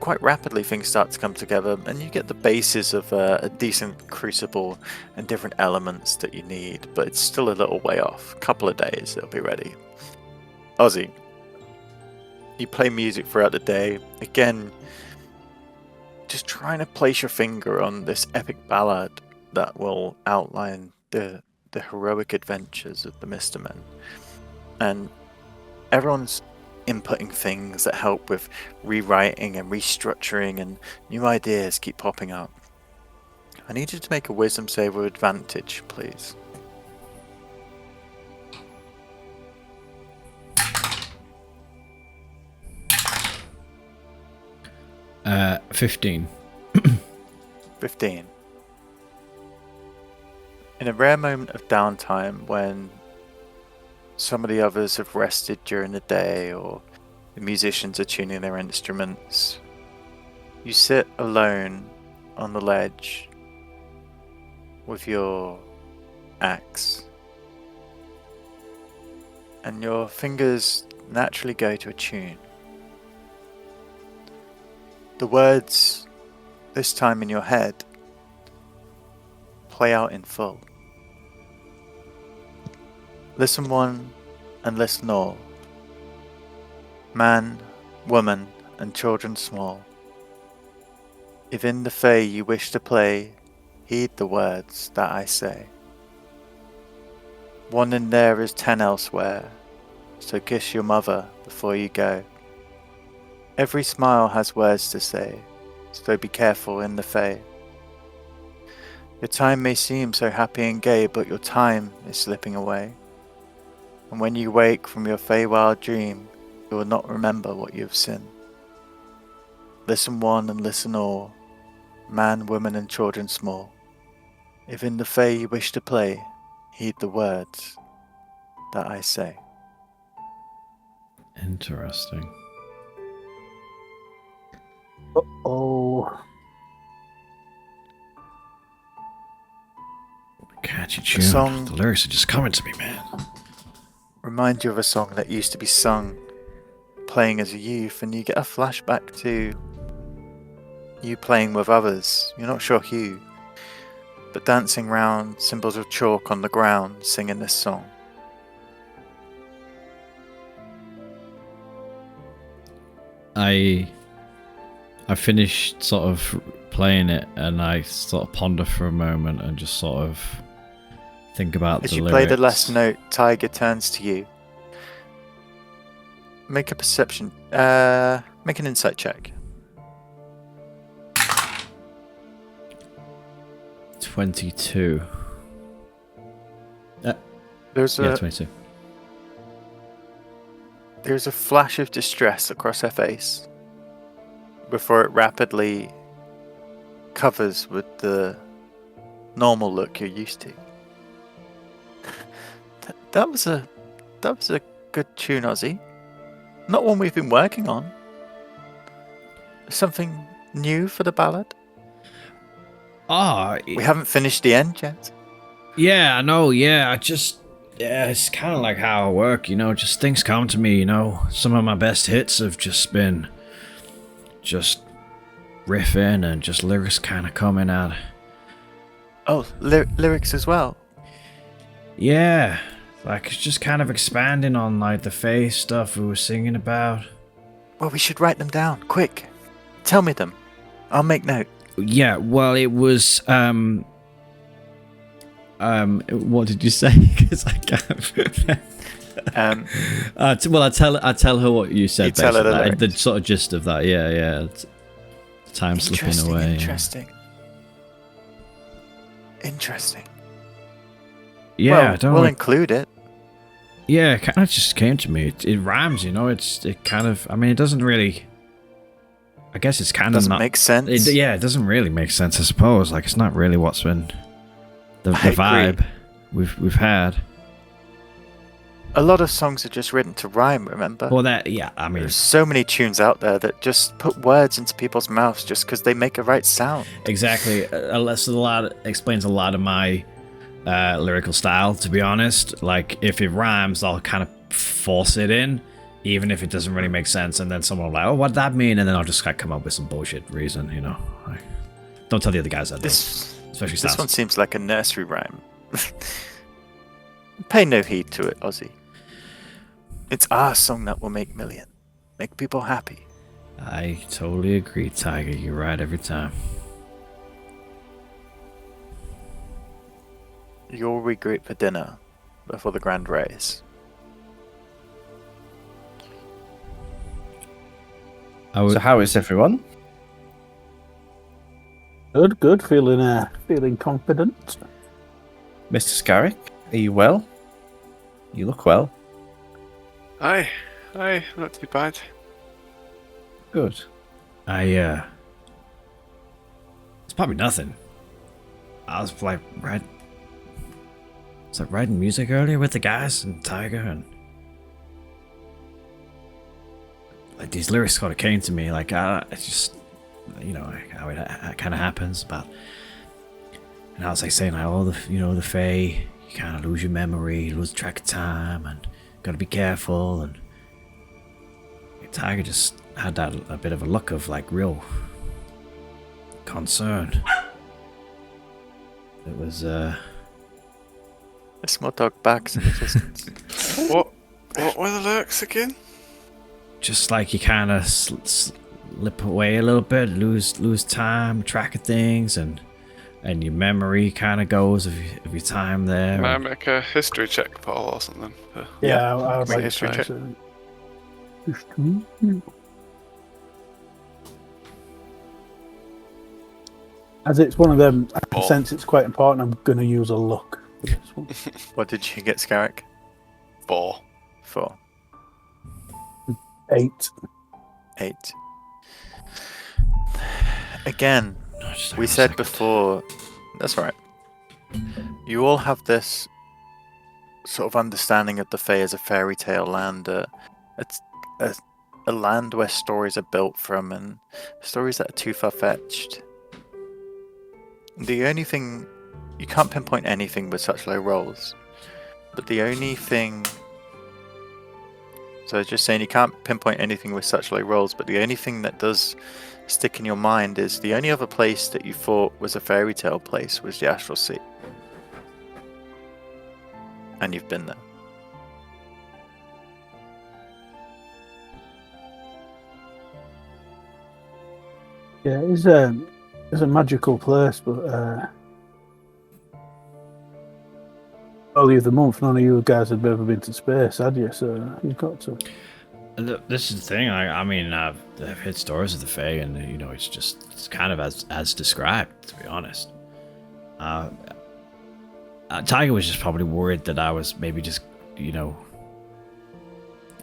quite rapidly things start to come together, and you get the basis of a decent crucible and different elements that you need, but it's still a little way off. A couple of days it'll be ready. Ozzy, you play music throughout the day, again just trying to place your finger on this epic ballad that will outline the heroic adventures of the Mister Men. And everyone's inputting things that help with rewriting and restructuring, and new ideas keep popping up. I need you to make a wisdom save with advantage, please. Uh, 15. 15. In a rare moment of downtime when some of the others have rested during the day or the musicians are tuning their instruments, you sit alone on the ledge with your axe, and your fingers naturally go to a tune. The words, this time in your head, play out in full. Listen one and listen all. Man, woman, and children small. If in the fay you wish to play, heed the words that I say. One in there is 10 elsewhere, so kiss your mother before you go. Every smile has words to say, so be careful in the fay. Your time may seem so happy and gay, but your time is slipping away. And when you wake from your Feywild dream, you will not remember what you have seen. Listen one and listen all, man, woman, and children small. If in the Fey you wish to play, heed the words that I say. Interesting. Oh, Catchy tune. song- The lyrics are just coming to me, man. Remind you of a song that used to be sung playing as a youth, and you get a flashback to you playing with others. You're not sure who, but dancing round symbols of chalk on the ground, singing this song. I finished sort of playing it, and I sort of ponder for a moment and just sort of think about As the you lyrics. play the last note, Tiger turns to you. Make a perception. Make an insight check. 22. There's Yeah, a 22. there's a flash of distress across her face, before it rapidly covers with the normal look you're used to. That was a good tune, Ozzy. Not one we've been working on. Something new for the ballad. Oh, We haven't finished the end yet. yeah, I know. Yeah, it's kind of like how I work, just things come to me, Some of my best hits have just been just riffing and just lyrics kind of coming out. Oh, lyrics as well. Yeah, like it's just kind of expanding on like the Fae stuff we were singing about. Well, we should write them down. Quick. Tell me them. I'll make note. Yeah, well, it was, what did you say? Because I can't. Well, I tell her what you said. You tell her the basically. lyrics. The sort of gist of that. Yeah. Time slipping away. Interesting. Yeah, well, we'll include it. Yeah, it kind of just came to me. It rhymes, It kind of. I mean, it doesn't really. I guess it's kind of Doesn't not. make sense. It doesn't really make sense. I suppose. Like, it's not really what's been the vibe we've had. A lot of songs are just written to rhyme. Remember? Well, I mean, there's so many tunes out there that just put words into people's mouths just because they make a right sound. exactly. Explains a lot of my lyrical style. To be honest, like if it rhymes, I'll kind of force it in, even if it doesn't really make sense. And then someone will be like, "Oh, what'd that mean?" And then I'll just like come up with some bullshit reason. Like, don't tell the other guys that. Especially this one seems like a nursery rhyme. Pay no heed to it, Ozzy. It's our song that will make people happy. I totally agree, Tiger. You're right every time. You'll regroup for dinner before the grand race. So how is everyone? Good. Feeling confident. Mr. Scarrick, are you well? You look well. Aye, not too bad. Good. It's probably nothing. I was like writing music earlier with the guys and Tiger, and like these lyrics kind of came to me. Like it's just, how it kind of happens. And I was like saying, like, all the Fae, you kind of lose your memory, you lose track of time, and gotta be careful. And Tiger just had a bit of a look of like real concern. It was A small dog barks in the distance. What were the lyrics again? just like you kind of slip away a little bit, lose time, track of things, and your memory kind of goes of your time there. Can I make a history check, Paul, or something? Yeah, I would Make a like history check. to. As it's one of them, I can sense it's quite important. I'm going to use a luck for this one. What did you get, Scarrick? 4. 4. 8. 8. Again, we said before, that's right. You all have this sort of understanding of the Fae as a fairy tale land, it's a land where stories are built from, and stories that are too far-fetched. The only thing, you can't pinpoint anything with such low rolls, but the only thing, so just saying you can't pinpoint anything with such low rolls, but the only thing that does stick in your mind is the only other place that you thought was a fairy tale place was the Astral Sea. And you've been there. Yeah, it's a magical place, but earlier the month, none of you guys had ever been to space, had you? So you've got to. This is the thing. I mean, I've heard stories of the Fae, and it's kind of as described. To be honest, Tiger was just probably worried that I was maybe just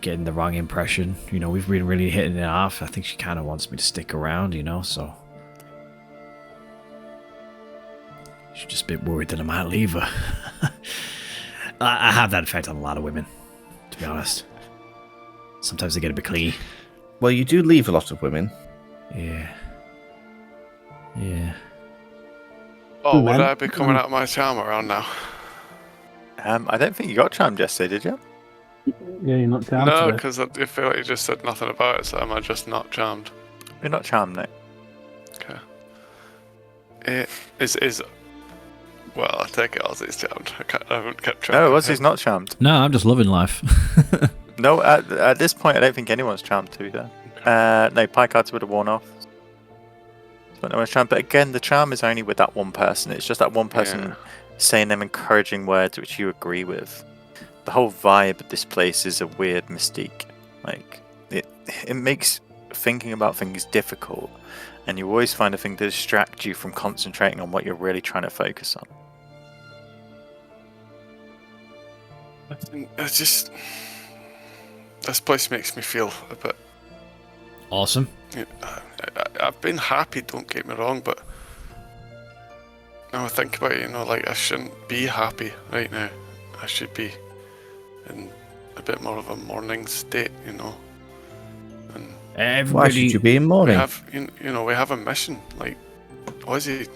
getting the wrong impression. You know, we've been really hitting it off. I think she kind of wants me to stick around, you know, so. She's just a bit worried that I might leave her. I have that effect on a lot of women, to be honest. Sometimes they get a bit clingy. Well, you do leave a lot of women. Yeah. Yeah. Oh, would Man. I be coming out of my charm around now? I don't think you got charmed yesterday, did you? Yeah, you're not down No, today. because I feel like you just said nothing about it, so am I just not charmed? You're not charmed, no. Okay. It is. Well, I take it Ozzy's charmed. I haven't kept track. No, of Ozzy's him. not charmed. No, I'm just loving life. No, at this point, I don't think anyone's charmed, to be fair. No, pie cards would have worn off. But no one's charmed. But again, the charm is only with that one person. It's just that one person Yeah. saying them encouraging words which you agree with. The whole vibe of this place is a weird mystique. Like, it makes thinking about things difficult, and you always find a thing to distract you from concentrating on what you're really trying to focus on. It's just. This place makes me feel a bit. Awesome. I've been happy, don't get me wrong, but now I think about it, you know, like I shouldn't be happy right now. I should be in a bit more of a mourning state, you know. And Why Everybody. should you be in we mourning? have, you know, we have a mission. Like, Ozzy,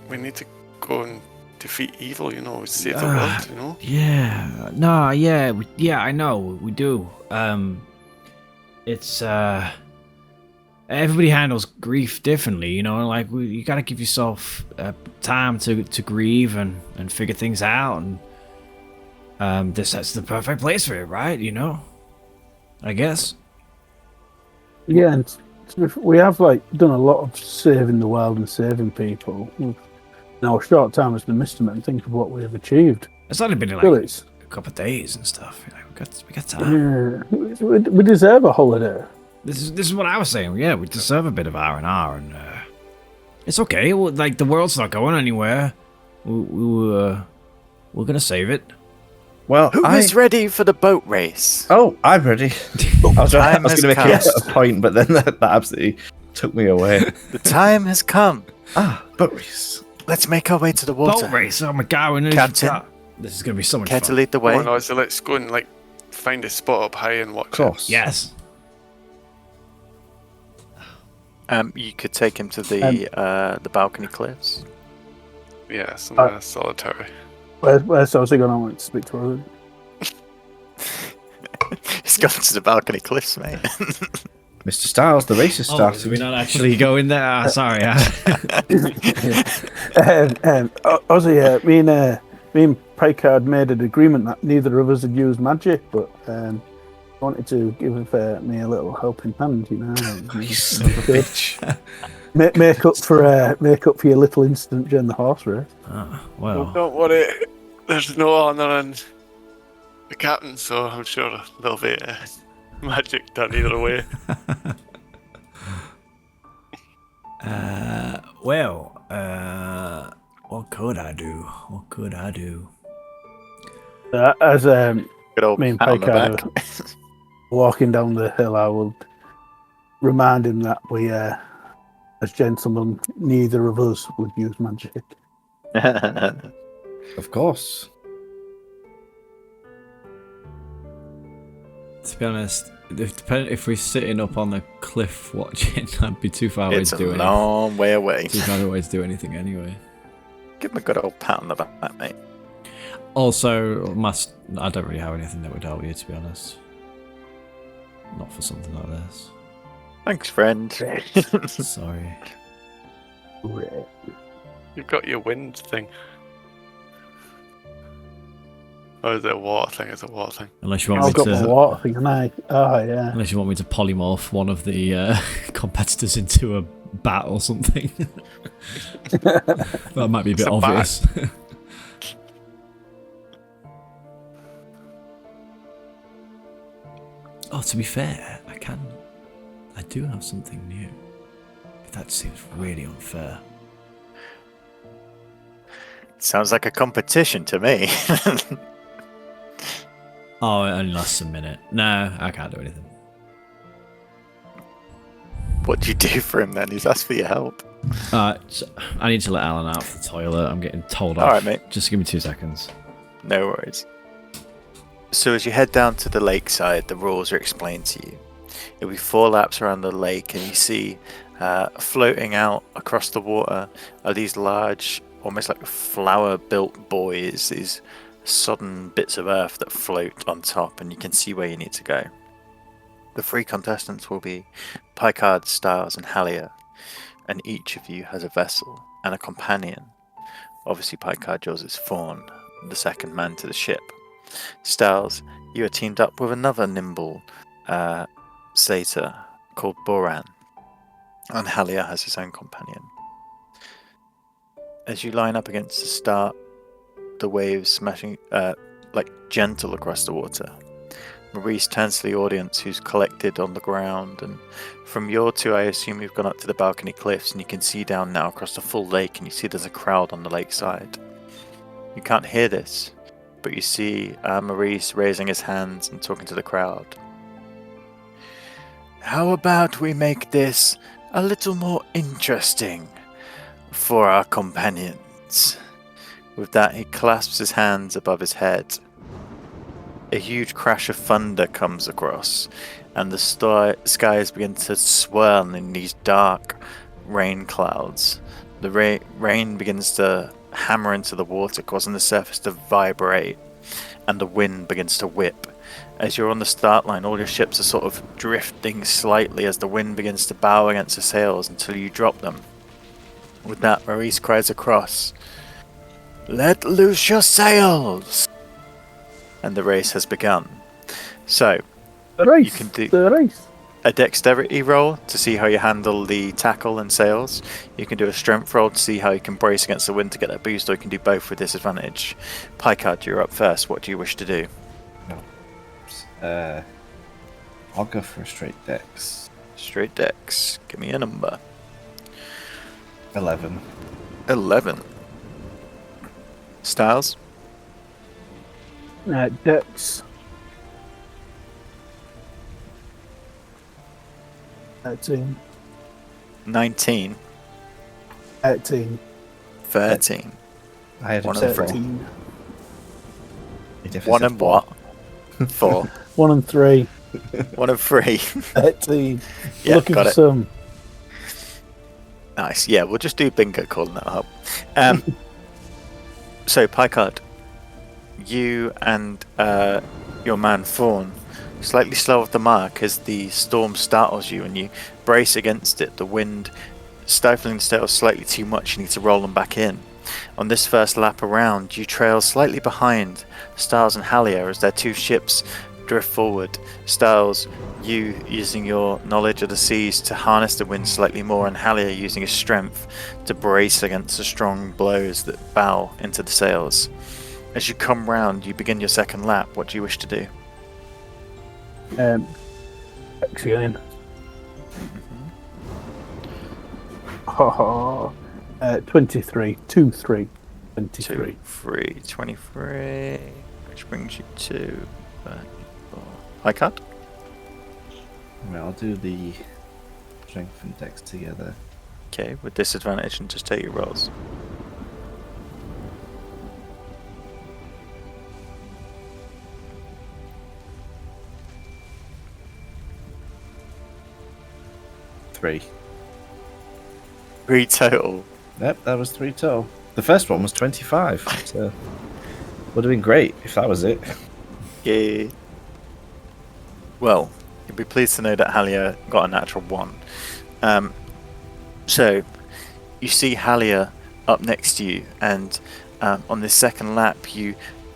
we need to go and defeat evil, you know, save the world, you know. Yeah. No, yeah. Yeah, I know. We do. It's, everybody handles grief differently, you know, like you gotta give yourself time to grieve and figure things out, and that's the perfect place for it, right? You know, I guess. Yeah, and we have like done a lot of saving the world and saving people. In our short time as the Mr. Men, think of what we have achieved. It's only been like Well, it's a couple of days and stuff. You know, we got time. we deserve a holiday. This is what I was saying. Yeah, we deserve a bit of R&R, and it's okay. Well, like the world's not going anywhere. We're gonna save it. Well, Who is ready for the boat race? Oh, I'm ready. I was Time going to make has a point, but then that absolutely took me away. The time has come. Boat race. Let's make our way to the water. Boat race. Oh my god, we need Captain. This is gonna be so much Care fun. to lead the way? Oh no, so let's go and like find a spot up high and watch Of course. Yes. You could take him to the balcony cliffs. it. Yeah, somewhere solitary. Where's Ozzy going? I want to speak to her. He's gone to the balcony cliffs, mate. Mr. Styles, the race has Oh, started. did we not actually go in there? Ah, sorry. Ozzy, me and Picard made an agreement that neither of us had used magic, but wanted to give me a little helping hand, you know. You son of a bitch. Make up for your little incident during the horse race. Well, Don't worry, there's no honour in the captain, so I'm sure there'll be magic done either way. what could I do? What could I do? As Good old me and pat on the Picard back. are walking down the hill, I will remind him that we, as gentlemen, neither of us would use magic. Of course. To be honest, if we're sitting up on the cliff watching, I'd be too far away It's to a do anything. long way away. Too far away to do anything anyway. Give him a good old pat on the back, mate. Also, I don't really have anything that would help you, to be honest. Not for something like this. Thanks, friend. Sorry. You've got your wind thing. Oh, is it a water thing? It's a water thing. Unless you want I've me got my to. water thing, and yeah. Unless you want me to polymorph one of the competitors into a bat or something. That might be a bit It's a bat. obvious. Oh, to be fair, I do have something new. But that seems really unfair. Sounds like a competition to me. Oh, it only lasts a minute. No, I can't do anything. What do you do for him then? He's asked for your help. So I need to let Alan out of the toilet. I'm getting told off. All right, mate. Just give me 2 seconds. No worries. So as you head down to the lakeside, the rules are explained to you. It'll be 4 laps around the lake, and you see floating out across the water are these large, almost like flower-built buoys, these sodden bits of earth that float on top, and you can see where you need to go. The 3 contestants will be Picard, Styles, and Halia, and each of you has a vessel and a companion. Obviously, Picard, yours is Fawn, the second man to the ship. Styles, you are teamed up with another nimble satyr called Boran, and Halia has his own companion. As you line up against the start, the waves smashing like gentle across the water. Maurice turns to the audience, who's collected on the ground, and from your 2, I assume you've gone up to the balcony cliffs, and you can see down now across the full lake, and you see there's a crowd on the lakeside. You can't hear this, but you see Maurice raising his hands and talking to the crowd. How about we make this a little more interesting for our companions? With that, he clasps his hands above his head. A huge crash of thunder comes across, and the skies begin to swirl in these dark rain clouds. The rain begins to hammer into the water, causing the surface to vibrate, and the wind begins to whip. As you're on the start line, all your ships are sort of drifting slightly as the wind begins to bow against the sails until you drop them. With that, Maurice cries across, "Let loose your sails!" And the race has begun. So, The race. you can do The race. a dexterity roll to see how you handle the tackle and sails. You can do a strength roll to see how you can brace against the wind to get that boost, or you can do both with disadvantage. Picard, you're up first. What do you wish to do? I'll go for a straight dex. Straight dex. Give me a number. 11. 11. Styles? Dex. 13. 19. 18. 13. I had a One and 4. 13. One and what? 4. 1 and 3. 1 and 3. 13. Yeah, Looking got for it. some. Nice. Yeah, we'll just do bingo calling that up. So, Picard, you and your man Fawn slightly slow off the mark as the storm startles you and you brace against it. The wind stifling the sails slightly too much. You need to roll them back in. On this first lap around, you trail slightly behind Styles and Halia as their 2 ships drift forward. Styles, you using your knowledge of the seas to harness the wind slightly more, and Halia using his strength to brace against the strong blows that bow into the sails. As you come round, you begin your second lap. What do you wish to do? Dex again. Oh, 23. 2, 3. 23. 2, 3, 23, which brings you to 34. Picard? Well, I'll do the strength and dex together. Okay, with disadvantage, and just take your rolls. Three. 3 total. Yep, that was 3 total. The first one was 25, so would have been great if that was it. Yeah. Well, you'll be pleased to know that Halia got a natural 1. So, you see Halia up next to you, and on this second lap, you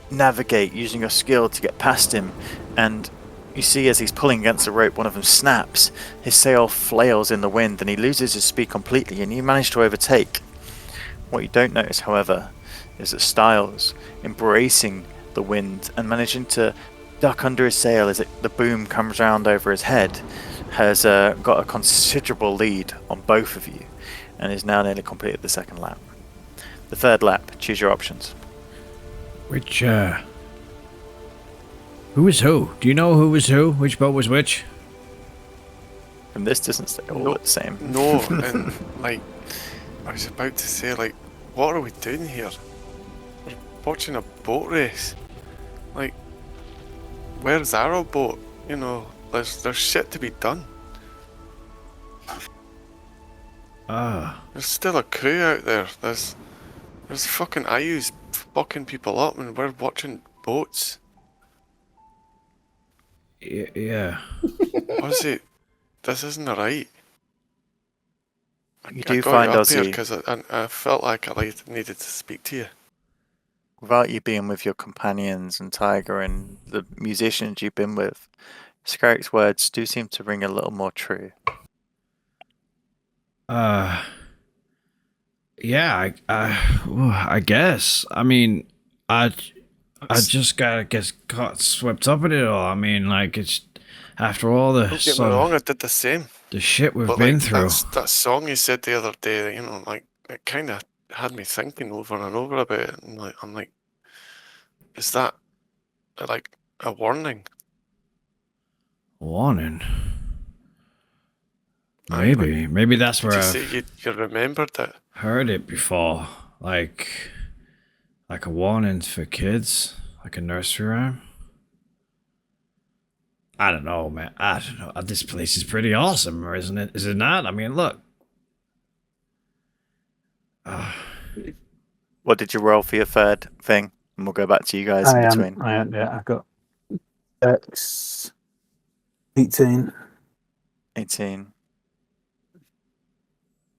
navigate using your skill to get past him, and you see as he's pulling against the rope, one of them snaps, his sail flails in the wind, and he loses his speed completely, and you manage to overtake. What you don't notice, however, is that Styles, embracing the wind and managing to duck under his sail as the boom comes round over his head, has got a considerable lead on both of you, and is now nearly completed the second lap. The third lap, choose your options. Which Who was who? Do you know who was who? Which boat was which? From this distance, they all No. look the same. No, and like, I was about to say, like, what are we doing here? We're watching a boat race. Like, where's our boat? You know, there's shit to be done. There's still a crew out there. There's fucking IUs fucking people up, and we're watching boats. Yeah. Honestly, this isn't right. You I do got find, you up here Ozzy, because I felt like I needed to speak to you. without you being with your companions and Tiger and the musicians you've been with, Scarrick's words do seem to ring a little more true. Yeah, I guess. I mean, I just got swept up in it all. I mean, like, it's after all the Don't get me wrong, I did the same. the shit we've But been like through. that song you said the other day, you know, like it kind of had me thinking over and over about it. And like, I'm like, is that like a warning? Warning. Aye, like, Maybe that's did where you I've say you remembered it? heard it before. Like a warning for kids, like a nursery rhyme. I don't know, man. I don't know. This place is pretty awesome, isn't it? Is it not? I mean, look. What did you roll for your third thing? And we'll go back to you guys in between. I am. Yeah, I got X 18. 18.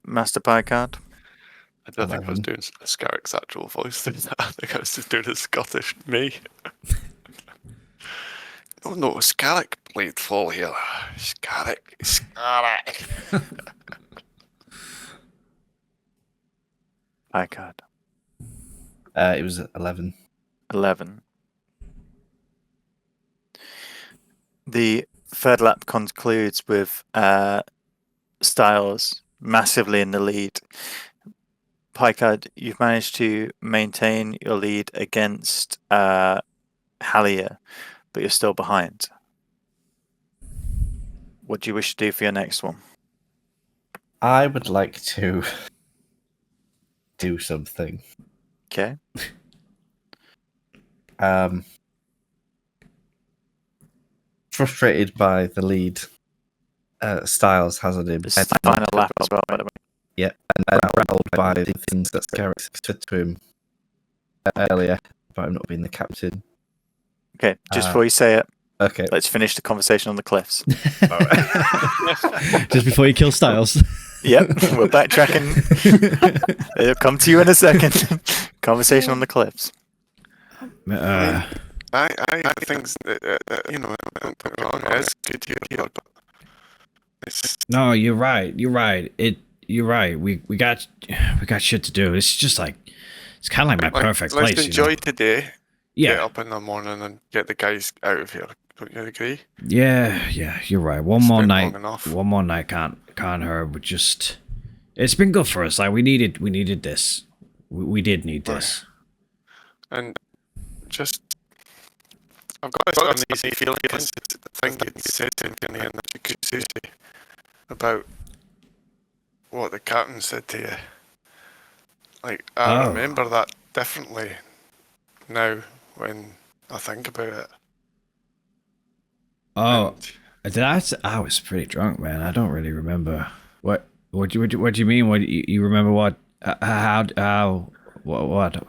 Master Pie card. I don't think I was 11. doing Scarrick's actual voice. I think I was just doing a Scottish me. Oh no, Scarrick played full here. Scarrick. Pie card. It was 11. 11. The third lap concludes with Styles massively in the lead. Picard, you've managed to maintain your lead against Hallier, but you're still behind. What do you wish to do for your next one? I would like to do something. Okay. Frustrated by the lead Styles has on him. This is the final lap as well, by the way. Yeah, and I'm rattled by the things that Scarrick said to him earlier about him not being the captain. Okay, just before you say it, Okay. let's finish the conversation on the cliffs. Just before you kill Styles. Yep, we're backtracking. It'll come to you in a second. Conversation on the cliffs. I think that, you know, don't get me wrong, it is good here, but it's No, you're right. You're right. You're right. We got shit to do. It's just like it's kind of like my perfect let's place. enjoy You know? today. Get Yeah, up in the morning and get the guys out of here. Don't you agree? yeah. You're right. One It's more been night. long enough. One more night can't hurt. But just it's been good for us. Like we needed this. We did need this. And just, I've got this uneasy feeling because the thing you said to me in the jacuzzi about what the captain said to you. Like, I Oh. remember that differently now when I think about it. Oh, And I was pretty drunk, man. I don't really remember. What do you mean? What you remember? What? How? What?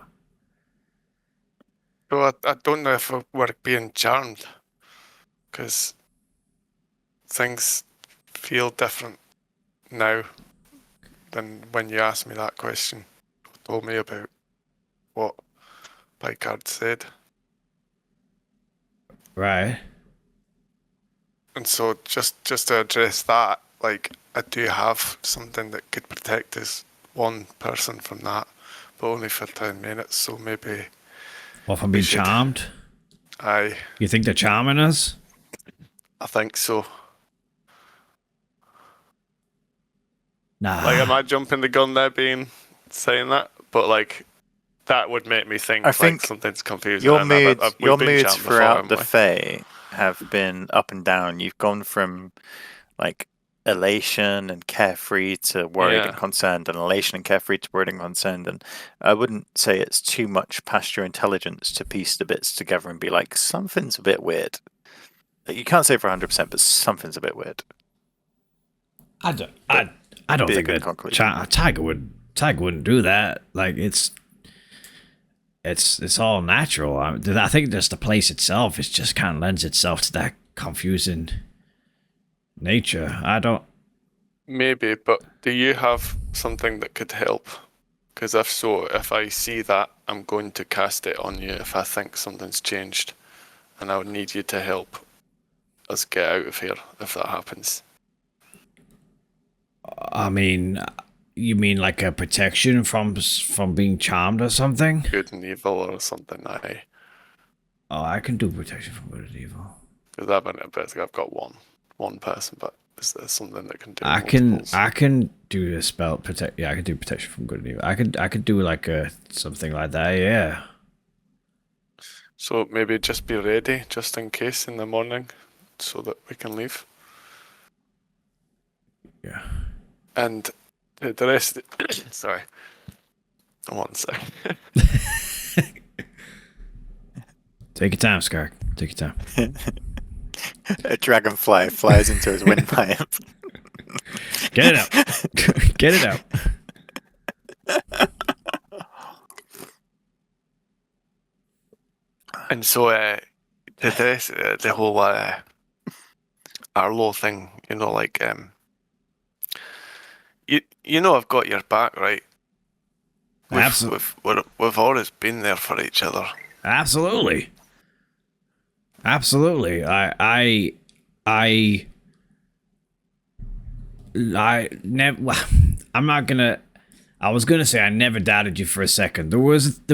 well, I don't know if we're being charmed because things feel different now than when you asked me that question. Told me about what Picard said. Right. And so just to address that, like I do have something that could protect us one person from that, but only for 10 minutes, so maybe Well, from being should- charmed. You think they're charming us? I think so. Nah. Like, am I jumping the gun there saying that? But like, that would make me think I like think something's confusing. your and moods, we've your been moods chatting before, throughout haven't the we? Fae have been up and down. You've gone from like elation and carefree to worried and Yeah. concerned, and elation and carefree to worried and concerned. And I wouldn't say it's too much past your intelligence to piece the bits together and be like, something's a bit weird. You can't say for 100%, but something's a bit weird. I don't Be a think good that conclusion. Tiger wouldn't do that. Like it's all I think just the place itself is just kind of lends itself to that confusing nature. I don't. Maybe, but do you have something that could help? Because if so, if I see that, I'm going to cast it on you if I think something's changed. And I would need you to help us get out of here if that happens. I mean, you mean like a protection from being charmed or something? Good and evil or something, aye. Oh, I can do protection from good and evil. Because I've got one person, but is there something that can do I can multiples? do a spell protect. Yeah, I can do protection from good and evil. I could do like a something like that. Yeah. So maybe just be ready, just in case in the morning, so that we can leave. Yeah. And the rest. Sorry. One sec. Take your time, Skark. Take your time. A dragonfly flies into his windpipe. Get it out. Get it out. And so the whole Arlo thing, like you know I've got your back, right? We've always been there for each other. Absolutely. Absolutely. I never. I'm not gonna. I was gonna say I never doubted you for a second. There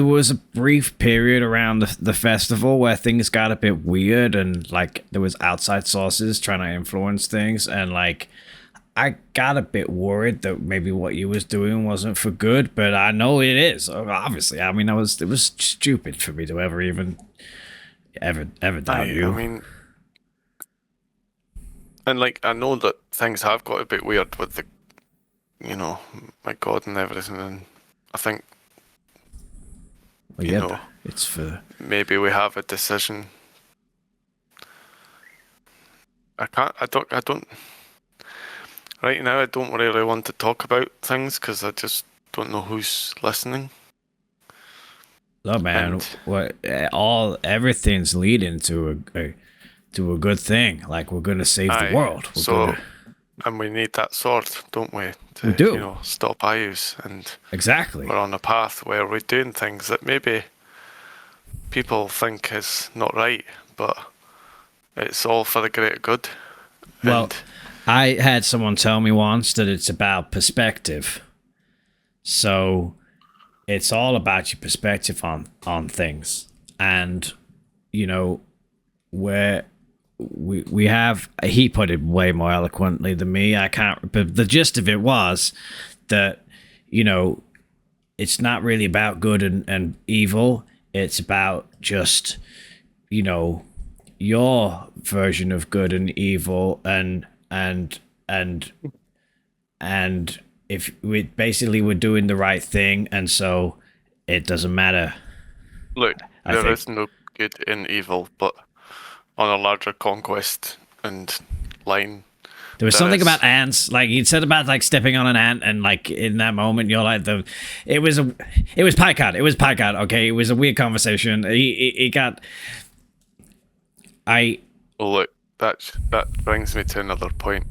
was a brief period around the festival where things got a bit weird and like there was outside sources trying to influence things and like I got a bit worried that maybe what you was doing wasn't for good, but I know it is. Obviously, I mean, it was stupid for me to ever doubt you. I mean, and like I know that things have got a bit weird with the, my God and everything, and I think, Well, yeah, it's for maybe we have a decision. I don't. Right now, I don't really want to talk about things because I just don't know who's listening. Look, man, everything's leading to a good thing. Like we're gonna save the world. And we need that sword, don't we? To, we do. Stop Ayus, and exactly. We're on a path where we're doing things that maybe people think is not right, but it's all for the greater good. Well, I had someone tell me once that it's about perspective. So it's all about your perspective on things. And, where we have, he put it way more eloquently than me. I can't, but the gist of it was that, it's not really about good and evil. It's about just, your version of good and evil and if we're doing the right thing, and so it doesn't matter. Look, there is no good in evil, but on a larger conquest and line, there was something about ants, like you said about like stepping on an ant, and like in that moment you're like it was Picard. Okay, it was a weird conversation. Well, look, that brings me to another point.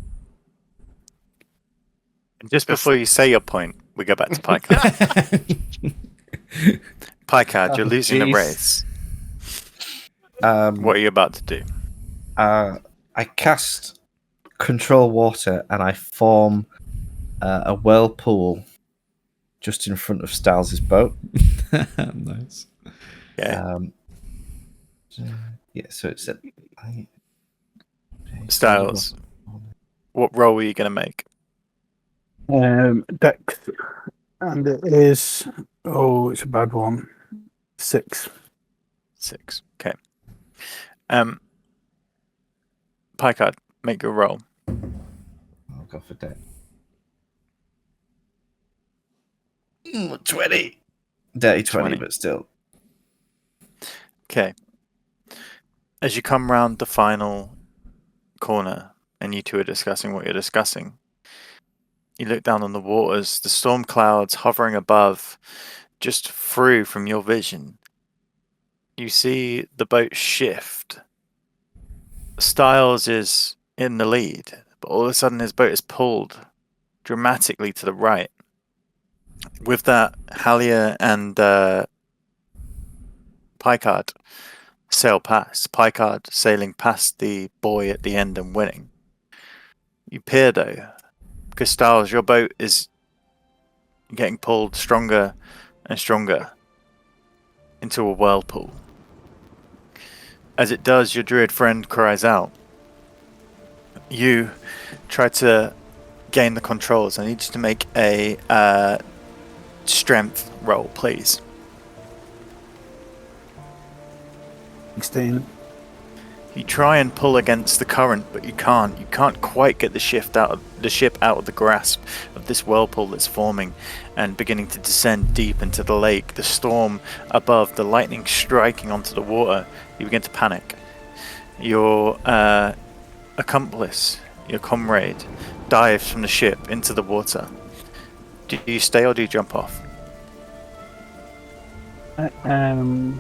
Just before you say your point, we go back to Picard. Picard, you're losing the race. What are you about to do? I cast Control Water and I form a whirlpool just in front of Styles' boat. Nice. Yeah. So it's Styles, what role are you going to make? Dex And it is. Oh, it's a bad one. 6. 6. Okay. Picard, make your roll. I'll go for dead. 20. Dirty 20, 20. but still. Okay. As you come round the final corner and you two are discussing what you're discussing, you look down on the waters, the storm clouds hovering above, just through from your vision. You see the boat shift. Styles is in the lead, but all of a sudden his boat is pulled dramatically to the right. With that, Halia and Picard sail past. Picard sailing past the boy at the end and winning. You peer though, because Styles, your boat is getting pulled stronger and stronger into a whirlpool. As it does, your druid friend cries out. You try to gain the controls. I need you to make a strength roll, please. 16. You try and pull against the current, but you can't. You can't quite get the ship out of the grasp of this whirlpool that's forming and beginning to descend deep into the lake. The storm above, the lightning striking onto the water. You begin to panic. Your accomplice, your comrade, dives from the ship into the water. Do you stay or do you jump off? Okay.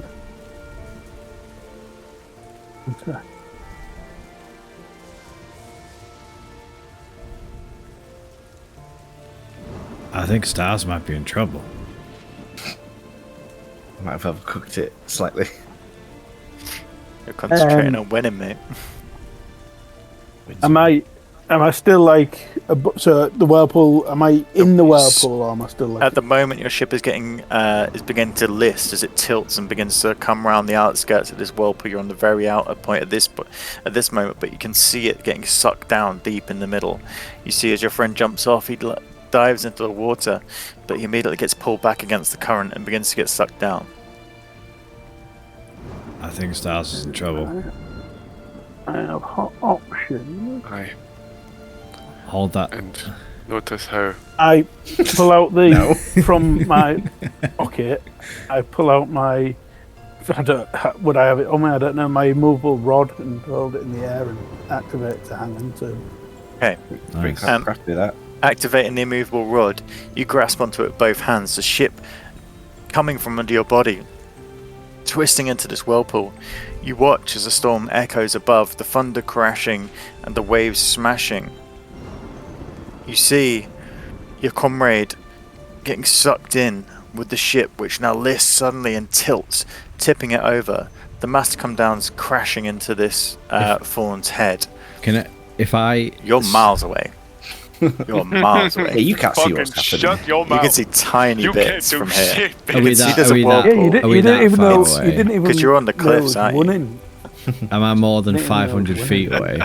I think Stars might be in trouble. I might have overcooked it slightly. You're concentrating on winning, mate. Am I still like so the whirlpool? Am I in the whirlpool, or am I still like? At the moment, your ship is beginning to list as it tilts and begins to come around the outskirts of this whirlpool. You're on the very outer point at this moment, but you can see it getting sucked down deep in the middle. You see as your friend jumps off, he dives into the water, but he immediately gets pulled back against the current and begins to get sucked down. I think Stars is in trouble. I have options. I Hold that. and notice how I pull out the No. from my pocket. I pull out my. Would I have it on me? I don't know. My immovable rod and hold it in the air and activate it to hang into. Okay. Pretty Nice. crafty, that. Activating the immovable rod, you grasp onto it with both hands. The ship coming from under your body, twisting into this whirlpool. You watch as the storm echoes above, the thunder crashing and the waves smashing. You see your comrade getting sucked in with the ship, which now lists suddenly and tilts, tipping it over. The mast come down, crashing into this fawn's head. You're miles away. You're miles Hey, away. you can't see fucking what's happening. shut your You mouth. can see tiny You can't bits do from here. shit, Are we bitch. See, that? there's Are a we whirlpool. that? Yeah, Are we you didn't that even far know. away? You didn't even. 'Cause you're on the know cliffs, it aren't was you? winning. Am I more than Didn't know 500 when feet it- away?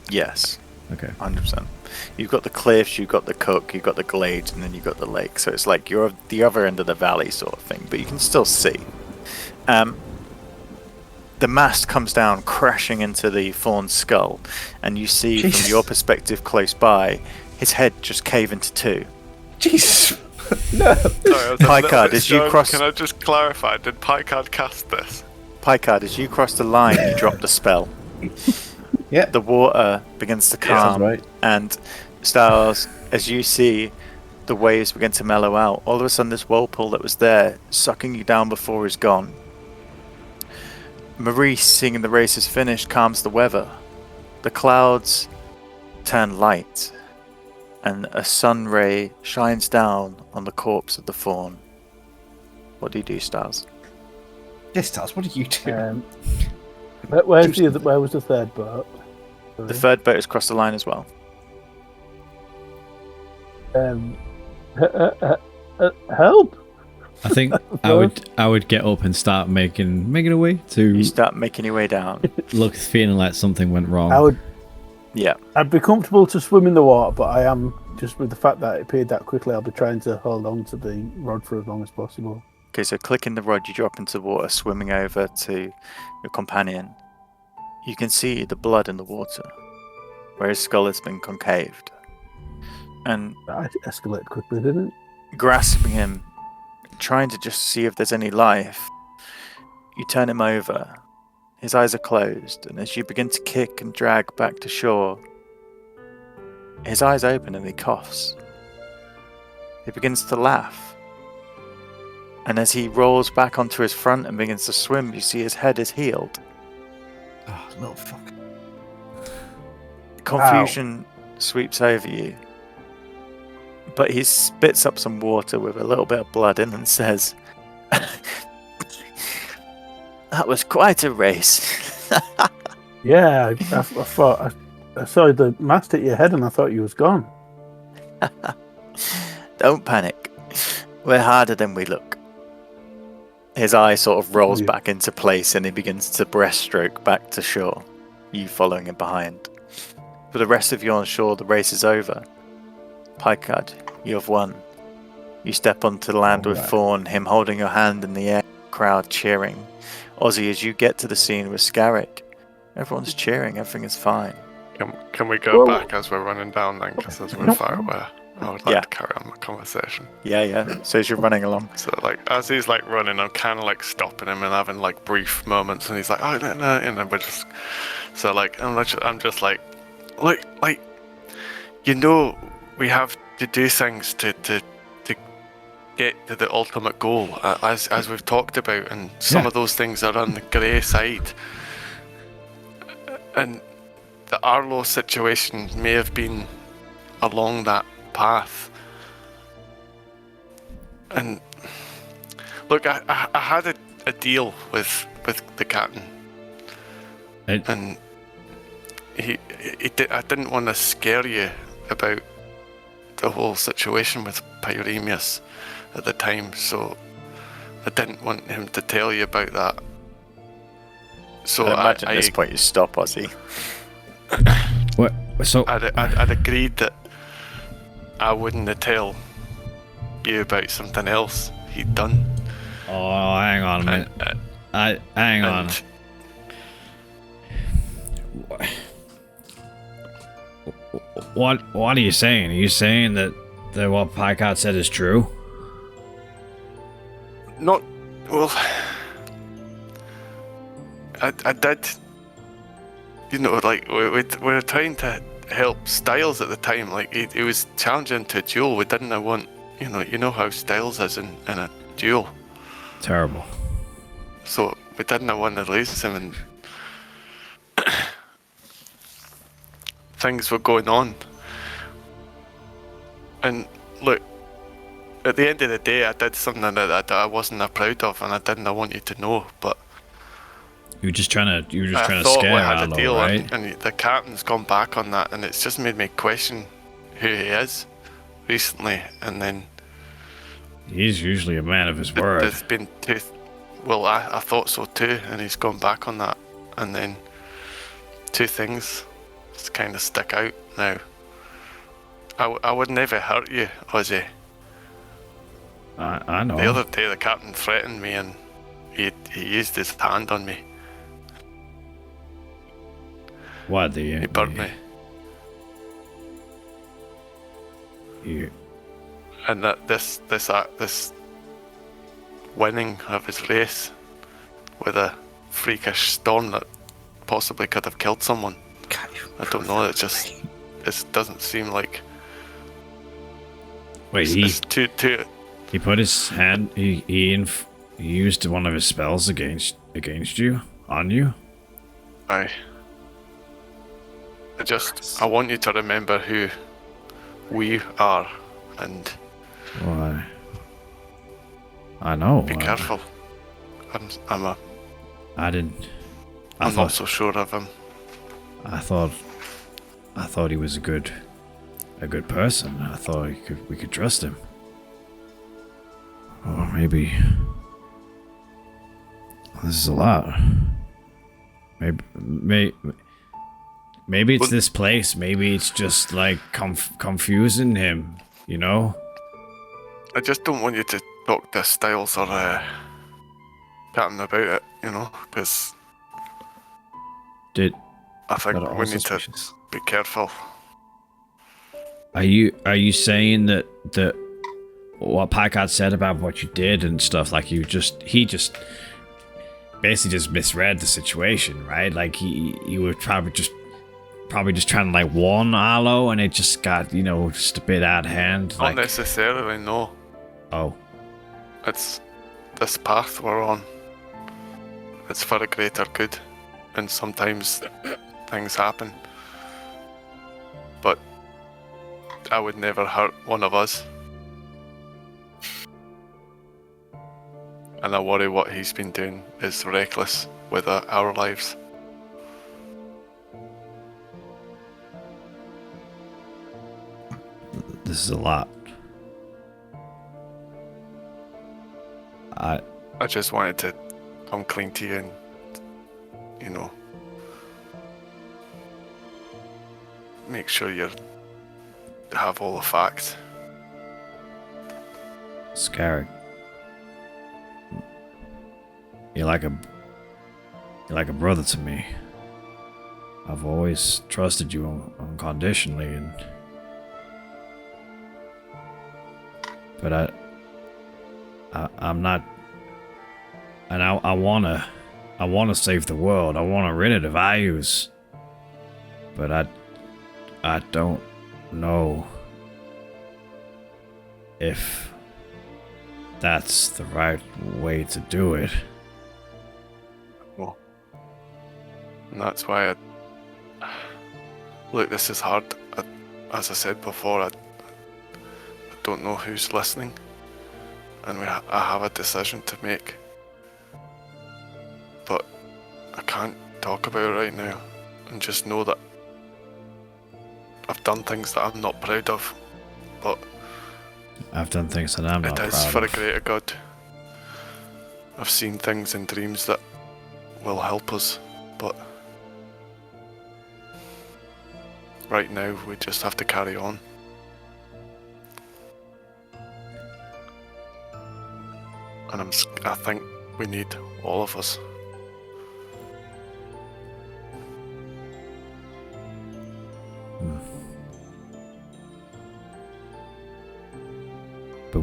Yes, Okay. 100%. You've got the cliffs, you've got the cook, you've got the glades, and then you've got the lake. So it's like you're at the other end of the valley sort of thing, but you can still see. The mast comes down, crashing into the fawn's skull, and you see Jesus. from your perspective close by, his head just cave into two. Jesus. No. Sorry, I was a Picard, little bit as you stoned. cross- Can I just clarify? Did Picard cast this? Picard, as you cross the line, you drop the spell. Yeah. The water begins to Yeah, sounds calm, right. and Styles, as you see the waves begin to mellow out, all of a sudden this whirlpool that was there, sucking you down before is gone. Maurice, seeing the race is finished, calms the weather. The clouds turn light, and a sun ray shines down on the corpse of the fawn. What do you do, Styles? Yes, Taz, what are you doing? Where's the other? Where was the third boat? The third boat has crossed the line as well. Help! I think I would get up and start making a way to You start making your way down. look, feeling like something went wrong. Yeah. I'd be comfortable to swim in the water, but I am just with the fact that it appeared that quickly, I'll be trying to hold on to the rod for as long as possible. Okay, so clicking the rod, you drop into water, swimming over to your companion. You can see the blood in the water, where his skull has been concaved. And That escalated quickly, didn't it? grasping him, trying to just see if there's any life, you turn him over. His eyes are closed, and as you begin to kick and drag back to shore, his eyes open and he coughs. He begins to laugh. And as he rolls back onto his front and begins to swim, you see his head is healed. Oh, little fuck. Confusion sweeps over you. But he spits up some water with a little bit of blood in and says, "That was quite a race." Yeah, I thought I saw the mast hit your head and I thought you was gone. Don't panic. We're harder than we look. His eye sort of rolls Yeah. back into place and he begins to breaststroke back to shore, you following him behind. For the rest of you on shore, the race is over. Picard, you have won. You step onto the land with Alright. Thorn, him holding your hand in the air, crowd cheering. Ozzy, as you get to the scene with Scarrick, everyone's cheering, everything is fine. Can we go Whoa. back as we're running down then? Because as we're far away, I would like Yeah. to carry on the conversation. Yeah. So as you're running along. So like as he's like running, I'm kind of like stopping him and having like brief moments, and he's like, "Oh no," and then we're just so like I'm just like, you know, we have to do things to get to the ultimate goal, as we've talked about, and some Yeah. of those things are on the grey side, and the Arlo situation may have been along that path. And look, I had a deal with the captain, and he I didn't want to scare you about the whole situation with Pyreneus at the time, so I didn't want him to tell you about that. So I imagine at this point you stop, Ozzy. What? So I'd agreed that I wouldn't tell you about something else he'd done. oh, hang on a minute. Hang on. What are you saying? Are you saying that what Picard said is true? Not well. I did. You know, like we were trying to help Styles at the time. Like he was challenging to a duel. We didn't want, you know how Styles is in a duel. Terrible. So we didn't want to lose him, and things were going on. And look, at the end of the day, I did something that I wasn't that proud of, and I didn't want you to know. But You were just trying to I thought scare we had a Arlo, deal, right? and the captain's gone back on that, and it's just made me question who he is recently. And then He's usually a man of his word. there's been two. Well, I thought so too, and he's gone back on that. And then two things just kind of stick out now. I would never hurt you, Ozzy. I know. The other day, the captain threatened me, and he used his hand on me. What He burnt me. You, And that this winning of his race with a freakish storm that possibly could have killed someone. I don't know. It doesn't seem like. wait, It's too. he put his hand. He used one of his spells against you, on you. I want you to remember who we are, and Why? I know. be careful. I didn't. I'm not so sure of him. I thought he was a good person. I thought we could trust him. Or maybe this is a lot. Maybe Maybe it's Well- this place. Maybe it's just like confusing him. You know? I just don't want you to talk to Styles or chatting about it, you know, because Did I think Not at all we need to suspicious. be careful. are you saying that what Packard said about what you did and stuff, like he just basically just misread the situation, right? Like he was probably just trying to like warn Arlo, and it just got just a bit out of hand. Not Like, necessarily, no. oh, It's this path we're on. It's for a greater good, and sometimes things happen. But I would never hurt one of us. And I worry what he's been doing is reckless with our lives. this is a lot. I just wanted to come clean to you and, make sure you have all the facts. Scarrick, you're like a brother to me. I've always trusted you unconditionally, but I'm not, and I wanna save the world. I wanna rid it of Ayus, but I don't know if that's the right way to do it. Well, and that's why look, this is hard. As I said before, I don't know who's listening, and I have a decision to make. But I can't talk about it right now, and just know that I've done things that I'm not proud of, but I've done things that I'm not it is proud for of. a greater good. I've seen things in dreams that will help us, but right now we just have to carry on. And I think we need all of us. But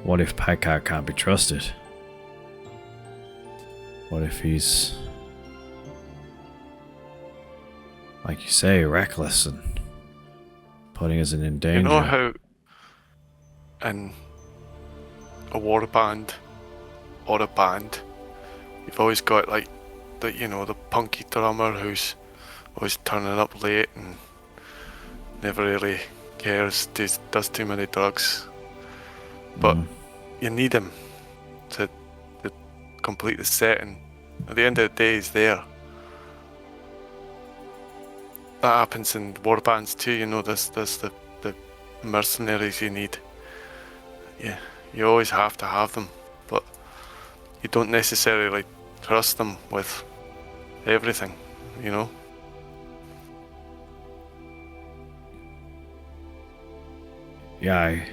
what if Packard can't be trusted? What if he's, like you say, reckless and putting us in danger? You know how in a war band or a band, you've always got like the punky drummer who's always turning up late and never really cares, does too many drugs. But you need him to complete the setting. At the end of the day, he's there. That happens in war bands too, there's the mercenaries you need. Yeah, you always have to have them, but you don't necessarily trust them with everything, Yeah,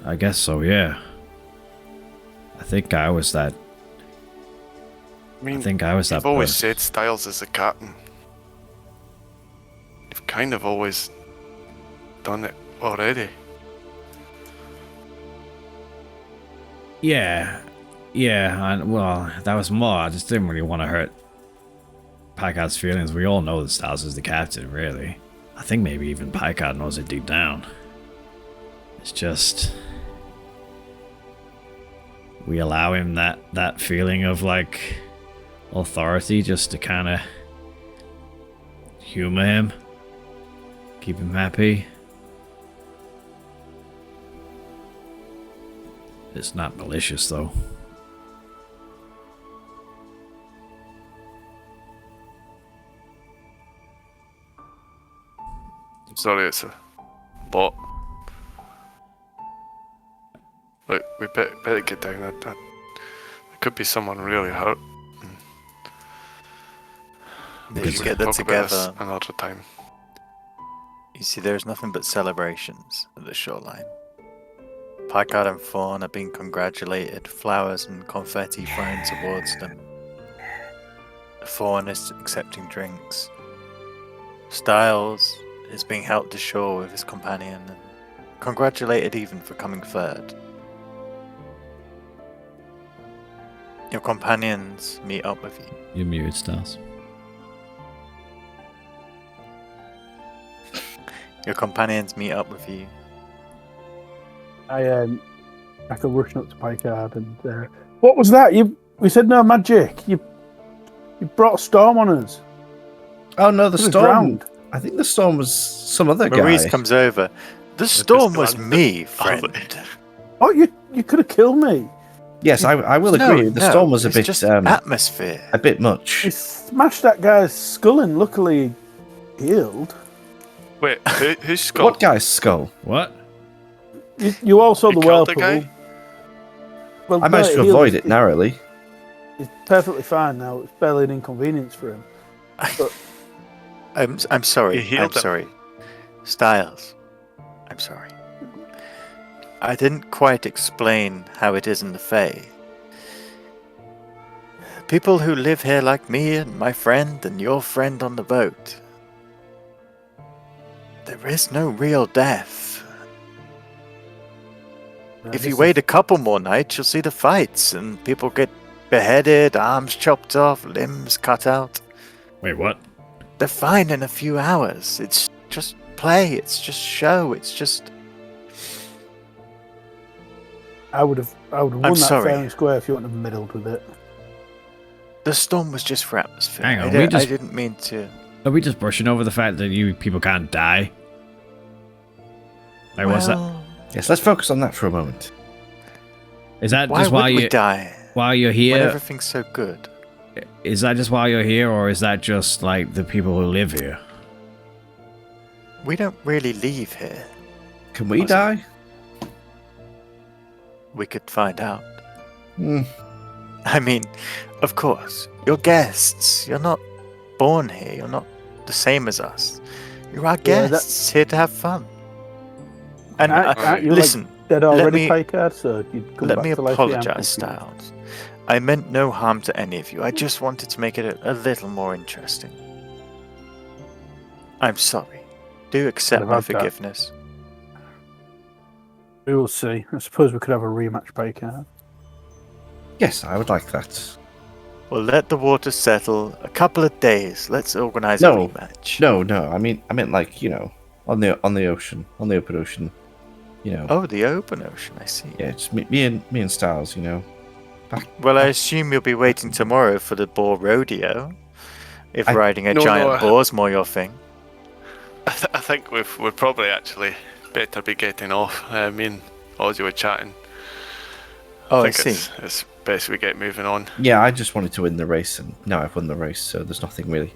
I guess so, yeah. I think I was that. I mean, I think I was that you've always person. said Styles is the captain. You've kind of always done it already. Yeah, and well, that was more. I just didn't really want to hurt Packard's feelings. We all know that Styles is the captain, really. I think maybe even Packard knows it deep down. It's just we allow him that feeling of like authority just to kind of humor him, keep him happy. It's not malicious though. I'm sorry, it's a lot. Look, we better get down. There could be someone really hurt. They Because- should We get can that talk about this together. another time. You see, there's nothing but celebrations at the shoreline. Picard and Fawn are being congratulated, flowers and confetti thrown towards them. Fawn is accepting drinks. Styles is being helped ashore with his companion and congratulated even for coming third. Your companions meet up with you. You're muted, Stars. Your companions meet up with you. I go rushing up to Picard and what was that? We said no magic. You brought a storm on us. Oh no, the We were storm. drowned. I think the storm was some other Maurice guy. comes over. The storm was landed me, on friend. it. Oh, you could have killed me. Yes, I will agree. The storm was a it's bit just atmosphere. a bit much. You smashed that guy's skull and luckily healed. Wait, who's skull? What guy's skull? What? You all saw You the killed the whirlpool. guy? Well, I managed to he avoid healed. it narrowly. He's perfectly fine now. It's barely an inconvenience for him. I'm sorry. You healed I'm him. sorry. Styles. I'm sorry. I didn't quite explain how it is in the Fae. People who live here like me and my friend and your friend on the boat. There is no real death. If you wait a couple more nights, you'll see the fights and people get beheaded, arms chopped off, limbs cut out. Wait, what? They're fine in a few hours. It's just play. It's just show. It's just. I would have won that sorry. fair and square if you wouldn't have meddled with it. The storm was just for atmosphere. Hang on, I didn't mean to. Are we just brushing over the fact that you people can't die? Like, what's that? Well, Yes, let's focus on that for a moment. Is that why just would why we you die while you're when here? everything's so good? Is that just why you're here, or is that just like the people who live here? We don't really leave here. Can we Was- die? We could find out. Hmm. I mean, of course, you're guests. You're not born here. You're not the same as us. You're our Yeah, that- guests here to have fun. And Aren't you listen, dead let already, me- Picard? So you'd come let back me to life. Yeah, I'm apologize, confused. Styles. I meant no harm to any of you. I just wanted to make it a little more interesting. I'm sorry. Do accept I've my had that. forgiveness. We will see. I suppose we could have a rematch, Picard. Yes, I would like that. Well, let the water settle. A couple of days. Let's organize No. a rematch. No, I meant like on the ocean, on the open ocean. Oh, the open ocean. I see. Yeah, just me and Styles. Well, I assume you'll be waiting tomorrow for the boar rodeo. If I- riding a No, giant no, boar's more your thing. I think we're probably actually better be getting off. Me and Ozzy were chatting. Oh, I think see. it's best we get moving on. Yeah, I just wanted to win the race, and now I've won the race, so there's nothing really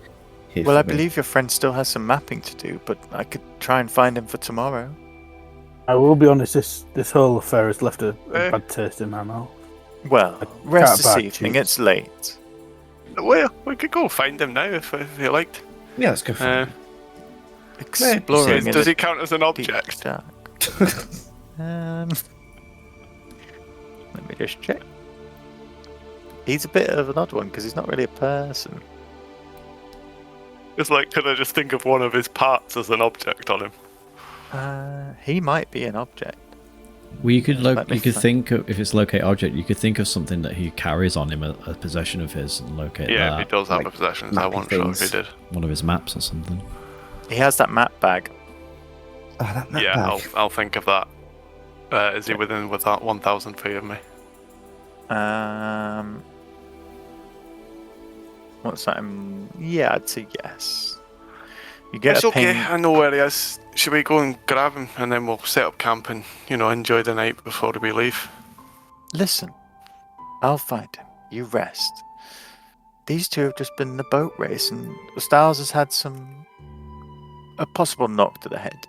here Well, for I me. believe your friend still has some mapping to do, but I could try and find him for tomorrow. I will be honest. This whole affair has left a Eh. bad taste in my mouth. Well, I rest can't this back evening. cheese. It's late. Well, we could go find him now if you liked. Yeah, let's go for Uh, it. Exploring in does the he count as an deep object? dark. Let me just check. He's a bit of an odd one because he's not really a person. It's like, could I just think of one of his parts as an object on him? He might be an object. Well, you could Let me you could find- think of, if it's locate object, you could think of something that he carries on him, a possession of his, and locate Yeah, if he that. does have like a possession, I mapping wasn't sure if he things. did. One of his maps or something. He has that map bag. Oh, that map Yeah, bag. I'll think of that. Is he within with that 1,000 feet of me? What's that? Yeah, I'd say yes. You get It's a okay, ping. I know where he is. Should we go and grab him and then we'll set up camp and, enjoy the night before we leave? Listen, I'll find him. You rest. These two have just been in a boat race, and Styles has had a possible knock to the head.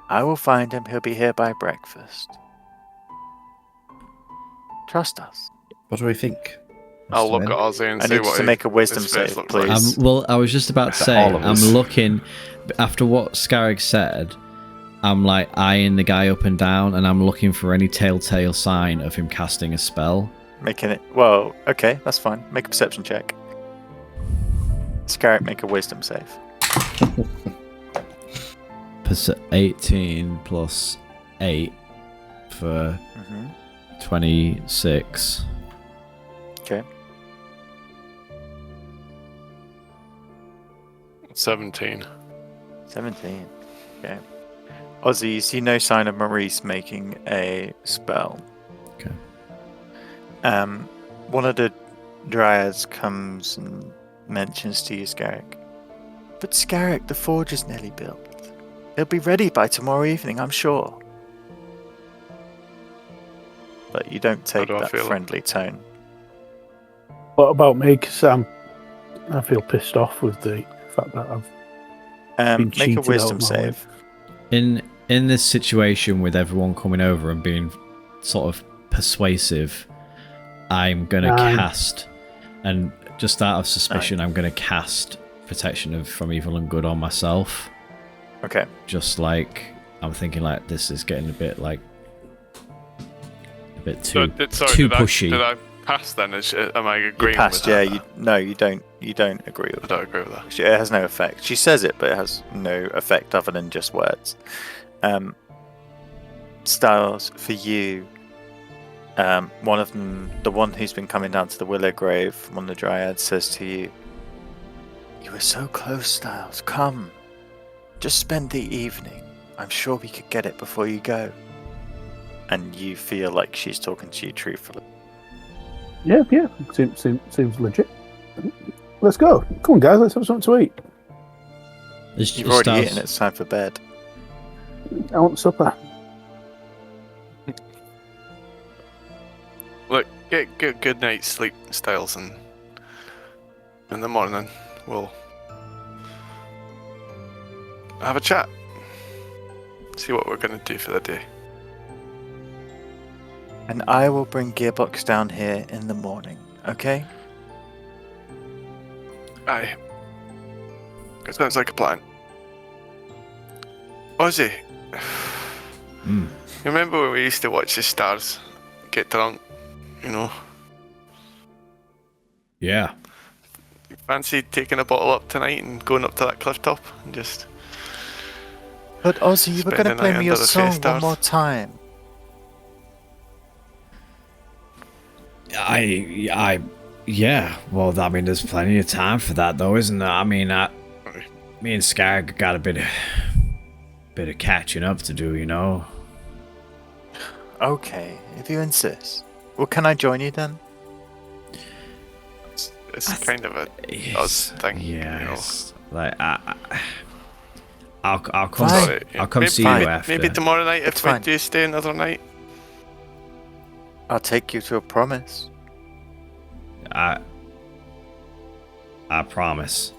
I will find him. He'll be here by breakfast. Trust us. What do we think? I'll Mr. look Min. at Ozzy and I see need you what to make a wisdom his face save, looks like. please. Well, I was just about to For say, all of I'm us. looking after what Scarrick said. I'm like eyeing the guy up and down, and I'm looking for any telltale sign of him casting a spell. Making it. Well, okay, that's fine. Make a perception check. Scarrick, make a wisdom save. 18 plus 8 for 26. Okay. 17. 17. Okay. Ozzy, you see no sign of Maurice making a spell. Okay. One of the dryads comes and mentions to you, Scarrick. But Scarrick, the forge is nearly built. It'll be ready by tomorrow evening, I'm sure. But you don't take do I that feel? friendly tone. What about me? 'Cause I feel pissed off with the fact that I've been Make a cheated wisdom out of my save. In this situation with everyone coming over and being sort of persuasive, I'm gonna 9. cast, and just out of suspicion, I'm gonna cast protection from evil and good on myself. Okay. Just like I'm thinking, like this is getting a bit So, too sorry, pushy. Did I pass then? Am I You agreeing passed, with yeah. that? You don't agree with I don't agree with that. It has no effect. She says it, but it has no effect other than just words. Styles, for you, one of them, the one who's been coming down to the Willow Grave, one of the Dryads, says to you, "You were so close, Styles. Come. Just spend the evening. I'm sure we could get it before you go." And you feel like she's talking to you truthfully. Yeah. Seems legit. Let's go. Come on, guys. Let's have something to eat. You've already eaten. It's time for bed. I want supper. Look, get good night's sleep, Styles, and in the morning we'll have a chat. See what we're going to do for the day. And I will bring Gearbox down here in the morning, okay? Aye. It sounds like a plan. Ozzy, you remember when we used to watch the stars get drunk, you know? Yeah. Fancy taking a bottle up tonight and going up to that cliff top and just... But Ozzy, you were going to Spend the play night me your under the song face one stars. more time. Yeah. Well, I mean, there's plenty of time for that, though, isn't there? I mean, me and Sky got a bit of catching up to do, you know. Okay, if you insist. Well, can I join you then? It's kind of a us thing, Yeah. you know. Like I'll come. Fine. Sorry, I'll come see fine. you after. Maybe tomorrow night It's if we fine. do stay another night. I'll take you to a promise. I promise.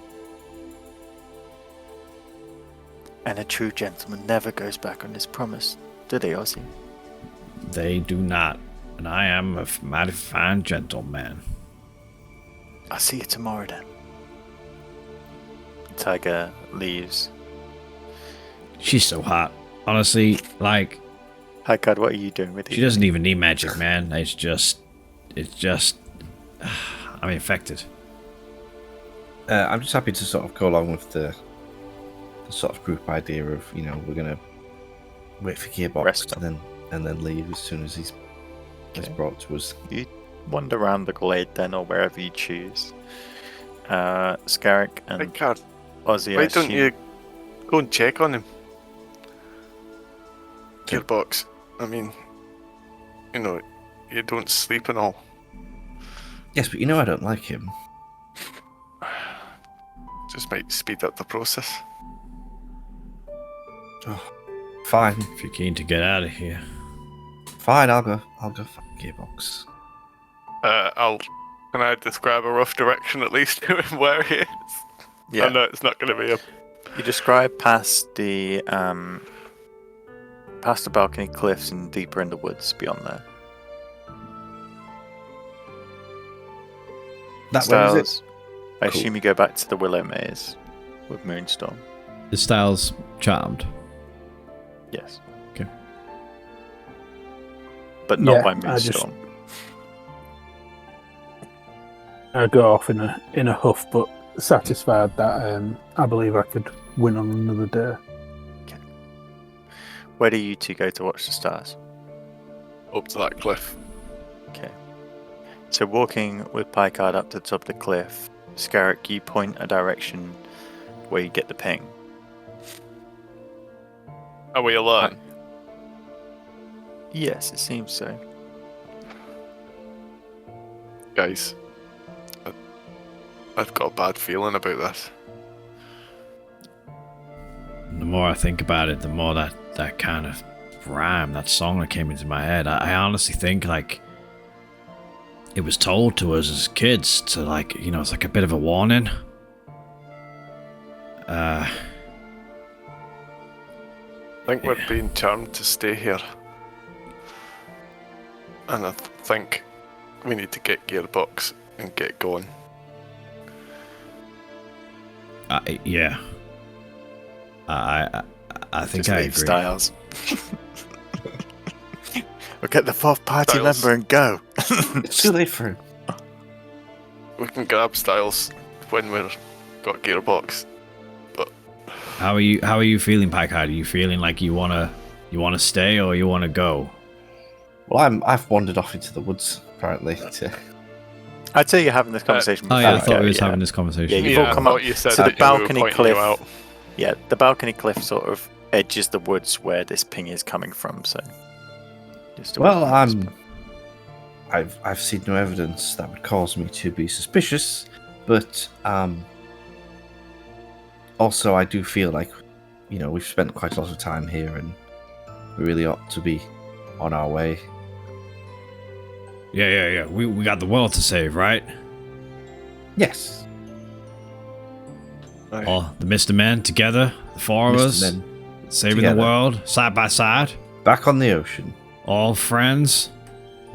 And a true gentleman never goes back on his promise, do they, Ozzy? They do not, and I am a mighty fine gentleman. I'll see you tomorrow then. Tiger leaves. She's so hot. Honestly, like Hi, God, what are you doing with she you? doesn't even need magic, man. It's just I'm infected. I'm just happy to sort of go along with the sort of group idea of, you know, we're gonna wait for Gearbox Rest and then leave as soon as he's brought to us. You wander around the glade then, or wherever you choose. Scarrick and Ricard, Ozzy, why I don't assume- you go and check on him? Gearbox. I mean, you know, you don't sleep and all. Yes, but you know I don't like him. Just might speed up the process. Fine, If you're keen to get out of here. fine, I'll go find Gearbox. Can I describe a rough direction at least to him where he is? Yeah. I know it's not going to be a... You describe past the balcony cliffs and deeper in the woods beyond there. That way, is it? Styles, I Cool. assume you go back to the Willow Maze with Moonstorm. Is Styles charmed? Yes. Okay. But not Yeah, by I just- Moonstorm. I go off in a huff, but satisfied that I believe I could win on another day. Where do you two go to watch the stars? Up to that cliff. Okay. So walking with Picard up to the top of the cliff, Scarrick, you point a direction where you get the ping. Are we alone? Yes, it seems so. Guys, I've got a bad feeling about this. The more I think about it, the more that kind of rhyme, that song that came into my head, I honestly think like it was told to us as kids to like, you know, it's like a bit of a warning. I think we're being charmed to stay here. And I think we need to get Gearbox and get going. Yeah. I think Just I leave agree. Styles. We'll get the fourth party Styles. member and go. It's too late for him. We can grab Styles when we've got Gearbox. How are you feeling, Picard? Are you feeling like you wanna stay or you wanna go? Well, I've wandered off into the woods apparently. I'd say you're having this conversation Oh before yeah, I you thought go, we was yeah. having this conversation. Yeah, you've Yeah, all I come thought up you said to the that we were balcony pointing cliff. you out. Yeah, the balcony cliff sort of edges the woods where this ping is coming from, so just Well, away from this. I've seen no evidence that would cause me to be suspicious, but also I do feel like, you know, we've spent quite a lot of time here, and we really ought to be on our way. Yeah. We got the world to save, right? Yes, Aye. All the Mr. Men together, the four of Mr. us, Men, saving together. the world side by side, back on the ocean. all friends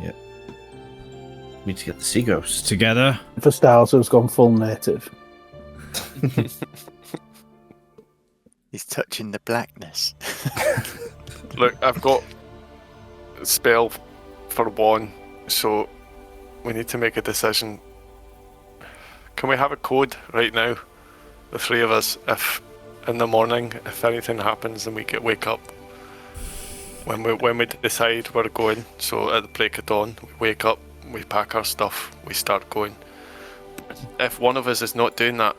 We need to get the sea ghost. together. For Styles, who's gone full native. He's touching the blackness. Look, I've got a spell for one, so we need to make a decision. Can we have a code right now? The three of us, if in the morning, if anything happens and we wake up, when we decide we're going, so at the break of dawn, we wake up, we pack our stuff, we start going. If one of us is not doing that,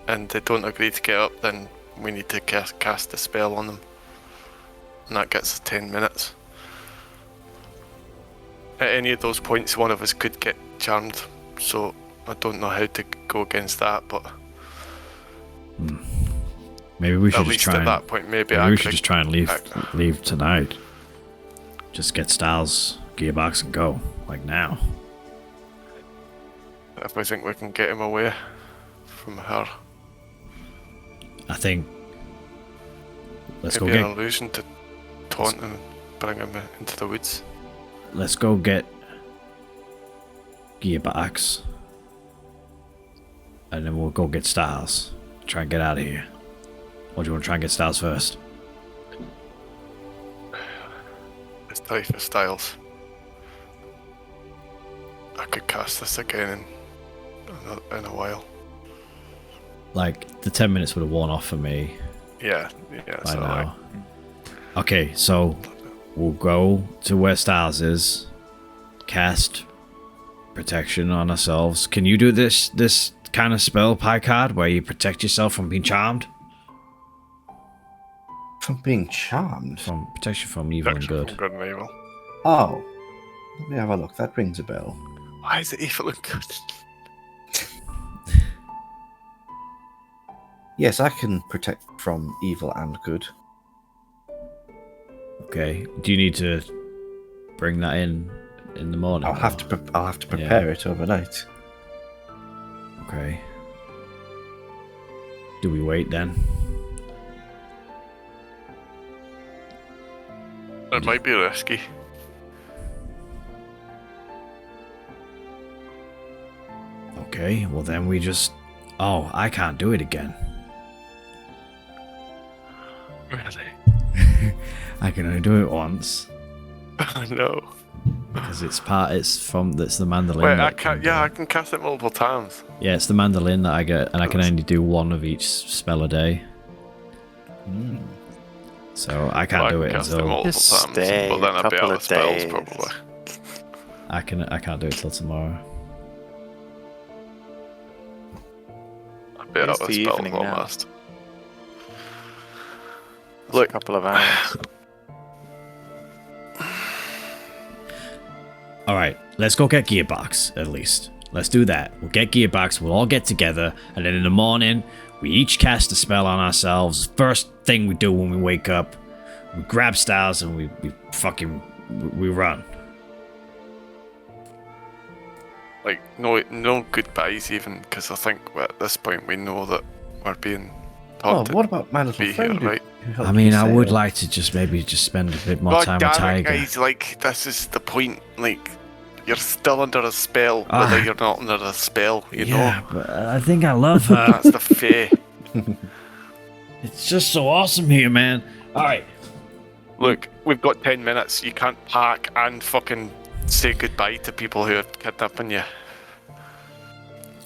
and they don't agree to get up, then we need to cast a spell on them. And that gets us 10 minutes. At any of those points, one of us could get charmed, so I don't know how to go against that, but Maybe we should at just least try at and that point, maybe maybe I we could should just try and leave tonight. Just get Styles gearbox and go like now. if we think we can get him away from her. I think let's Maybe go an get illusion to taunt and bring him into the woods. let's go get gearbox, and then we'll go get Styles. Try and get out of here. Or do you want to try and get Styles first? It's time for Styles. I could cast this again in a while. Like the 10 minutes would have worn off for me Yeah, by so now. Okay, so we'll go to where Styles is, cast protection on ourselves. Can you do this kind of spell, Picard, where you protect yourself from being charmed? From being charmed. From protection from evil and Protection good. from good and evil. Oh, let me have a look. That rings a bell. Why is it evil and good? Yes, I can protect from evil and good. Okay. Do you need to bring that in the morning? I'll have to prepare it overnight. Okay. Do we wait then? It might be risky. Okay, well then we just... Oh, I can't do it again. Really? I can only do it once. No. Because it's the mandolin. Wait, I that can't. Yeah, I can cast it multiple times. Yeah, it's the mandolin that I get, and I can only do one of each spell a day. So I can't do it cast it until... multiple Just times. stay But then a I'd be couple out of of spells days. probably. I can't do it till tomorrow. I'd be It's out of the spells evening now. almost. Just Look. a couple of hours. All right, let's go get Gearbox at least. Let's do that. We'll get Gearbox. We'll all get together, and then in the morning, we each cast a spell on ourselves. First thing we do when we wake up, we grab Styles and we run. Like no goodbyes even, because I think at this point we know that we're being Oh, taught to what about my little be friend? here, right? who helped I mean, you I would sail? like to just maybe spend a bit more God time damn with it, Tiger. guys! Like this is the point. Like you're still under a spell, Ah. whether you're not under a spell. You Yeah, know, but I think I love her. that's the fae. It's just so awesome here, man. All right. Look, we've got 10 minutes. You can't pack and fucking say goodbye to people who are kidnapping you.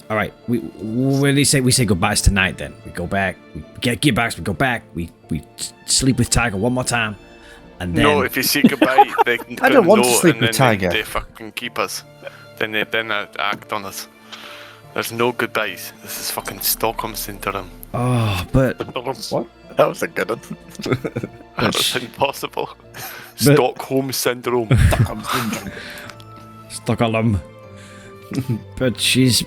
All right, we say goodbyes tonight. Then we go back. We get Gearbox. We go back. We sleep with Tiger one more time, and then No, if you say goodbye, they can I put don't a want to note sleep and with then Tiger. They fucking keep us. Then they act on us. There's no goodbyes. This is fucking Stockholm syndrome. oh, but What? That was a good one. That's impossible. Stockholm syndrome. Stockholm. But she's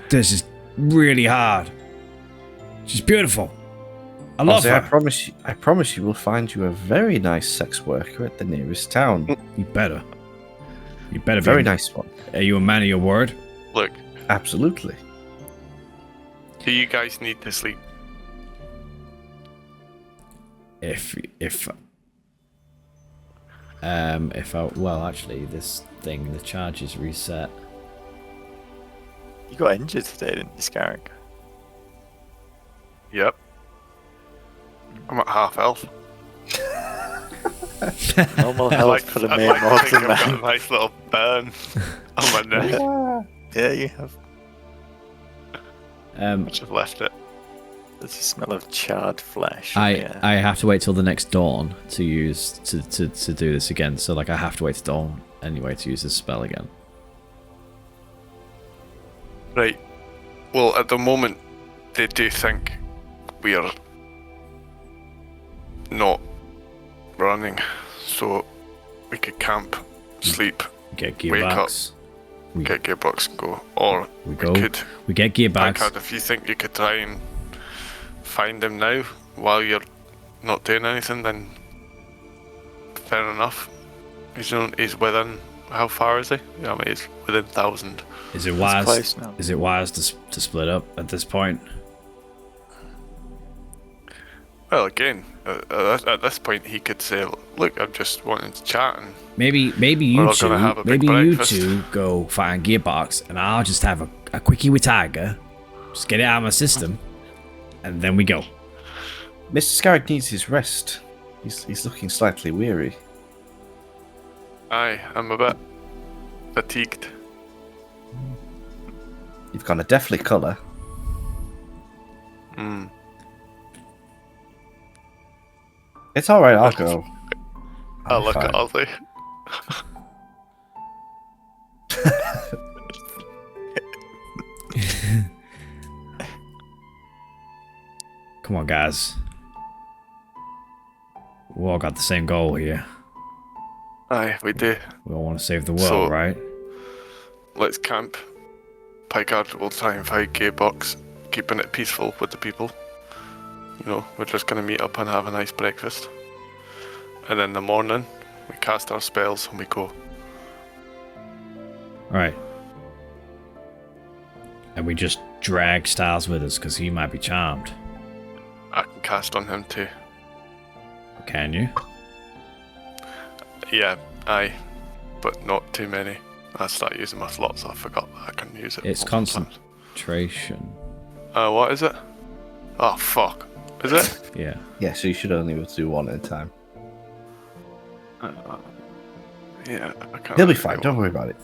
this is really hard. She's beautiful. I love Ozzy, her. I promise you will find you a very nice sex worker at the nearest town. You better be Very nice one. Are you a man of your word? Look, Absolutely. do you guys need to sleep? If actually this thing, the charge is reset. You got injured today, didn't you, Scarrick? Yep. I'm at half health. Normal health for the mere I think mortal I've got a man. nice little burn on my neck. Yeah, you have. I just left it. There's a smell of charred flesh. I have to wait till the next dawn to use to do this again. So like I have to wait till dawn anyway to use this spell again. Right. Well, at the moment, they do think we are not running, so we could camp, sleep, Get Wake up. Gearbox. We get Gearbox and go. Or we go. could, We get Gearbox. Packard, if you think you could try and find him now while you're not doing anything, then fair enough. He's within. How far is he? Yeah, I mean, he's within 1,000. Is it It's wise? close now. Is it wise to split up at this point? Well, again, at this point, he could say, "Look, I'm just wanting to chat," and Maybe We're you not gonna have two. a big Maybe you breakfast. two go find Gearbox, and I'll just have a quickie with Tiger. Just get it out of my system, and then we go. Mr. Scarrick needs his rest. He's looking slightly weary. I'm a bit fatigued. You've got a deathly colour. Hmm. It's alright, I'll go. I look at fine. Ozzy. Come on, guys. We all got the same goal here. Aye, we do. We all want to save the world, So- right? Let's camp. Picard will try and find Gearbox, keeping it peaceful with the people. You know, we're just gonna meet up and have a nice breakfast. And in the morning, we cast our spells and we go. Right. And we just drag Styles with us because he might be charmed. I can cast on him too. Can you? Yeah, aye. But not too many. I started using my slots. I forgot that I can use it. It's multiple times. concentration. What is it? Oh fuck! Is it? Yeah. Yeah, so you should only be able to do one at a time. Yeah, I can't. He'll be really fine. do Don't one. worry about it.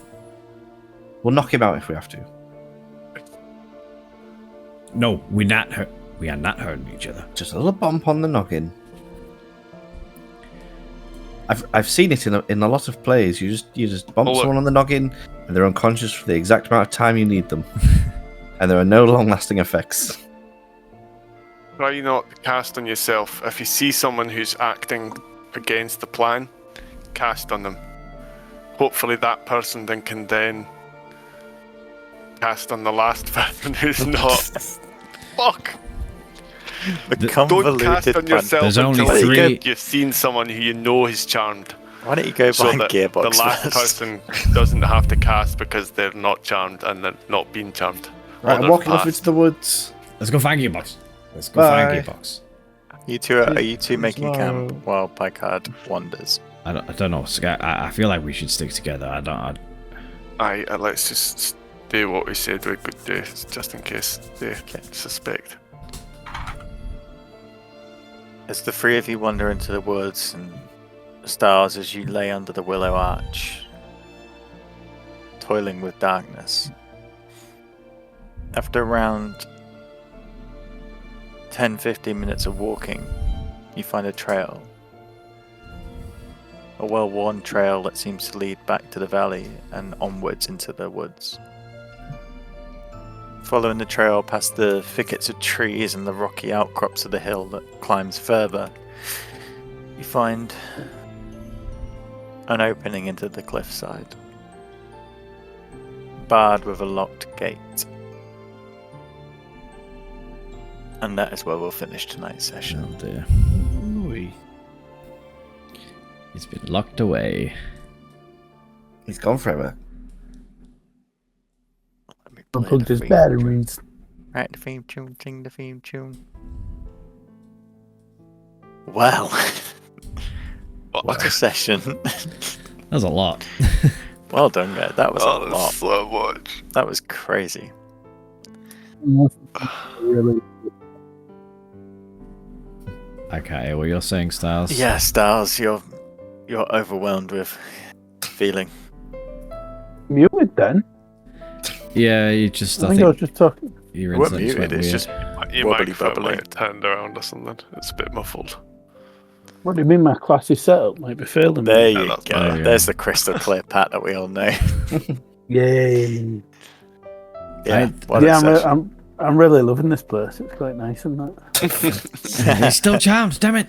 We'll knock him out if we have to. No, we are not hurting each other. Just a little bump on the noggin. I've seen it in a lot of plays. You just bump look. someone on the noggin, and they're unconscious for the exact amount of time you need them, and there are no long-lasting effects. Try not to cast on yourself. If you see someone who's acting against the plan, cast on them. Hopefully that person then can cast on the last person who's not. Fuck! The Don't Don't convoluted cast on plan. yourself There's until only three- you've seen someone who you know is charmed. Why don't you go So behind that Gearbox the last first? person doesn't have to cast because they're not charmed and they're not being charmed. Right, Or I'm they're walking off fast. into the woods. Let's go find Gearbox. Let's go Bye. find Gearbox. Are you two making Tomorrow. camp while Picard wanders? I don't know. Sky, I feel like we should stick together. Let's just do what we said we could do, just in case they suspect. As the three of you wander into the woods and the stars as you lay under the willow arch, toiling with darkness. After around 10-15 minutes of walking, you find a trail. A well-worn trail that seems to lead back to the valley and onwards into the woods. Following the trail past the thickets of trees and the rocky outcrops of the hill that climbs further, you find an opening into the cliffside, barred with a locked gate. And that is where we'll finish tonight's session. Oh dear. Ooh, He's been locked away. he's gone forever. Let me play Unplugged the his theme batteries. tune. Right, the theme tune, sing the theme tune. Well, what a session. That was a lot. Well done, guys. That was a lot. That's so much. That was crazy. Really. Okay, what you're saying, Styles? Yeah, Styles, you're overwhelmed with feeling. Muted then? Yeah, you just. I think I was just talking. your You weren't instincts muted, went it's weird. just Your Wobbly microphone bubbly. might have turned around or something. It's a bit muffled. What do you mean my classy setup might be failing me? there Yeah, you that's go. better. There's the crystal clear Pat that we all know. Yay. Yeah, what Yeah, a session. I'm really loving this place. It's quite nice, isn't it? He's still charmed, damn it.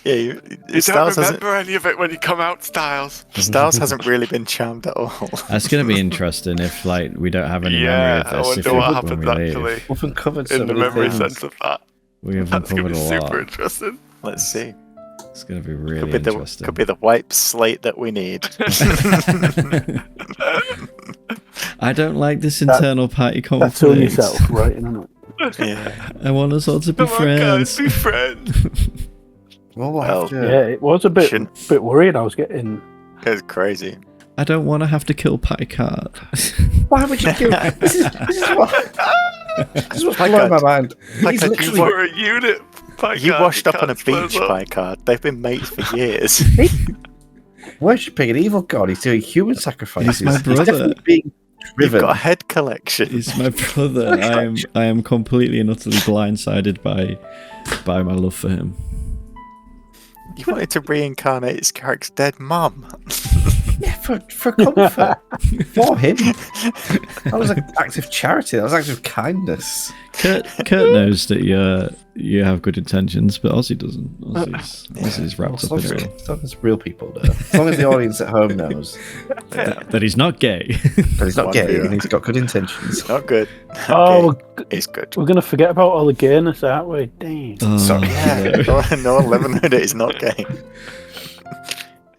Yeah, You don't Styles remember any of it when you come out, Styles. hasn't really been charmed at all. That's going to be interesting if like we don't have any Yeah, memory of I this. If wonder we, what when happened we leave. actually We've uncovered so in the many memory things. sense of that. We have That's going to uncovered be a super lot. interesting. Let's see. It's going to be really Could be interesting. could be the wipe slate that we need. I don't like this internal party conflict. That's on yourself, right? Isn't it? Yeah. I want us all to be Come on, guys, friends. be friends. Well, we'll Well, have to. Yeah, it was a bit Shouldn't- worried. I was getting. It's crazy. I don't want to have to kill Picard. Why would you do this? Is what's blowing my mind. He's Like, you literally. We're a unit. You washed up on a Can't beach, split up. Picard. They've been mates for years. Worshipping an evil god. He's doing human sacrifices. He's my brother. definitely being You've driven. got a head collection. He's my brother. I am completely and utterly blindsided by my love for him. You wanted to reincarnate his character's dead mum. Yeah, for comfort. For him. That was an act of charity. That was an act of kindness. Kurt knows that you have good intentions, but Ozzy doesn't. Ozzy's wrapped up in it all. As long as real people know. As long as the audience at home knows That he's not gay. that he's not One gay viewer. and he's got good intentions. Not good. Oh, He's good. we're gonna forget about all the gayness, aren't we? Damn. Oh, Sorry. Yeah, no Lemonade is not gay.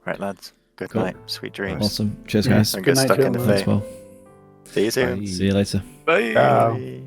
Right, lads. Good Cool. night. Sweet dreams. Awesome. Cheers, Yeah. guys. Don't Good get night, stuck in the gentlemen. Thanks, fate. well. See you soon. Bye. See you later. Bye. Ciao. Bye.